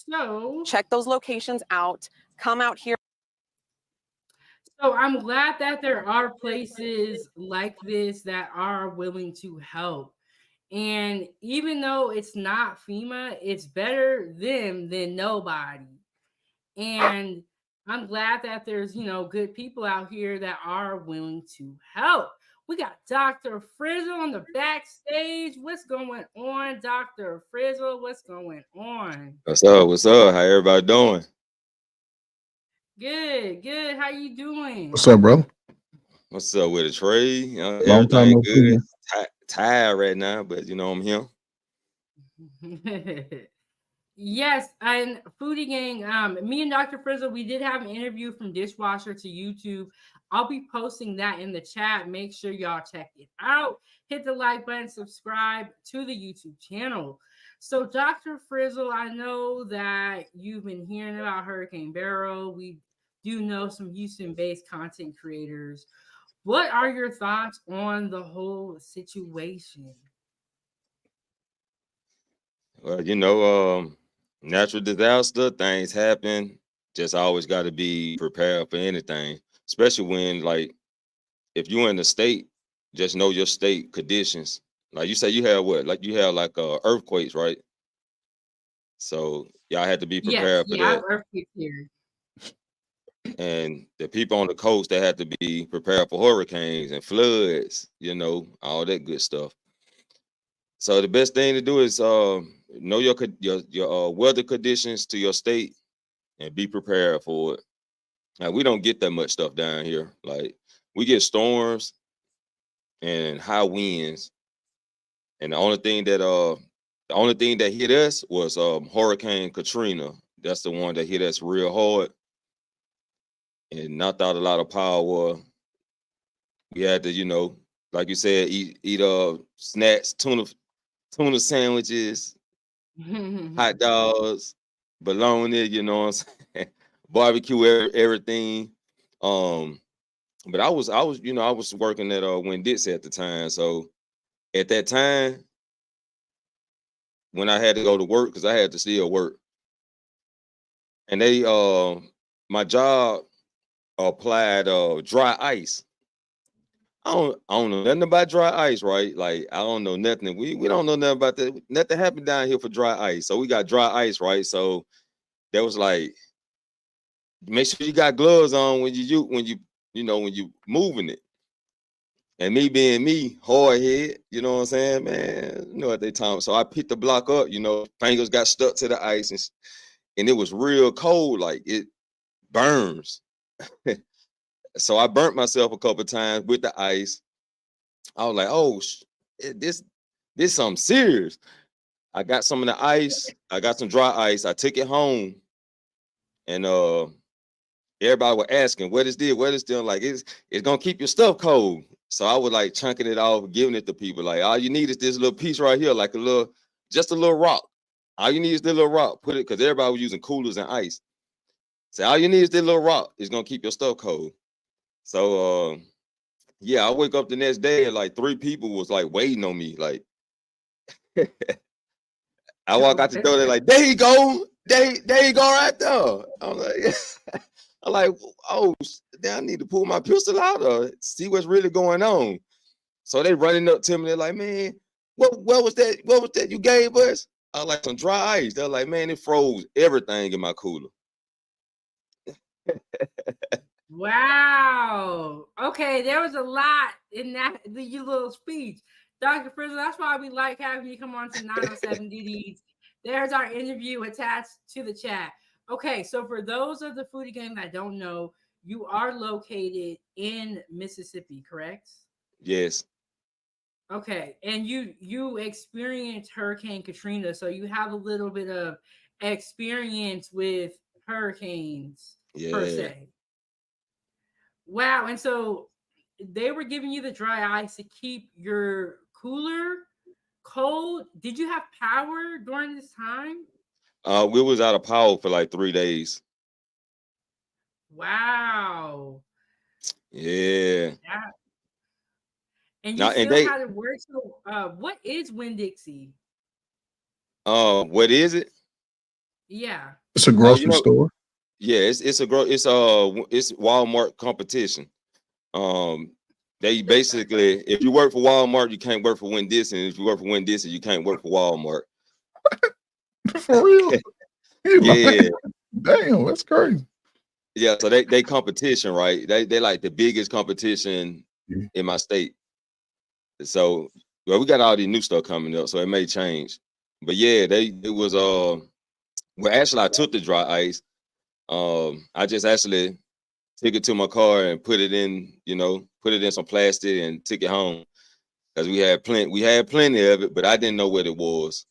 So check those locations out. Come out here. So I'm glad that there are places like this that are willing to help. And even though it's not FEMA, it's better them than nobody. And I'm glad that there's, good people out here that are willing to help. We got Dr. Frizzle on the backstage. What's going on, Dr. Frizzle? What's going on? What's up? What's up? How everybody doing? Good, good. How you doing? What's up, brother? What's up with the trade? Long time Everything no see good. you. Tired right now, but I'm here. Yes, and Foodie Gang, me and Dr. Frizzle, we did have an interview from Dishwasher to YouTube. I'll be posting that in the chat. Make sure y'all check it out. Hit the like button, subscribe to the YouTube channel. So, Dr. Frizzle, I know that you've been hearing about Hurricane Beryl. We do know some Houston-based content creators. What are your thoughts on the whole situation? Well, natural disaster, things happen. Just always got to be prepared for anything, especially when, like, if you're in the state, just know your state conditions. Like you say, you have what? Like you have like earthquakes, right? So y'all had to be prepared for I have that. earthquakes here. And the people on the coast, they had to be prepared for hurricanes and floods, all that good stuff. So the best thing to do is know your weather conditions to your state and be prepared for it. Now, we don't get that much stuff down here. Like, we get storms and high winds, and the only thing that hit us was Hurricane Katrina. That's the one that hit us real hard and knocked out a lot of power. We had to, like you said, eat snacks, tuna sandwiches, hot dogs, bologna, you know what I'm saying? Barbecue, everything. But I was working at Winn-Dixie at the time. So at that time, when I had to go to work, because I had to still work, and they my job applied dry ice. I don't know nothing about dry ice, right? Like I don't know nothing. We don't know nothing about that. Nothing happened down here for dry ice. So we got dry ice, right? So that was like, make sure you got gloves on when you moving it. And me being me, hard head, you know what I'm saying, man. You know what they talking. So I picked the block up, fingers got stuck to the ice, and it was real cold, like it burns. So I burnt myself a couple times with the ice. I was like, oh, this something serious. I got some of the ice. I got some dry ice. I took it home, and everybody was asking, what is this? What is this? Like, it's gonna keep your stuff cold. So I was like chunking it off, giving it to people. Like, all you need is this little piece right here, like just a little rock. All you need is this little rock. Put it, because everybody was using coolers and ice. So all you need is this little rock. It's gonna keep your stuff cold. So yeah, I wake up the next day and like 3 people was like waiting on me. Like I walk out the door, they're like, there you go. There you go right there. I'm like, I'm like, oh, I need to pull my pistol out or see what's really going on. So they running up to me. They're like, man, what was that? What was that you gave us? I was like, some dry ice. They're like, man, it froze everything in my cooler. Wow. Okay, there was a lot in that your little speech. Dr. Frizzle, that's why we like having you come on to 907 DDs. There's our interview attached to the chat. Okay, so for those of the foodie gang that don't know, you are located in Mississippi, correct? Yes. Okay, and you experienced Hurricane Katrina, so you have a little bit of experience with hurricanes per se. Wow, and so they were giving you the dry ice to keep your cooler cold. Did you have power during this time? We was out of power for like 3 days. Wow. Yeah. And you still had to work. So, what is Winn-Dixie? What is it? Yeah. It's a grocery store. Yeah, it's Walmart competition. They basically, if you work for Walmart, you can't work for Winn-Dixie, and if you work for Winn-Dixie, you can't work for Walmart. For real? Yeah. Damn, that's crazy. Yeah, so they competition, right? They like the biggest competition in my state. So, well, we got all these new stuff coming up, so it may change. But yeah, it was well, actually I took the dry ice. I just actually took it to my car and put it in some plastic and took it home. Because we had plenty of it, but I didn't know what it was,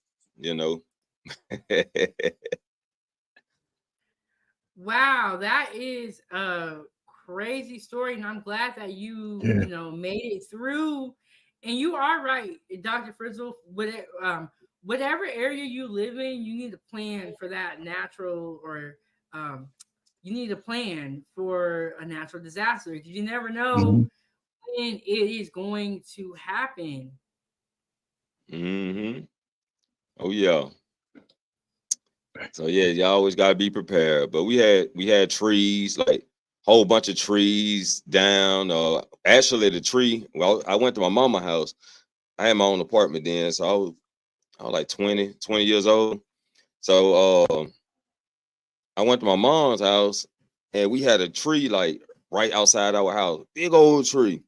Wow, that is a crazy story, and I'm glad that you made it through. And you are right, Dr. Frizzle. Whatever area you live in, you need to plan for that natural, or you need to plan for a natural disaster, because you never know when it is going to happen. Oh yeah. So yeah, you always gotta be prepared. But we had trees, like whole bunch of trees down. Actually the tree, well, I went to my mama's house. I had my own apartment then, so I was like 20 years old. So I went to my mom's house, and we had a tree like right outside our house, big old tree.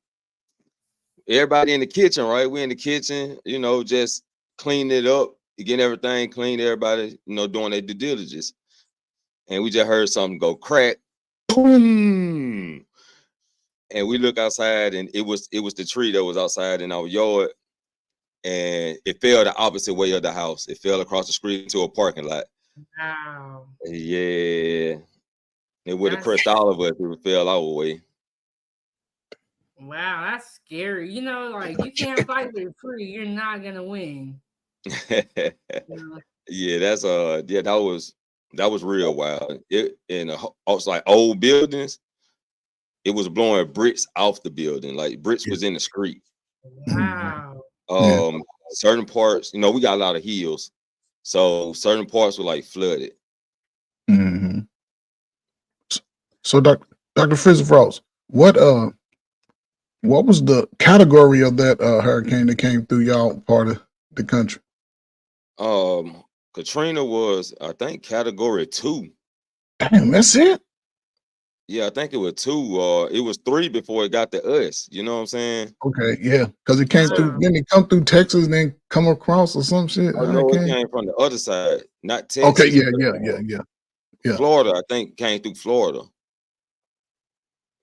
Everybody in the kitchen, right? We in the kitchen, just cleaning it up, getting everything clean. Everybody, doing their due diligence, and we just heard something go crack, boom, and we look outside, and it was the tree that was outside in our yard, and it fell the opposite way of the house. It fell across the street into a parking lot. Wow. Yeah. It would have crushed all of us if it fell our way. Wow, that's scary. Like, you can't fight with a tree, you're not gonna win. Yeah, that was real wild. It's like old buildings. It was blowing bricks off the building, like bricks was in the street. Wow. Certain parts, we got a lot of hills, so certain parts were like flooded. So, Dr. Dr. Frizzle Frost, what was the category of that hurricane that came through y'all part of the country? Katrina was, I think, category 2. Damn, that's it. Yeah, I think it was 2. It was 3 before it got to us. You know what I'm saying? Okay, yeah, because it came through. Didn't it come through Texas and then come across or some shit? Oh no, it came from the other side, not Okay, Texas. yeah, but, yeah. Florida, I think, came through Florida.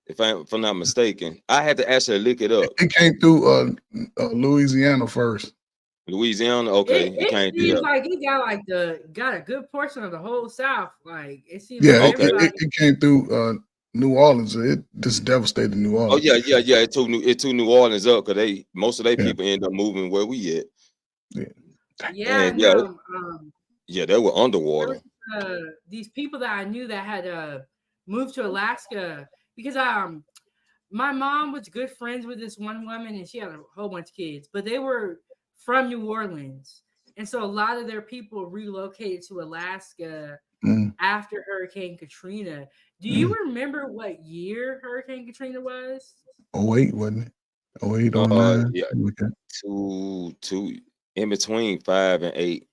If I'm not mistaken, I had to actually look it up. It came through Louisiana first. Louisiana, okay, it It came through seems there. like it got a good portion of the whole South. Like it seems Yeah, like Okay. everybody. it came through New Orleans. It just devastated New Oh Orleans. yeah. It took New Orleans up because most of their Yeah. people end up moving where we at. Yeah, And no. they were There underwater. was these people that I knew that had moved to Alaska because my mom was good friends with this one woman and she had a whole bunch of kids, but they were from New Orleans. And so a lot of their people relocated to Alaska after Hurricane Katrina. Do you remember what year Hurricane Katrina was? 08, wasn't it? 08, 09. Yeah, Okay. two in between 5 and 8.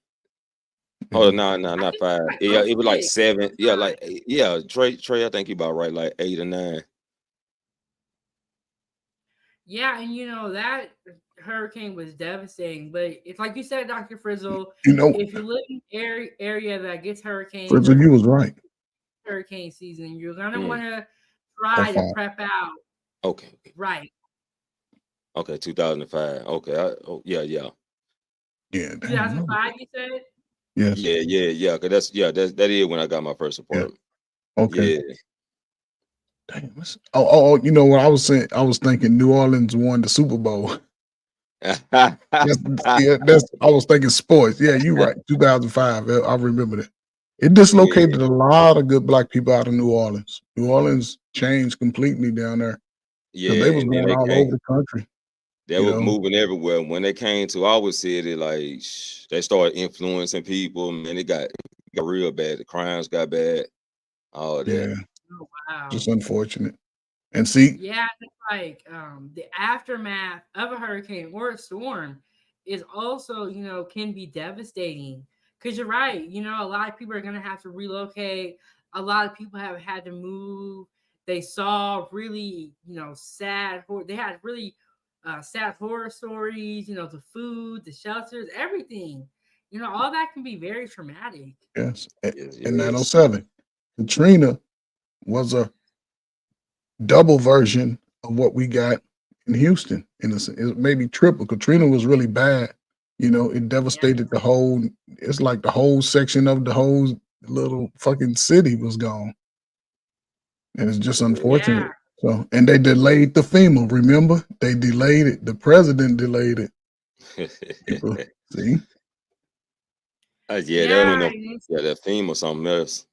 Mm-hmm. Oh no, not 5. Like Yeah, it was like 06, 7. Yeah, 09. like Trey, I think you about right, like 8 or 9. Yeah, and that hurricane was devastating. But it's like you said, Dr. Frizzle, You know, if you live in area that gets hurricanes Frizzle, or you was right. hurricane season, you're gonna Mm. want to That try to far. prep out Okay. right. Okay, 2005. Okay. Yeah. Yeah, damn. 2005, you said? Yes. Yeah. Cause that is when I got my first apartment. Okay. Yeah. Damn. Oh, you know what I was saying? I was thinking New Orleans won the Super Bowl. That's I was thinking sports. Yeah, you're right. 2005. I remember that. It dislocated a lot of good black people out of New Orleans. New Orleans changed completely down there because they Yeah, was and then going all over the country. they were moving everywhere. When they came to our city, like they started influencing people, man. It got real bad. The crimes got bad. All that. Yeah, Oh, wow. just unfortunate. And see, Yeah, it's like the aftermath of a hurricane or a storm is also, can be devastating. Because you're right, a lot of people are going to have to relocate. A lot of people have had to move. They saw really, they had really sad horror stories, the food, the shelters, everything. All that can be very traumatic. yes, Yes. in 907, Katrina was a double version of what we got in Houston. It maybe triple. Katrina was really bad. It devastated the whole. It's like the whole section of the whole little fucking city was gone, and it's just unfortunate. So, and they delayed the FEMA. Remember, they delayed it. The president delayed it. People, see? That theme or something else.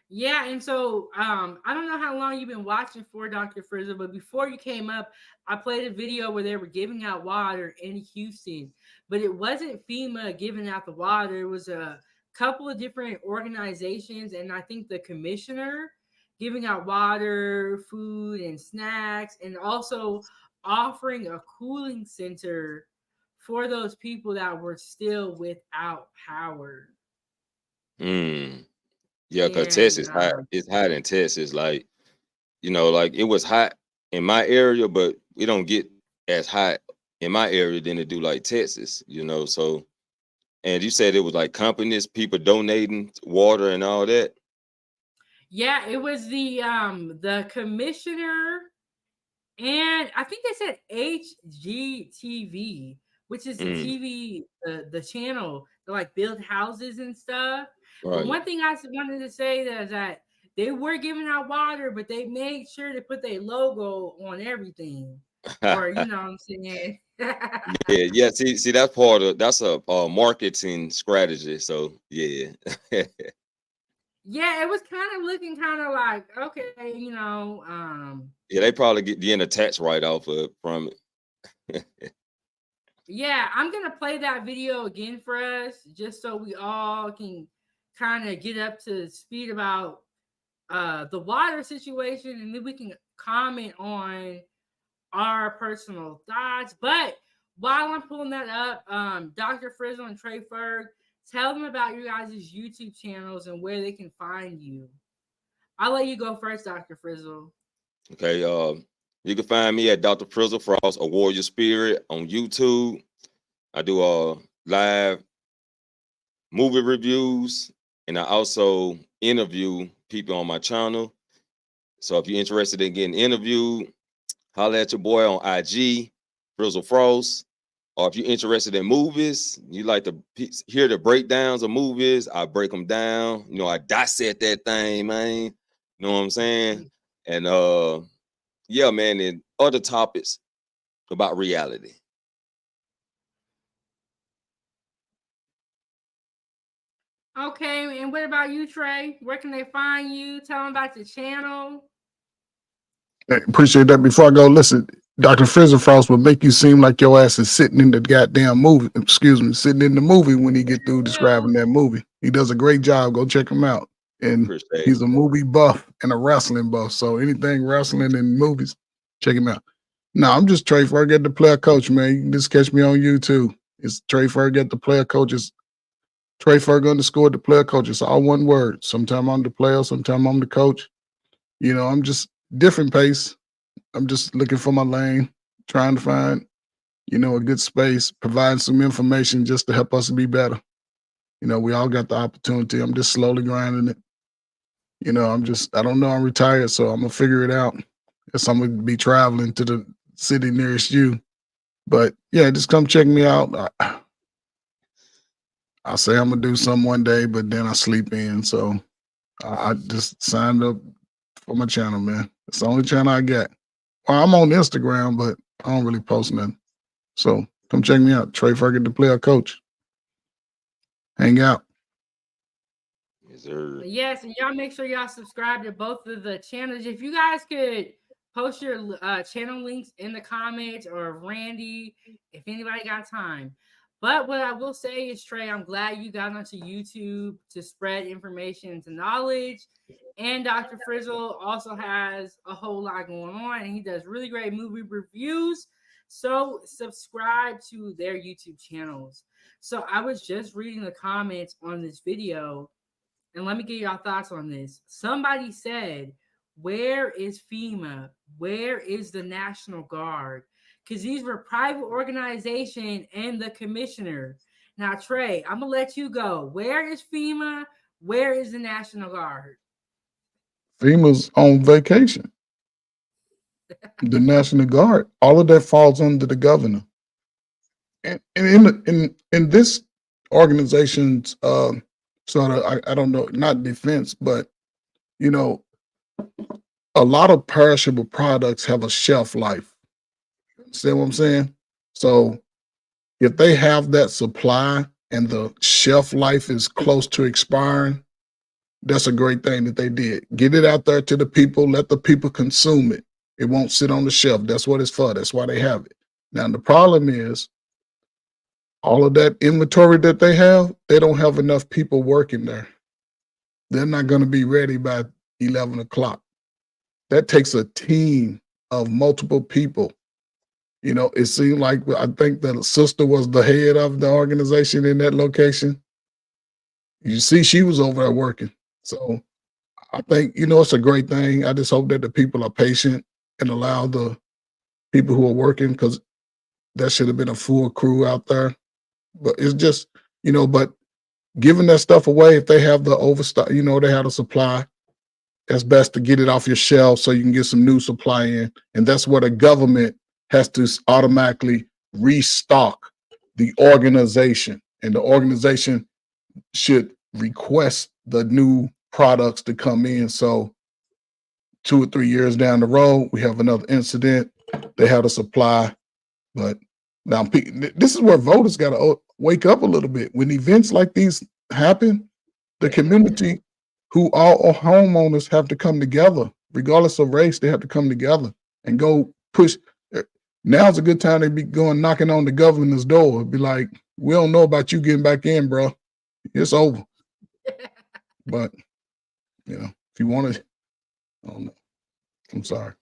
Yeah, and so I don't know how long you've been watching for Dr. Frizzle, but before you came up, I played a video where they were giving out water in Houston, but it wasn't FEMA giving out the water. It was a couple of different organizations, and I think the commissioner giving out water, food, and snacks, and also offering a cooling center for those people that were still without power. Yeah, because And Texas hot. It's hot in Texas. Like, like it was hot in my area, but it don't get as hot in my area than it do like Texas, So, and you said it was like companies, people donating water and all that. yeah, it was the commissioner, and I think they said HGTV, which is the TV, the channel that like build houses and stuff. But Right. one thing I wanted to say is that they were giving out water, but they made sure to put their logo on everything. Or you know what I'm saying? Yeah. See, that's a marketing strategy. So yeah. Yeah, it was kind of looking kind of like, okay, Yeah, they probably getting a tax write-off from it. yeah, I'm gonna play that video again for us just so we all can kind of get up to speed about the water situation, and then we can comment on our personal thoughts. But while I'm pulling that up, Dr. Frizzle and Trey Ferg, tell them about your guys' YouTube channels and where they can find you. I'll let you go first, Dr. Frizzle. Okay, you can find me at Dr. Frizzle Frost, a Warrior Spirit on YouTube. I do live movie reviews, and I also interview people on my channel. So if you're interested in getting interviewed, holler at your boy on IG, Frizzle Frost. Or if you're interested in movies, you like to hear the breakdowns of movies, I break them down. You know, I dissect that thing, man. You know what I'm saying? And yeah, man, and other topics about reality. Okay, and what about you, Trey? Where can they find you? Tell them about the channel. Hey, appreciate that. Before I go, listen, Dr. Frizzle Frost will make you seem like your ass is sitting in the goddamn movie. Excuse me, sitting in the movie when he get through describing that movie. He does a great job. Go check him out. And he's a movie buff and a wrestling buff. So anything wrestling and movies, check him out. No, I'm just Trey Ferg, the player coach, man. You can just catch me on YouTube. It's Trey Ferg, the player coach. It's Trey Ferg _ the player coach. It's all one word. Sometimes I'm the player, sometimes I'm the coach. You know, I'm just different pace. I'm just looking for my lane, trying to find, you know, a good space, providing some information just to help us be better. You know, we all got the opportunity. I'm just slowly grinding it. You know, I don't know, I'm retired, so I'm gonna figure it out. Guess I'm gonna be traveling to the city nearest you. But yeah, just come check me out. I say I'm gonna do something one day, but then I sleep in. So I just signed up for my channel, man. It's the only channel I got. Well, I'm on Instagram, but I don't really post nothing. So come check me out. Trey Ferg, the player coach. Hang out. Yes, and y'all make sure y'all subscribe to both of the channels. If you guys could post your channel links in the comments, or Randy, if anybody got time. But what I will say is, Trey, I'm glad you got onto YouTube to spread information and knowledge. And Dr. Frizzle also has a whole lot going on, and he does really great movie reviews. So subscribe to their YouTube channels. So I was just reading the comments on this video, and let me get your thoughts on this. Somebody said, where is FEMA? Where is the National Guard? Because these were private organization and the commissioner. Now, Trey, I'm going to let you go. Where is FEMA? Where is the National Guard? FEMA's on vacation. The National Guard, all of that falls under the governor. And in this organization's sort of, I don't know, not defense, but you know, a lot of perishable products have a shelf life. See what I'm saying? So if they have that supply and the shelf life is close to expiring, that's a great thing that they did. Get it out there to the people, let the people consume it. It won't sit on the shelf. That's what it's for. That's why they have it. Now, the problem is all of that inventory that they don't have enough people working there. They're not going to be ready by 11 o'clock. That takes a team of multiple people. You know, it seemed like, I think the sister was the head of the organization in that location. You see, she was over there working. So I think, you know, it's a great thing. I just hope that the people are patient and allow the people who are working, because that should have been a full crew out there. But it's just, you know, but giving that stuff away, if they have the overstock, you know, they have the supply, it's best to get it off your shelf so you can get some new supply in. And that's where the government has to automatically restock the organization. And the organization should request the new products to come in. So 2 or 3 years down the road, we have another incident, they have a supply. But now this is where voters got to wake up a little bit. When events like these happen, the community, who all homeowners, have to come together, regardless of race. They have to come together and go push. Now's a good time to be going knocking on the governor's door. Be like, we don't know about you getting back in, bro. It's over. But you know, if you want to I don't know. I'm sorry.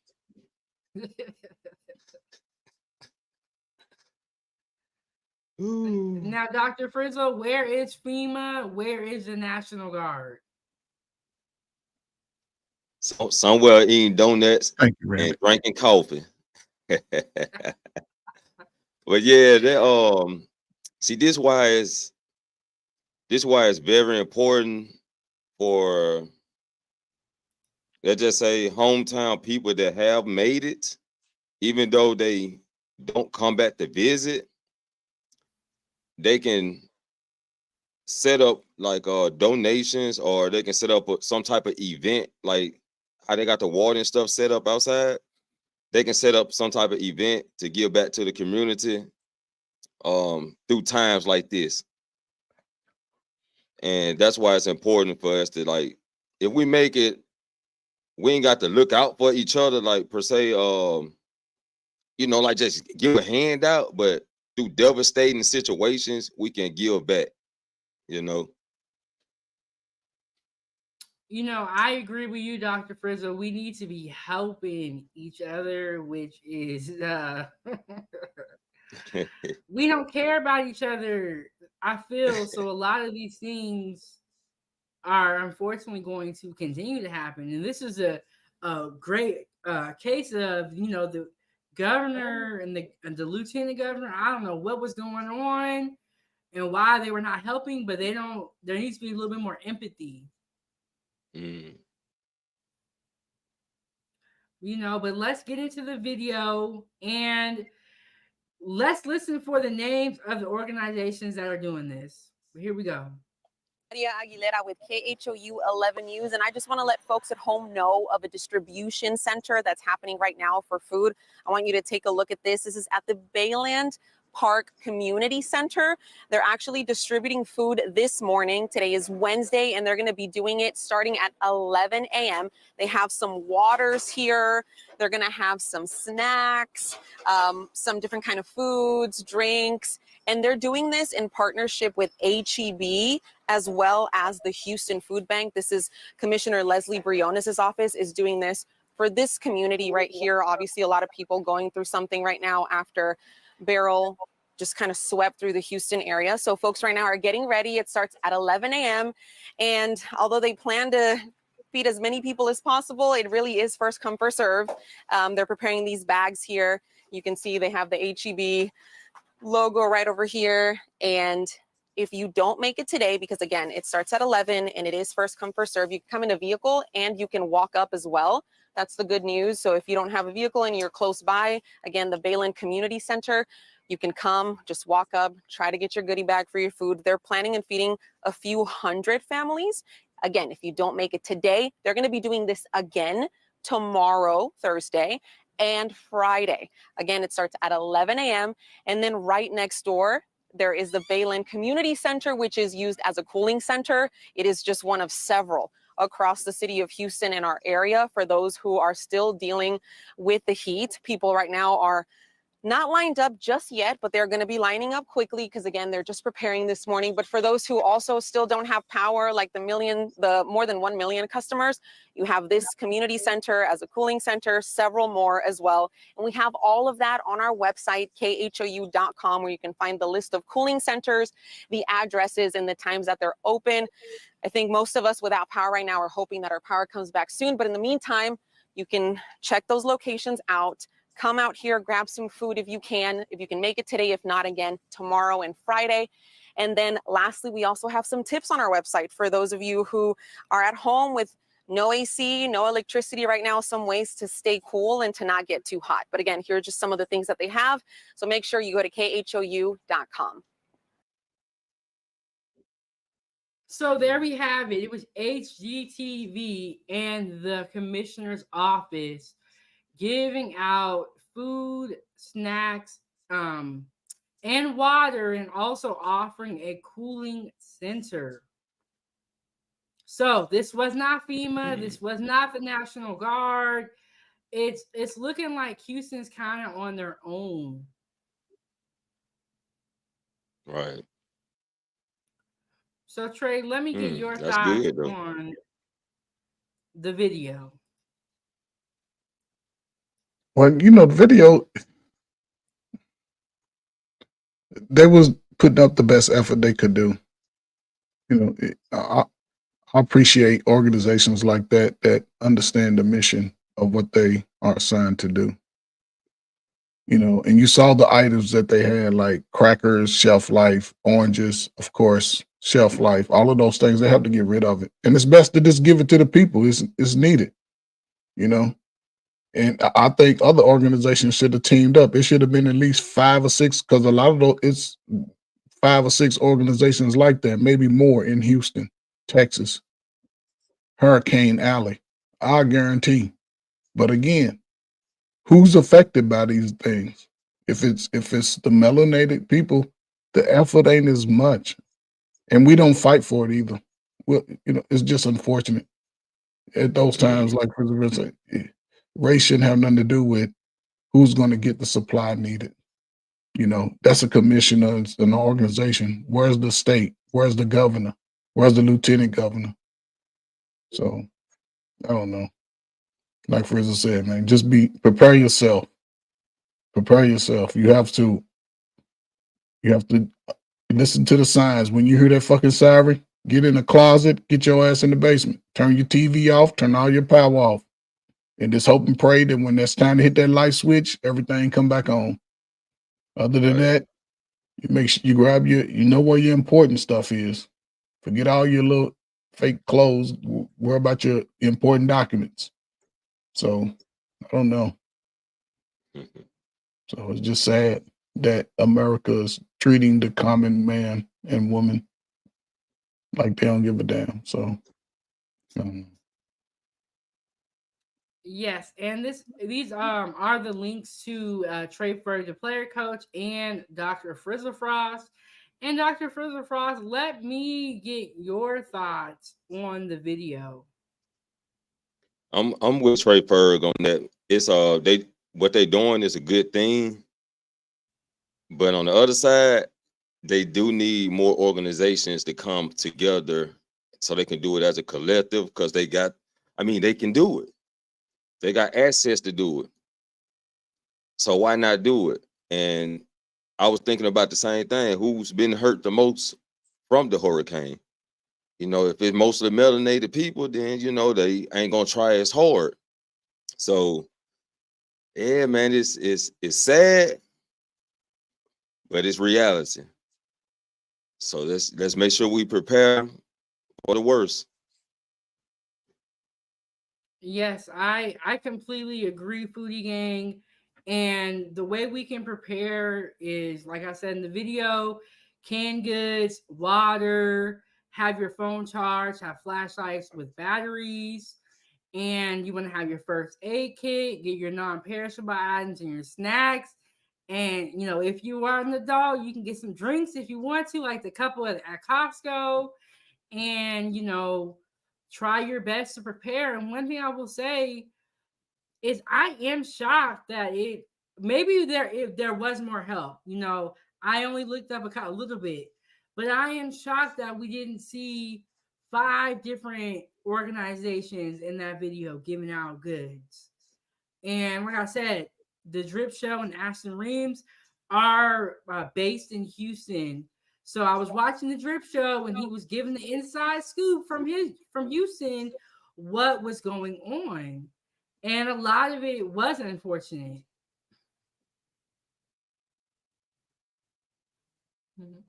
Now, Dr. Frizzle, where is FEMA? Where is the National Guard? So, somewhere eating donuts Thank you, and Rabbit. drinking coffee. But yeah, that see, this is why it's very important for, let's just say, hometown people that have made it, even though they don't come back to visit, they can set up like donations, or they can set up some type of event, like how they got the water and stuff set up outside. They can set up some type of event to give back to the community through times like this. And that's why it's important for us to, like, if we make it, we ain't got to look out for each other, like, per se, like just give a handout, but through devastating situations, we can give back, you know. I agree with you, Dr. Frizzle. We need to be helping each other, which is we don't care about each other. I feel so. A lot of these things are unfortunately going to continue to happen, and this is a great case of the governor and the lieutenant governor. I don't know what was going on and why they were not helping, but they don't. There needs to be a little bit more empathy. But let's get into the video and let's listen for the names of the organizations that are doing this. Here we go. Aguilera with KHOU 11 News, and I just want to let folks at home know of a distribution center that's happening right now for food. I want you to take a look at this. This is at the Bayland Park Community Center. They're actually distributing food this morning. Today is Wednesday, and they're going to be doing it starting at 11 a.m. They have some waters here. They're going to have some snacks, some different kind of foods, drinks, and they're doing this in partnership with HEB as well as the Houston Food Bank. This is Commissioner Leslie Briones' office is doing this for this community right here. Obviously, a lot of people going through something right now after Beryl just kind of swept through the Houston area. So folks right now are getting ready. It starts at 11 a.m. And although they plan to feed as many people as possible, it really is first come, first serve. They're preparing these bags here. You can see they have the HEB logo right over here. And if you don't make it today, because again, it starts at 11 and it is first come, first serve, you can come in a vehicle and you can walk up as well. That's the good news. So if you don't have a vehicle and you're close by, again, the Bayland Community Center, you can come, just walk up, try to get your goodie bag for your food. They're planning on feeding a few hundred families. Again, if you don't make it today, they're going to be doing this again tomorrow, Thursday, and Friday. Again, it starts at 11 a.m. And then right next door, there is the Bayland Community Center, which is used as a cooling center. It is just one of several across the city of Houston in our area for those who are still dealing with the heat. People right now are not lined up just yet, but they're going to be lining up quickly because again, they're just preparing this morning. But for those who also still don't have power, like the more than 1 million customers, you have this community center as a cooling center, several more as well. And we have all of that on our website, khou.com, where you can find the list of cooling centers, the addresses, and the times that they're open. I think most of us without power right now are hoping that our power comes back soon. But in the meantime, you can check those locations out. Come out here, grab some food if you can make it today, if not, again, tomorrow and Friday. And then lastly, we also have some tips on our website for those of you who are at home with no AC, no electricity right now, some ways to stay cool and to not get too hot. But again, here are just some of the things that they have. So make sure you go to khou.com. So there we have it. It was HGTV and the commissioner's office giving out food, snacks, and water, and also offering a cooling center. So this was not FEMA. This was not the National Guard. It's looking like Houston's kind of on their own. Right. So Trey, let me get your That's thoughts good though. on the video. Well, the video, they was putting up the best effort they could do. I appreciate organizations like that that understand the mission of what they are assigned to do. And you saw the items that they had, like crackers, shelf life, oranges, of course, shelf life, all of those things. They have to get rid of it, and it's best to just give it to the people. It's needed, you know. And I think other organizations should have teamed up. It should have been at least 5 or 6, because a lot of those, it's 5 or 6 organizations like that, maybe more in Houston, Texas, Hurricane Alley. I guarantee. But again, who's affected by these things? If it's the melanated people, the effort ain't as much, and we don't fight for it either. Well, it's just unfortunate at those times. Like for instance, race shouldn't have nothing to do with who's going to get the supply needed. That's a commissioner, it's an organization. Where's the state? Where's the governor? Where's the lieutenant governor? So I don't know. Like Frieza said, man, just prepare yourself. Prepare yourself. You have to listen to the signs. When you hear that fucking siren, get in the closet, get your ass in the basement, turn your TV off, turn all your power off, and just hope and pray that when it's time to hit that light switch, everything come back on. Other than that, you make sure you grab you know where your important stuff is. Forget all your little fake clothes. Worry about your important documents. So I don't know. So it's just sad that America is treating the common man and woman like they don't give a damn. So Yes, and these are the links to Trey Ferg, the player coach, and Dr. Frizzle Frost. And Dr. Frizzle Frost, let me get your thoughts on the video. I'm with Trey Ferg on that. It's what they doing is a good thing, but on the other side, they do need more organizations to come together so they can do it as a collective, because they can do it. They got access to do it. So why not do it? And I was thinking about the same thing. Who's been hurt the most from the hurricane? If it's mostly melanated people, then they ain't gonna try as hard. So yeah, man, it's sad, but it's reality. So let's make sure we prepare for the worst. Yes, I completely agree, Foodie Gang. And the way we can prepare is, like I said in the video, canned goods, water, have your phone charged, have flashlights with batteries, and you want to have your first aid kit, get your non-perishable items and your snacks. And if you are an adult, you can get some drinks if you want to, like the couple at Costco. And try your best to prepare. And one thing I will say is I am shocked that if there was more help. I only looked up a little bit, but I am shocked that we didn't see 5 different organizations in that video giving out goods. And like I said, the Drip Show and Ashton Reams are based in Houston. So I was watching the Drip Show and he was giving the inside scoop from Houston what was going on. And a lot of it was unfortunate. Mm-hmm.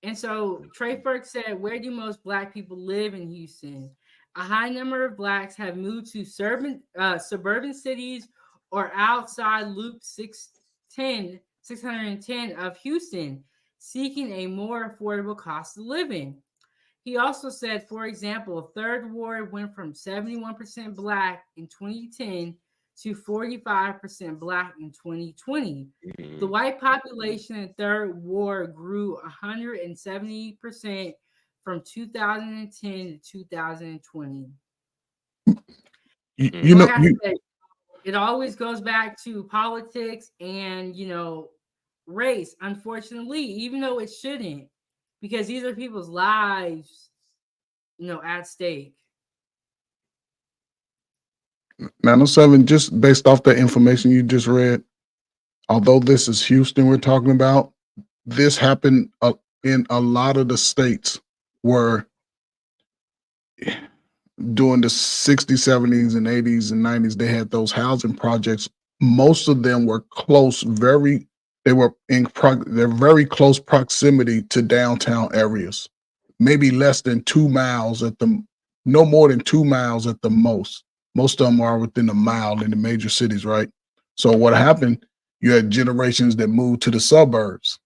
And so Trey Ferg said, where do most Black people live in Houston? A high number of Blacks have moved to suburban cities or outside Loop 610 of Houston, seeking a more affordable cost of living. He also said, for example, Third Ward went from 71% Black in 2010 to 45% Black in 2020. The white population in Third Ward grew 170% from 2010 to 2020. Like I said, it always goes back to politics and, race, unfortunately, even though it shouldn't, because these are people's lives, at stake. 907, just based off the information you just read, although this is Houston we're talking about, this happened in a lot of the states where during the 60s, 70s, and 80s and 90s, they had those housing projects. Most of them were close, they were they're very close proximity to downtown areas, maybe less than 2 miles no more than 2 miles at the most. Most of them are within a mile in the major cities, right? So what happened, you had generations that moved to the suburbs.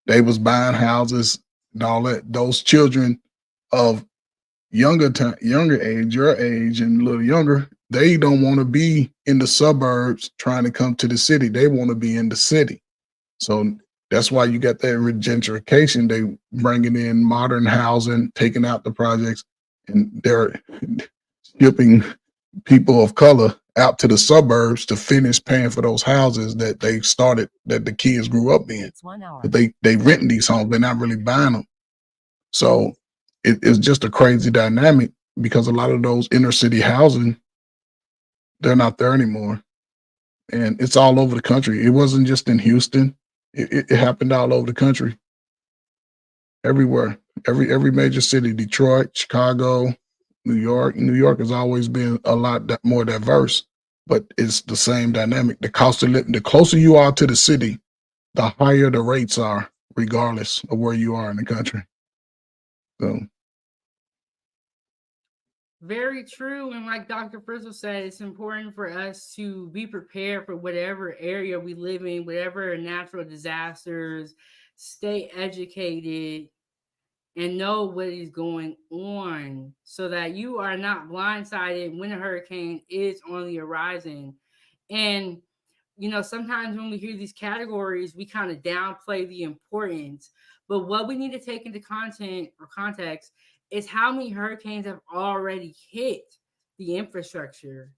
They was buying houses and all that. Those children of younger age, your age and a little younger, they don't want to be in the suburbs trying to come to the city. They want to be in the city. So that's why you got that gentrification. They bringing in modern housing, taking out the projects, and they're shipping people of color out to the suburbs to finish paying for those houses that they started, that the kids grew up in. But they renting these homes, they're not really buying them. So it's just a crazy dynamic because a lot of those inner city housing, they're not there anymore. And it's all over the country. It wasn't just in Houston. It happened all over the country. Everywhere. Every major city, Detroit, Chicago, New York. New York has always been a lot more diverse, but it's the same dynamic. The cost of living, the closer you are to the city, the higher the rates are, regardless of where you are in the country. So Very true. And like Dr. Frizzle said, it's important for us to be prepared for whatever area we live in, whatever natural disasters, stay educated, and know what is going on so that you are not blindsided when a hurricane is on the horizon. And sometimes when we hear these categories, we kind of downplay the importance. But what we need to take into context is how many hurricanes have already hit the infrastructure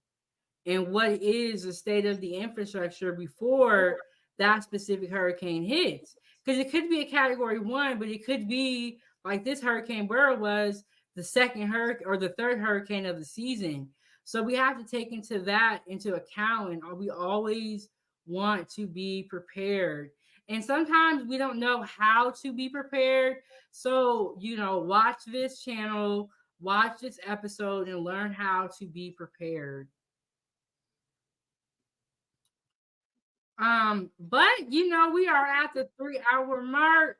and what is the state of the infrastructure before that specific hurricane hits. Because it could be a category 1, but it could be like this Hurricane Burrow was the second hurricane or the third hurricane of the season. So we have to take into account, and we always want to be prepared. And sometimes we don't know how to be prepared. So, watch this channel, watch this episode, and learn how to be prepared. But we are at the 3-hour mark.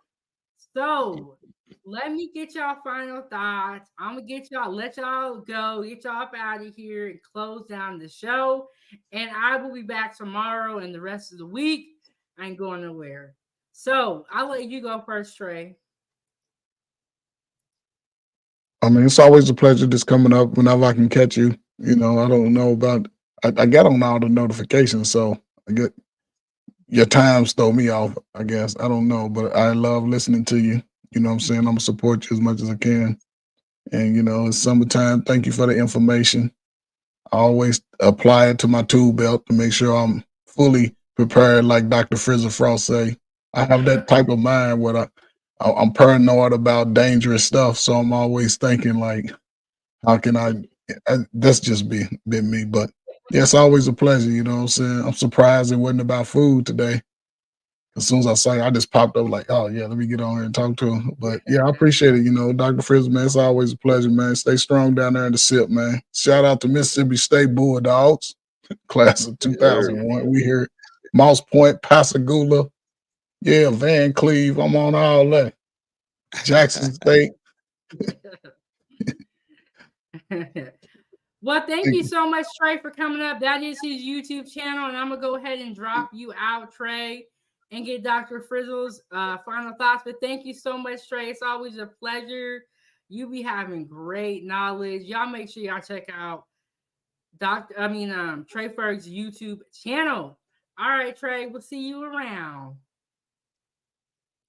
So let me get y'all final thoughts. I'm gonna let y'all go, get y'all up out of here and close down the show. And I will be back tomorrow and the rest of the week. I ain't going nowhere. So I'll let you go first, Trey. I mean, it's always a pleasure just coming up whenever I can catch you. I don't know about, I got on all the notifications, so I get your times throw me off, I guess. I don't know, but I love listening to you. You know what I'm saying? I'm gonna support you as much as I can. And it's summertime. Thank you for the information. I always apply it to my tool belt to make sure I'm fully prepared, like Dr. Frizzle Frost say. I have that type of mind where I'm paranoid about dangerous stuff, so I'm always thinking like, how can that's just been me. But yeah, it's always a pleasure, you know what I'm saying? I'm surprised it wasn't about food today. As soon as I saw you, I just popped up like, oh yeah, let me get on here and talk to him. But yeah, I appreciate it. Dr. Frizzle, man, it's always a pleasure, man. Stay strong down there in the SIP, man. Shout out to Mississippi State Bulldogs, class of 2001. We here, Moss Point, Pascagoula, yeah, Van Cleve. I'm on all that. Jackson State. Well, thank you so much, Trey, for coming up. That is his YouTube channel, and I'm gonna go ahead and drop you out, Trey, and get Dr. Frizzle's final thoughts. But thank you so much, Trey. It's always a pleasure. You be having great knowledge. Y'all make sure y'all check out Trey Ferg's YouTube channel. All right, Trey, we'll see you around.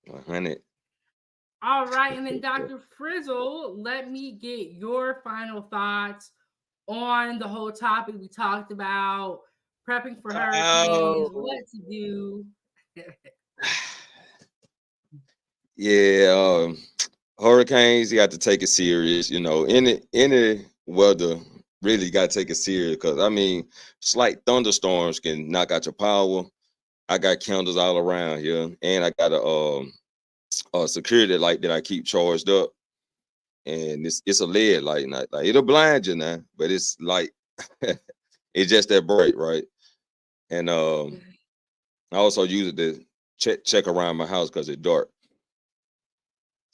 100. All right, and then Dr. Frizzle, let me get your final thoughts on the whole topic we talked about, prepping for hurricanes, what to do. Yeah, hurricanes, you got to take it serious. Any weather really got to take it serious because I mean, slight thunderstorms can knock out your power. I got candles all around here, and I got a security light that I keep charged up, and it's a LED light, not like it'll blind you now, but it's like it's just that bright, right? And I also use it to check around my house because it's dark.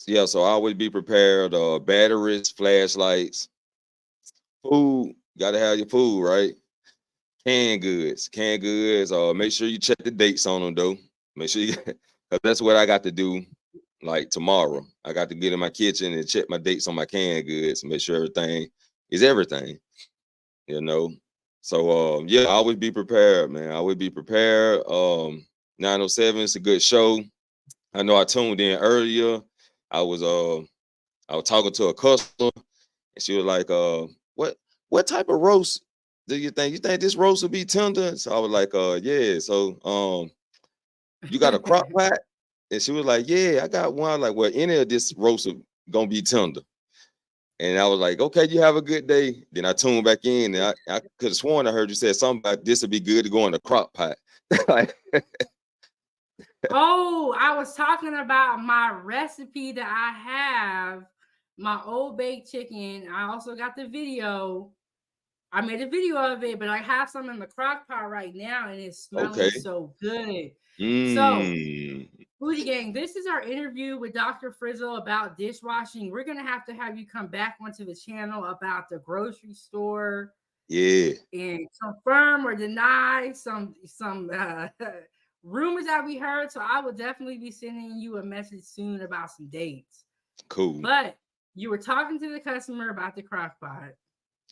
Yeah, so I always be prepared. Batteries, flashlights, food. Got to have your food, right? Canned goods, canned goods. Make sure you check the dates on them though. Make sure you, cause that's what I got to do. Like tomorrow, I got to get in my kitchen and check my dates on my canned goods and make sure everything is everything. You know. So yeah, I always be prepared, man. I always be prepared. 907 is a good show. I know I tuned in earlier. I was talking to a customer and she was like, what type of roast do you think? You think this roast will be tender? So I was like, yeah. So you got a crock pot? And she was like, yeah, I got one. Like, well, any of this roast is gonna be tender. And I was like, okay, you have a good day. Then I tuned back in and I could have sworn I heard you said something about this would be good to go in the crock pot. Like, Oh, I was talking about my recipe that I have, my old baked chicken. I also got the video. I made a video of it, but I have some in the crock pot right now and it's smelling okay. so good. So, Mm. Foodie Gang, this is our interview with Dr. Frizzle about dishwashing. We're going to have you come back onto the channel about the grocery store. Yeah. And confirm or deny some rumors that we heard. So I will definitely be sending you a message soon about some dates. Cool. But you were talking to the customer about the crock pot.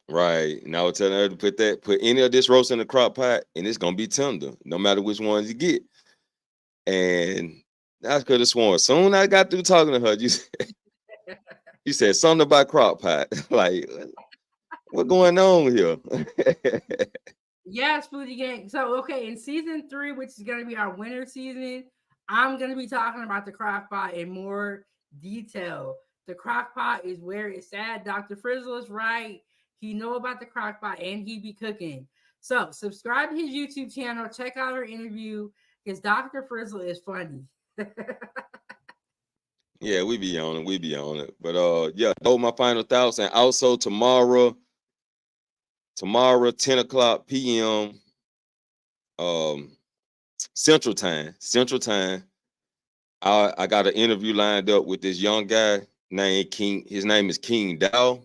Right. And I was telling her to put any of this roast in the crock pot and it's gonna be tender, no matter which ones you get. And I could have sworn soon I got through talking to her, you said something about crock pot. Like, what's going on here? Yes, Foodie Gang. So, okay, in season 3, which is going to be our winter season, I'm going to be talking about the crock pot in more detail. The crock pot is where it's at. Dr. Frizzle is right. He know about the crock pot and he be cooking. So, subscribe to his YouTube channel. Check out our interview because Dr. Frizzle is funny. Yeah, we be on it. But yeah, those my final thoughts. And also tomorrow, 10 o'clock p.m. Central Time. I got an interview lined up with this young guy named King. His name is King Dow.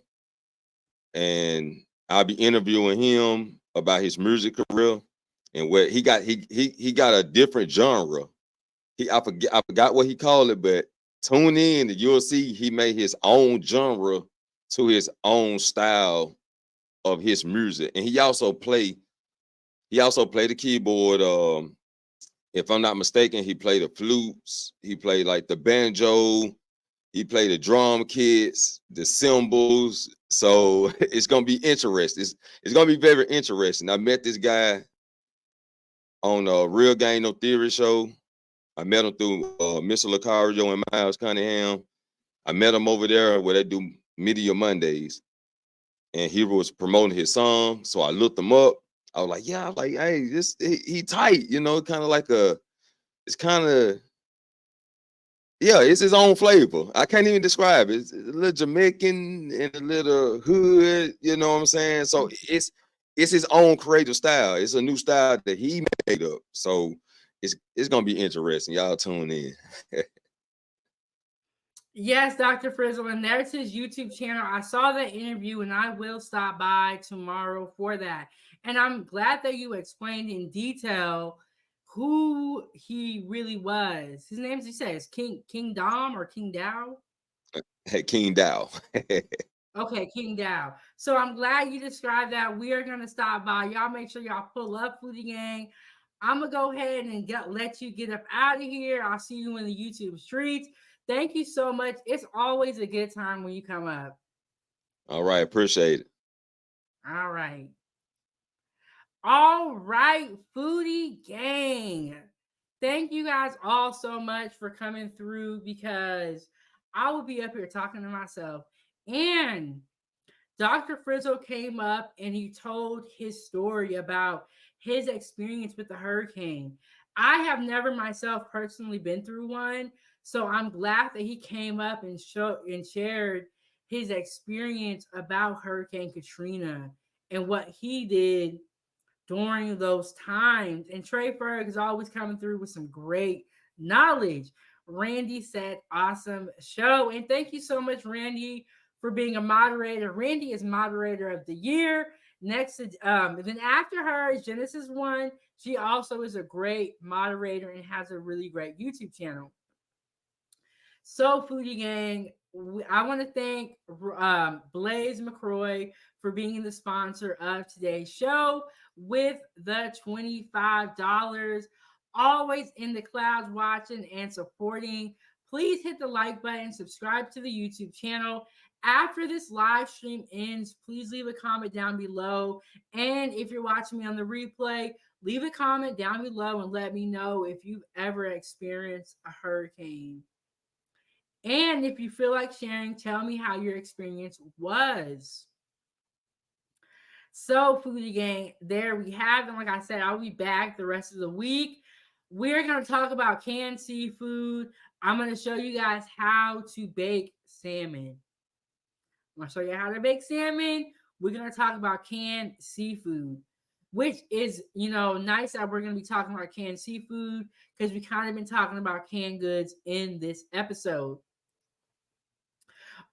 And I'll be interviewing him about his music career and what he got. He got a different genre. I forgot what he called it, but tune in and you'll see he made his own genre to his own style of his music. And he also played the keyboard. If I'm not mistaken, he played the flutes, he played like the banjo, he played the drum kits, the cymbals. So it's gonna be interesting. It's gonna be very interesting. I met this guy on a Real Game No Theory show. I met him through Mr. Lucario and Miles Cunningham. I met him over there where they do Media Mondays. And he was promoting his song. So I looked him up. I was like, yeah, I was like, hey, he tight, kind of like it's kind of, yeah, it's his own flavor. I can't even describe it. It's a little Jamaican and a little hood, you know what I'm saying? So it's his own creative style. It's a new style that he made up. So it's gonna be interesting. Y'all tune in. Yes, Dr. Frizzle, and there's his YouTube channel. I saw that interview and I will stop by tomorrow for that. And I'm glad that you explained in detail who he really was. His name, as you say, is King Dom or King Dow? King Dow. Okay, King Dow. So I'm glad you described that. We are going to stop by. Y'all make sure y'all pull up, Foodie Gang. I'm going to go ahead and let you get up out of here. I'll see you in the YouTube streets. Thank you so much. It's always a good time when you come up. All right. Appreciate it. All right. All right, Foodie Gang. Thank you guys all so much for coming through because I will be up here talking to myself. And Dr. Frizzle came up and he told his story about his experience with the hurricane. I have never myself personally been through one, so I'm glad that he came up and shared his experience about Hurricane Katrina and what he did during those times. And Trey Ferg is always coming through with some great knowledge. Randy said, awesome show. And thank you so much, Randy, for being a moderator. Randy is moderator of the year. Next to then after her is Genesis One. She also is a great moderator and has a really great YouTube channel. So, Foodie Gang, I want to thank Blaze McCroy for being the sponsor of today's show with the $25. Always in the clouds watching and supporting. Please hit the like button, subscribe to the YouTube channel. After this live stream ends, please leave a comment down below. And if you're watching me on the replay, leave a comment down below and let me know if you've ever experienced a hurricane. And if you feel like sharing, tell me how your experience was. So, Foodie Gang, there we have it. Like I said, I'll be back the rest of the week. We're going to talk about canned seafood. I'm going to show you guys how to bake salmon. I'm going to show you how to bake salmon. We're going to talk about canned seafood, which is, nice that we're going to be talking about canned seafood because we kind of been talking about canned goods in this episode.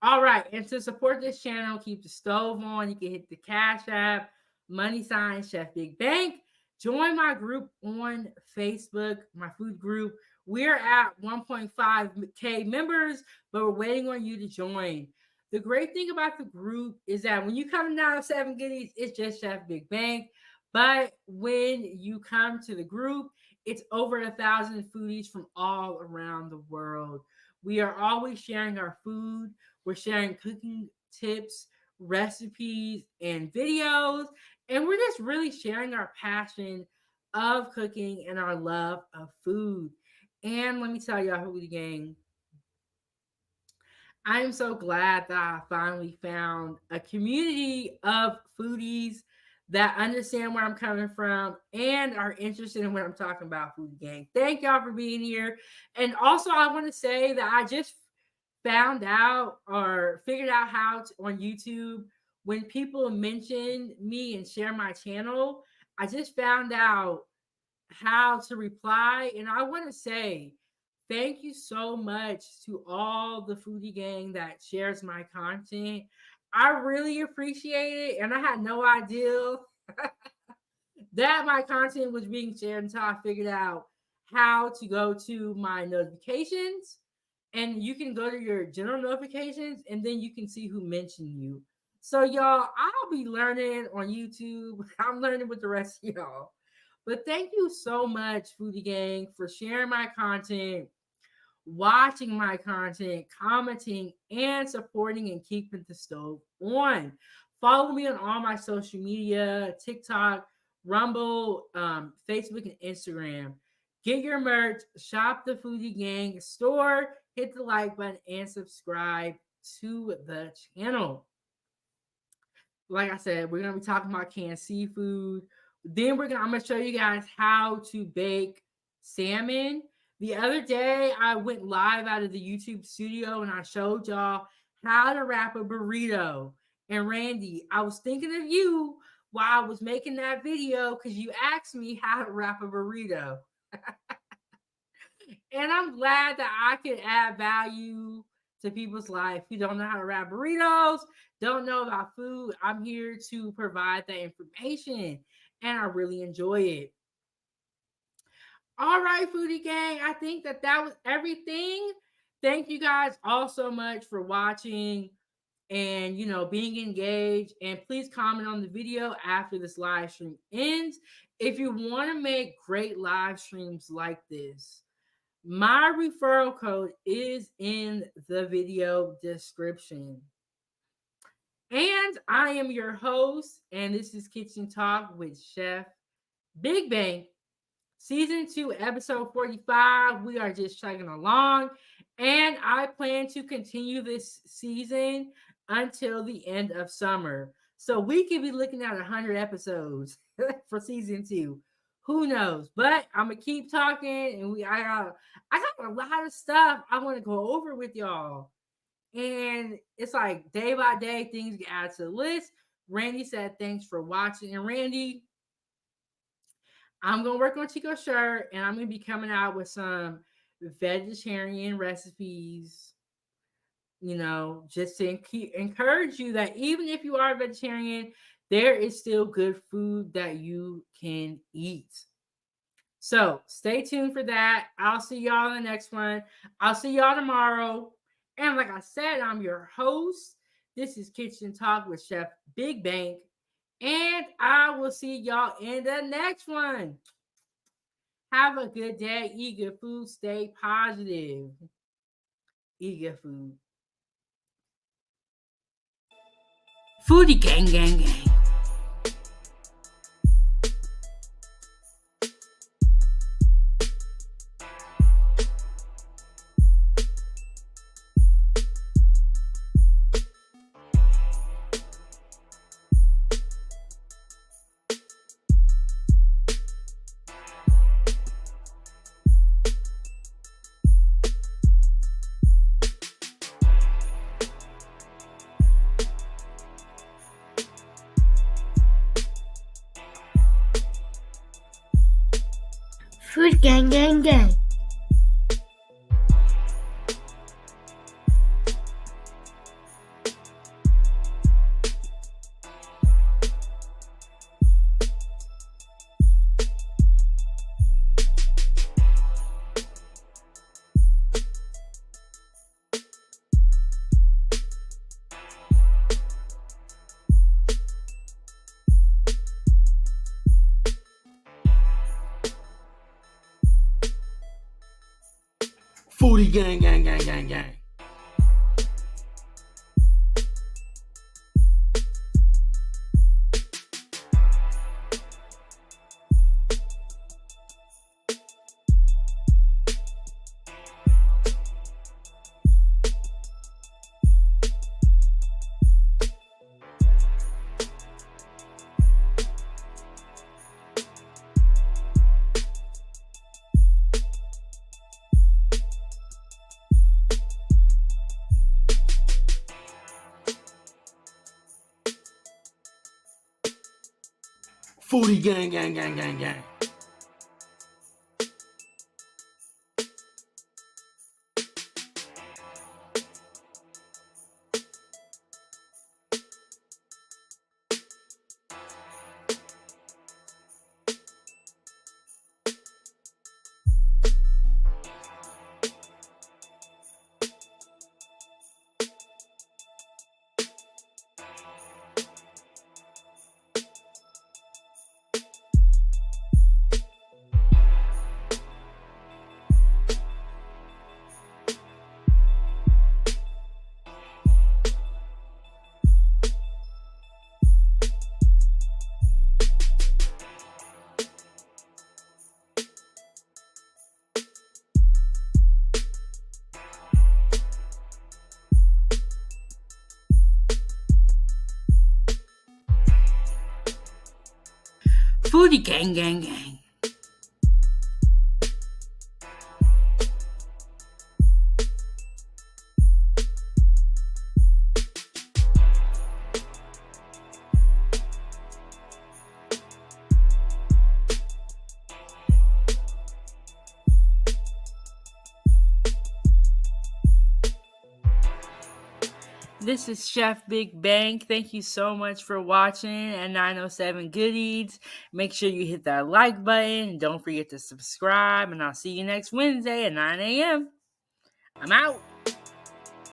All right, and to support this channel, keep the stove on. You can hit the Cash App, # Chef Big Bank. Join my group on Facebook, my food group. We're at 1.5K members, but we're waiting on you to join. The great thing about the group is that when you come down to 7 Giddies, it's just Chef Big Bank. But when you come to the group, it's over 1,000 foodies from all around the world. We are always sharing our food. We're sharing cooking tips, recipes, and videos. And we're just really sharing our passion of cooking and our love of food. And let me tell y'all, Foodie Gang, I am so glad that I finally found a community of foodies that understand where I'm coming from and are interested in what I'm talking about, Foodie Gang. Thank y'all for being here. And also, I want to say that I just found out or figured out how to, on YouTube, when people mention me and share my channel, I just found out how to reply. And I want to say thank you so much to all the Foodie Gang that shares my content. I really appreciate it. And I had no idea that my content was being shared until I figured out how to go to my notifications. And you can go to your general notifications and then you can see who mentioned you. So, y'all, I'll be learning on YouTube. I'm learning with the rest of y'all. But thank you so much, Foodie Gang, for sharing my content, watching my content, commenting, and supporting and keeping the stove on. Follow me on all my social media, TikTok, Rumble, Facebook, and Instagram. Get your merch, shop the Foodie Gang store, hit the like button, and subscribe to the channel. Like I said, we're gonna be talking about canned seafood. Then I'm gonna show you guys how to bake salmon. The other day, I went live out of the YouTube studio and I showed y'all how to wrap a burrito. And Randy, I was thinking of you while I was making that video because you asked me how to wrap a burrito. And I'm glad that I could add value to people's life who don't know how to wrap burritos, don't know about food. I'm here to provide that information, and I really enjoy it. All right, Foodie Gang, I think that was everything. Thank you guys all so much for watching and, being engaged. And please comment on the video after this live stream ends if you want to make great live streams like this. My referral code is in the video description. And I am your host, and this is Kitchen Talk with Chef Big Bank. Season 2, episode 45. We are just chugging along. And I plan to continue this season until the end of summer. So we could be looking at 100 episodes for season 2. Who knows? But I'm gonna keep talking, and I got a lot of stuff I want to go over with y'all. And it's like day by day things get added to the list. Randy said thanks for watching. And Randy, I'm gonna work on Chico's shirt, and I'm gonna be coming out with some vegetarian recipes. Just to encourage you that even if you are a vegetarian, there is still good food that you can eat. So stay tuned for that. I'll see y'all in the next one. I'll see y'all tomorrow. And like I said, I'm your host. This is Kitchen Talk with Chef Big Bank. And I will see y'all in the next one. Have a good day. Eat good food. Stay positive. Eat good food. Foodie gang, gang, gang. Food gang, gang, gang. Foodie gang, gang, gang, gang, gang. Foodie gang, gang, gang, gang, gang. Foodie gang, gang, gang. This is Chef Big Bank. Thank you so much for watching at 907 Good Eats. Make sure you hit that like button and don't forget to subscribe. And I'll see you next Wednesday at 9 a.m. I'm out.